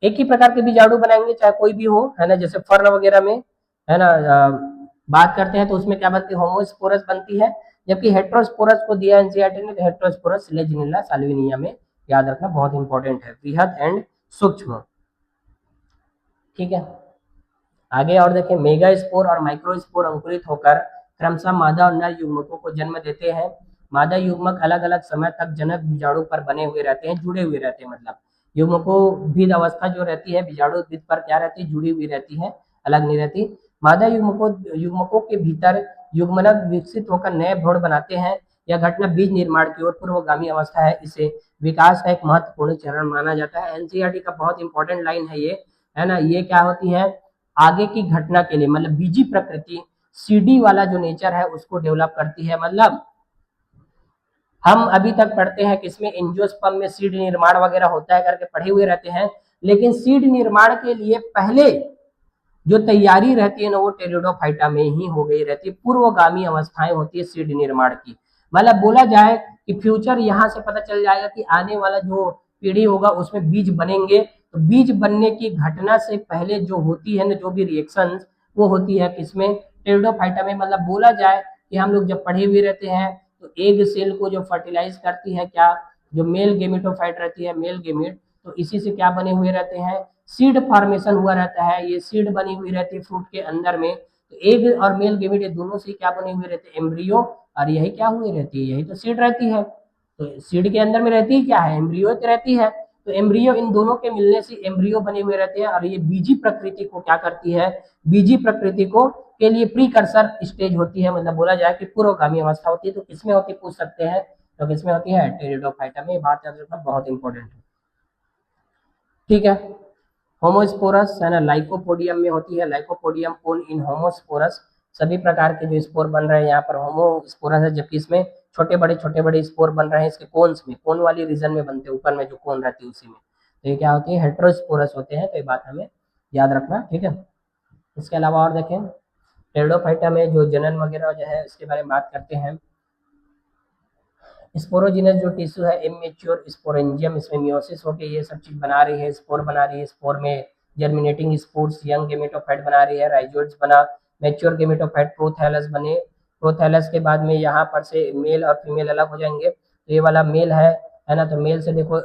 एक ही प्रकार के बीजाणु बनाएंगे चाहे कोई भी हो, है ना, जैसे फर्न वगैरह में है ना, बात करते हैं तो उसमें क्या बनती है, होमोस्पोरस बनती है। जबकि हेट्रोस्पोरस को दिया एनसीईआरटी ने, तो हेट्रोस्पोरस सिलेजिनेला साल्विनिया में, याद रखना बहुत इंपॉर्टेंट है, वृहद एंड सूक्ष्म, ठीक है। आगे और देखें, मेगास्पोर और माइक्रोस्पोर अंकुरित होकर क्रमशः मादा और नर युग्मकों को जन्म देते हैं। मादा युग्मक अलग अलग समय तक जनक बीजाणु पर बने हुए रहते हैं, जुड़े हुए रहते हैं, मतलब युग्मकों भिद अवस्था जो रहती है बीजाणु भिद पर क्या रहती है, जुड़ी हुई रहती है, अलग नहीं रहती। मादा युग्मकों के भीतर युग्मनक विकसित होकर नए भ्रूण बनाते हैं। यह घटना बीज निर्माण की ओर पूर्वगामी अवस्था है, इसे विकास का एक महत्वपूर्ण चरण माना जाता है। एनसीईआरटी का बहुत इंपॉर्टेंट लाइन है ये, है ना। ये क्या होती है, आगे की घटना के लिए, मतलब बीजी प्रकृति सीडी वाला जो नेचर है उसको डेवलप करती है। मतलब हम अभी तक पढ़ते हैं कि इसमें एंजियोस्पर्म में सीड निर्माण वगैरह होता है करके पढ़े हुए रहते हैं, लेकिन सीड निर्माण के लिए पहले जो तैयारी रहती है ना, वो टेरिडोफाइटा में ही हो गई रहती है, पूर्वगामी अवस्थाएं होती है सीड निर्माण की। मतलब बोला जाए कि फ्यूचर यहाँ से पता चल जाएगा कि आने वाला जो पीढ़ी होगा उसमें बीज बनेंगे, तो बीज बनने की घटना से पहले जो होती है ना, जो भी रिएक्शन वो होती है किसमें, टेरिडोफाइटा में। मतलब बोला जाए कि हम लोग जब पढ़े हुए रहते हैं, तो एग सेल को जो फर्टिलाइज करती है क्या, जो मेल गेमिटोफाइट रहती है, मेल गेमिट, तो इसी से क्या बने हुए रहते हैं, सीड फॉर्मेशन हुआ रहता है, ये सीड बनी हुई रहती है फ्रूट के अंदर में। तो एग और मेल गेमेट ये दोनों से क्या बने हुए रहते हैं, एम्ब्रियो, और यही क्या हुई रहती है, यही तो सीड रहती है। तो सीड के अंदर में रहती है क्या है, एम्ब्रियो रहती है। तो एम्ब्रियो, इन दोनों के मिलने से एम्ब्रियो बने हुए रहते हैं, और ये बीजी प्रकृति को क्या करती है, बीजी प्रकृति को के लिए प्रीकर्सर स्टेज होती है, मतलब बोला जाए कि पूर्वगामी अवस्था होती है। तो किसमें होती है पूछ सकते हैं, तो किसमें होती है, टेरिडोफाइटा में। बात याद रखना बहुत इंपॉर्टेंट है, ठीक है। होमोस्पोरस है ना, लाइकोपोडियम में होती है, लाइकोपोडियम पोल इन होमोस्पोरस। सभी प्रकार के जो स्पोर बन रहे हैं यहाँ पर होमोस्पोरस है, जबकि इसमें छोटे बड़े स्पोर बन रहे हैं इसके कोन्स में, कोन वाली रीजन में बनते हैं, ऊपर में जो कोन रहती है उसी में। तो ये क्या होती है, हेट्रोस्पोरस होते हैं। तो ये बात हमें याद रखना, ठीक है। इसके अलावा और देखें, टेरिडोफाइटा में जो जनन वगैरह जो है इसके बारे में बात करते हैं। स्पोरोजिनस जो टिश्यू है, इमेच्योर स्पोरेंजियम, इसमें मियोसिस होकर ये सब चीज बना रही है, स्पोर बना रही है, स्पोर में जर्मिनेटिंग स्पोर्स, यंग गेमेटोफाइट बना रही है, राइजोइड्स बना, मैच्योर गेमेटोफाइट प्रोथैलस बने। प्रोथैलस के बाद में यहाँ पर से मेल और फीमेल अलग हो जाएंगे। तो ये वाला मेल है ना, तो मेल से देखो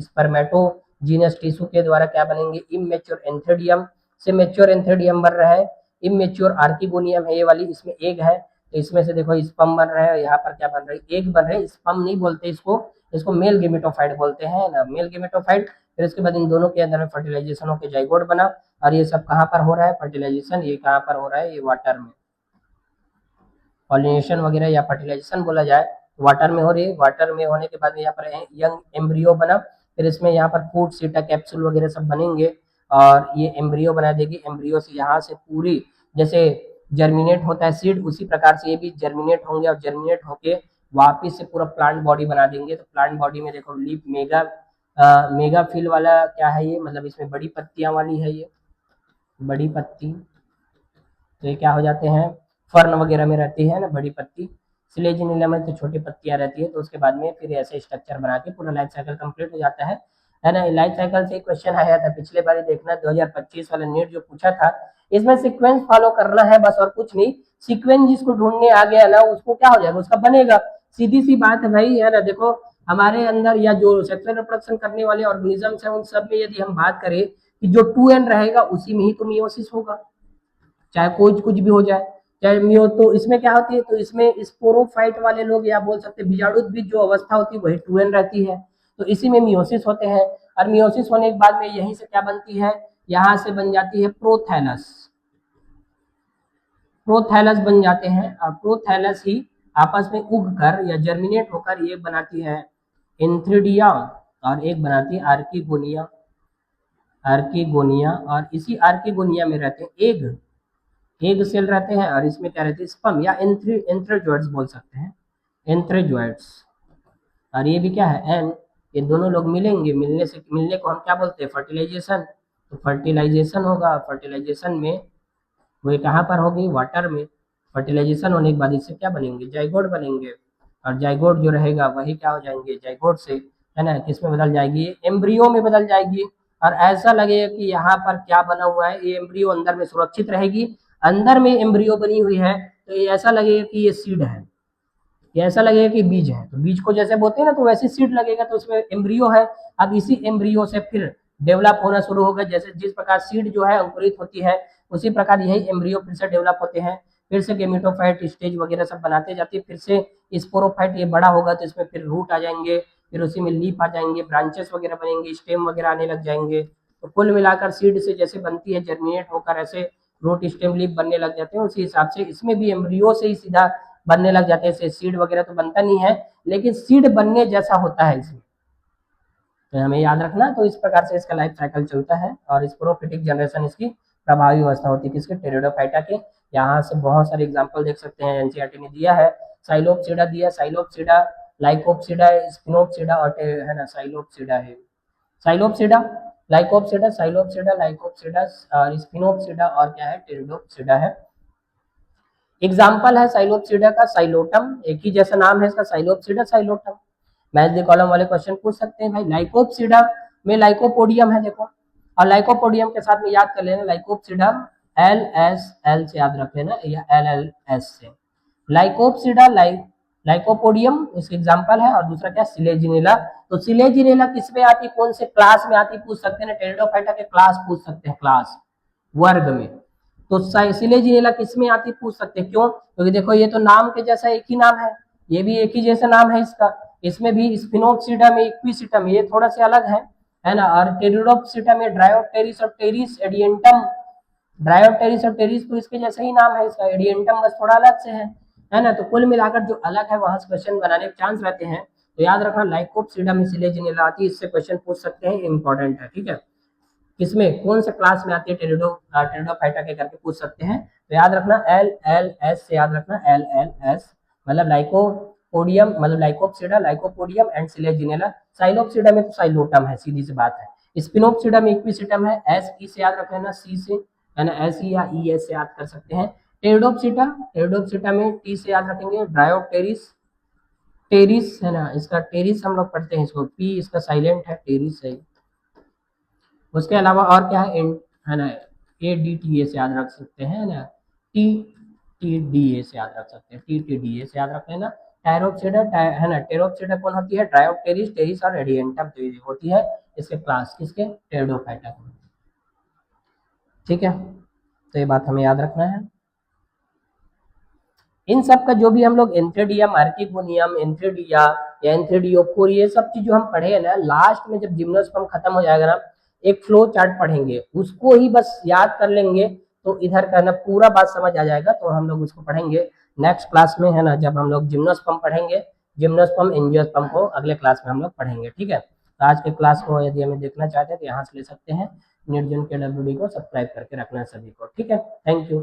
स्पर्मेटोजीनस टिश्यू के द्वारा क्या बनेंगे, इमेच्योर एंथ्रेडियम से मैच्योर एंथ्रेडियम बन रहा है, इमेच्योर आर्किगोनियम है ये वाली, इसमें एग है। तो इसमें से देखो स्पर्म बन रहा है, यहाँ पर क्या बन रहा है, एग बन रहे हैं, स्पर्म नहीं बोलते इसको, इसको मेल गेमेटोफाइट बोलते हैं ना, मेल गेमेटोफाइट। फिर इसके बाद इन दोनों के अंदर में फर्टिलाइजेशन होकर जाइगोट बना, और ये सब कहाँ पर हो रहा है फर्टिलाइजेशन, ये कहाँ पर हो रहा है, ये वाटर में। पॉलिनेशन वगैरह या फर्टिलाइजेशन बोला जाए वाटर में हो रही है। वाटर में होने के बाद यहाँ पर यंग एम्ब्रियो बना, फिर इसमें यहाँ पर फूड सीटा कैप्सूल वगैरह सब बनेंगे, और ये एम्ब्रियो बना देगी। एम्ब्रियो से यहाँ से पूरी, जैसे जर्मिनेट होता है सीड, उसी प्रकार से ये भी जर्मिनेट होंगे, और जर्मिनेट होके वापिस से पूरा प्लांट बॉडी बना देंगे। तो प्लांट बॉडी में देखो लीफ मेगा फील वाला क्या है ये, मतलब इसमें बड़ी पत्तियां वाली है ये, बड़ी पत्ती। तो ये क्या हो जाते हैं, फर्न वगैरह में रहती है ना बड़ी पत्ती। सिलेजिनिला में तो छोटी पत्तियां रहती है। तो उसके बाद में फिर ऐसे स्ट्रक्चर बना के पूरा लाइफ साइकिल कंप्लीट हो जाता है ना। लाइफ साइकिल से क्वेश्चन आया था पिछले बार, देखना 2025 वाला नीट जो पूछा था, इसमें सीक्वेंस फॉलो करना है बस, और कुछ नहीं। सीक्वेंस जिसको ढूंढने आ गया ना उसको क्या हो जाएगा, उसका बनेगा। सीधी सी बात है भाई, है ना। देखो हमारे अंदर या जो सेक्सुअल रिप्रोडक्शन करने वाले ऑर्गेनिजम्स है, उन सब में यदि हम बात करें कि जो 2n रहेगा उसी में ही तो मियोसिस होगा, चाहे कुछ भी हो जाए, चाहे मियो। तो इसमें क्या होती है, तो इसमें स्पोरोफाइट वाले लोग या बोल सकते हैं बीजाणुद्भिद जो अवस्था होती है वही 2n रहती है। तो इसी में मियोसिस होते हैं, और मियोसिस होने के बाद में यहीं से क्या बनती है, यहाँ से बन जाती है प्रोथैलस। प्रोथैलस बन जाते हैं, और प्रोथैलस ही आपस में उग कर या जर्मिनेट होकर ये बनाती है एंथ्रिडिया, और एक बनाती है आर्किगोनिया। आर्किगोनिया, और इसी आर्किगोनिया में रहते हैं एग सेल रहते हैं, और इसमें क्या रहते हैं, स्पर्म या एंथ्रोजोइड्स बोल सकते हैं, एंथ्रोजोइड्स। और ये भी क्या है, एन, ये दोनों लोग मिलेंगे, मिलने को हम क्या बोलते हैं, फर्टिलाइजेशन। तो फर्टिलाइजेशन होगा, फर्टिलाइजेशन में वो कहाँ पर होगी, वाटर में। फर्टिलाइजेशन होने के बाद इससे क्या बनेंगे, जाइगोट बनेंगे, और जाइगोट जो रहेगा वही क्या हो जाएंगे, जाइगोट से, है ना, किसमें बदल जाएगी, एम्ब्रियो में बदल जाएगी। और ऐसा लगेगा कि यहाँ पर क्या बना हुआ है, ये एम्ब्रियो अंदर में सुरक्षित रहेगी, अंदर में एम्ब्रियो बनी हुई है। तो ये ऐसा लगेगा कि ये सीड है, ये ऐसा लगेगा कि बीज है। तो बीज को जैसे बोलते हैं ना, तो वैसे सीड लगेगा, तो उसमें एम्ब्रियो है। अब इसी एम्ब्रियो से फिर डेवलप होना शुरू होगा, जैसे जिस प्रकार सीड जो है अंकुरित होती है, उसी प्रकार यही एम्ब्रियो फिर से डेवलप होते हैं, फिर से गेमेटोफाइट स्टेज वगैरह सब बनाते जाती है, फिर से स्पोरोफाइट ये बड़ा होगा, तो इसमें फिर रूट आ जाएंगे, फिर उसी में लीफ आ जाएंगे, ब्रांचेस वगैरह बनेंगे, स्टेम वगैरह आने लग जाएंगे। तो कुल मिलाकर सीड से जैसे बनती है जर्मिनेट होकर, ऐसे रूट स्टेम लीफ बनने लग जाते हैं। उसी हिसाब से इसमें भी एम्ब्रियो से ही सीधा बनने लग जाते हैं। सीड वगैरह तो बनता नहीं है, लेकिन सीड बनने जैसा होता है इसमें, तो हमें याद रखना। तो इस प्रकार से इसका लाइफ साइकिल चलता है, और स्पोरोफिटिक जनरेशन इसकी प्रभावी अवस्था होती है किसके, टेरिडोफाइटा के। यहाँ से बहुत सारे एग्जाम्पल देख सकते हैं, एनसीईआरटी ने दिया है। साइलोपसीडा दिया, साइलोपसीडा, लाइकोपसीडा, स्पिनोपसीडा, और है ना साइलोपसीडा है, साइलोपसीडा, लाइकोपसीडा, साइलोपसीडा, लाइकोपसीडा, और स्पिनोपसीडा, और क्या है, टेरिडोपसीडा है। एग्जाम्पल है साइलोपसीडा का साइलोटम, एक ही जैसा नाम है इसका, साइलोपसीडा साइलोटम। मैच द कॉलम वाले क्वेश्चन पूछ सकते हैं भाई। लाइकोपसीडा में लाइकोपोडियम है देखो, और लाइकोपोडियम के साथ में याद कर लेना लाइकोपसीडा, एल एस एल से याद रख लेना, या एल एल एस से। लाइकोपसीडा लाइकोपोडियम इसका एग्जांपल है, और दूसरा क्या, सिलेजिनेला। तो सिलेजिनेला किस में आती है, कौन से क्लास में आती है, पूछ सकते हैं, टेरिडोफाइटा के क्लास पूछ सकते हैं, क्लास वर्ग में। तो सिलेजिनेला किस में आती है पूछ सकते हैं, क्यों, क्योंकि देखो ये तो नाम के जैसा एक ही नाम है, ये भी एक ही जैसा नाम है इसका, इसमें भी स्पिनोप्सिडा में इक्विसिटा में ये थोड़ा सा अलग है ना, और टेरिडोप्सिटा में ड्रायोटेरिस और टेरिस एडियंटम, ड्रायोटेरिस और टेरिस तो इसके जैसा ही नाम है इसका, एडियंटम बस थोड़ा अलग से है ना। तो कुल मिलाकर जो अलग है वहां से क्वेश्चन बनाने के चांस रहते हैं। तो याद रखना लाइकोप्सिडा में सिलेजिनेला आती है, इससे क्वेश्चन पूछ सकते हैं, इंपॉर्टेंट है, ठीक है। किसमें, कौन से क्लास में आती है, टेरिडोफाइटा के करके पूछ सकते हैं। तो याद रखना एल एल एस से, याद रखना एल एल एस, मतलब लाइकोपोडियम, मतलब लाइकोप्सिडा, लाइकोपोडियम एंड सिलेजिनेला। साइलोप्सिडा में तो साइलोटम है, सीधी सी बात है। स्पिनोप्सिडा में इक्विसिटम है, एस ई से याद रख लेना, सी से, है ना, एस ई या ई एस से याद कर सकते हैं। टेरिडोप्सिटा, टेरिडोप्सिटा में टी से याद रखेंगे, ड्रायोटेरिस, टेरिस है ना, इसका टेरिस हम लोग पढ़ते हैं इसको, पी इसका साइलेंट है, टेरिस है। उसके अलावा और क्या है ना, ए डी टी ए से याद रख सकते हैं ना, टी टी डी ए से याद रख सकते हैं, टी टी डी ए से याद रख लेना। टायरोप्सिडा है ना, टेरोप्सिडा कौन होती है, ड्रायोप्टेरिस, टेरिस और एडियंटम होती है इसके क्लास, किसके, टेरिडोफाइटा के, ठीक है। तो ये बात हमें याद रखना है। इन सब का जो भी हम लोग एंथ्रेडियम, आर्किगोनियम, एंथ्रेडिया या एंथ्रेडियोफोर, ये सब चीज जो हम पढ़े हैं ना, लास्ट में जब जिम्नोस्पर्म खत्म हो जाएगा ना, एक फ्लो चार्ट पढ़ेंगे, उसको ही बस याद कर लेंगे तो इधर का ना पूरा बात समझ आ जाएगा। तो हम लोग उसको पढ़ेंगे नेक्स्ट क्लास में, है ना, जब हम लोग जिम्नोस्पर्म पढ़ेंगे, जिम्नोस्पर्म एंजियोस्पर्म को अगले क्लास में हम लोग पढ़ेंगे, ठीक है। तो आज के क्लास को यदि हमें देखना चाहते हैं तो यहाँ से ले सकते हैं, नेटजन के WD को सब्सक्राइब करके रखना सभी को, ठीक है। Thank you.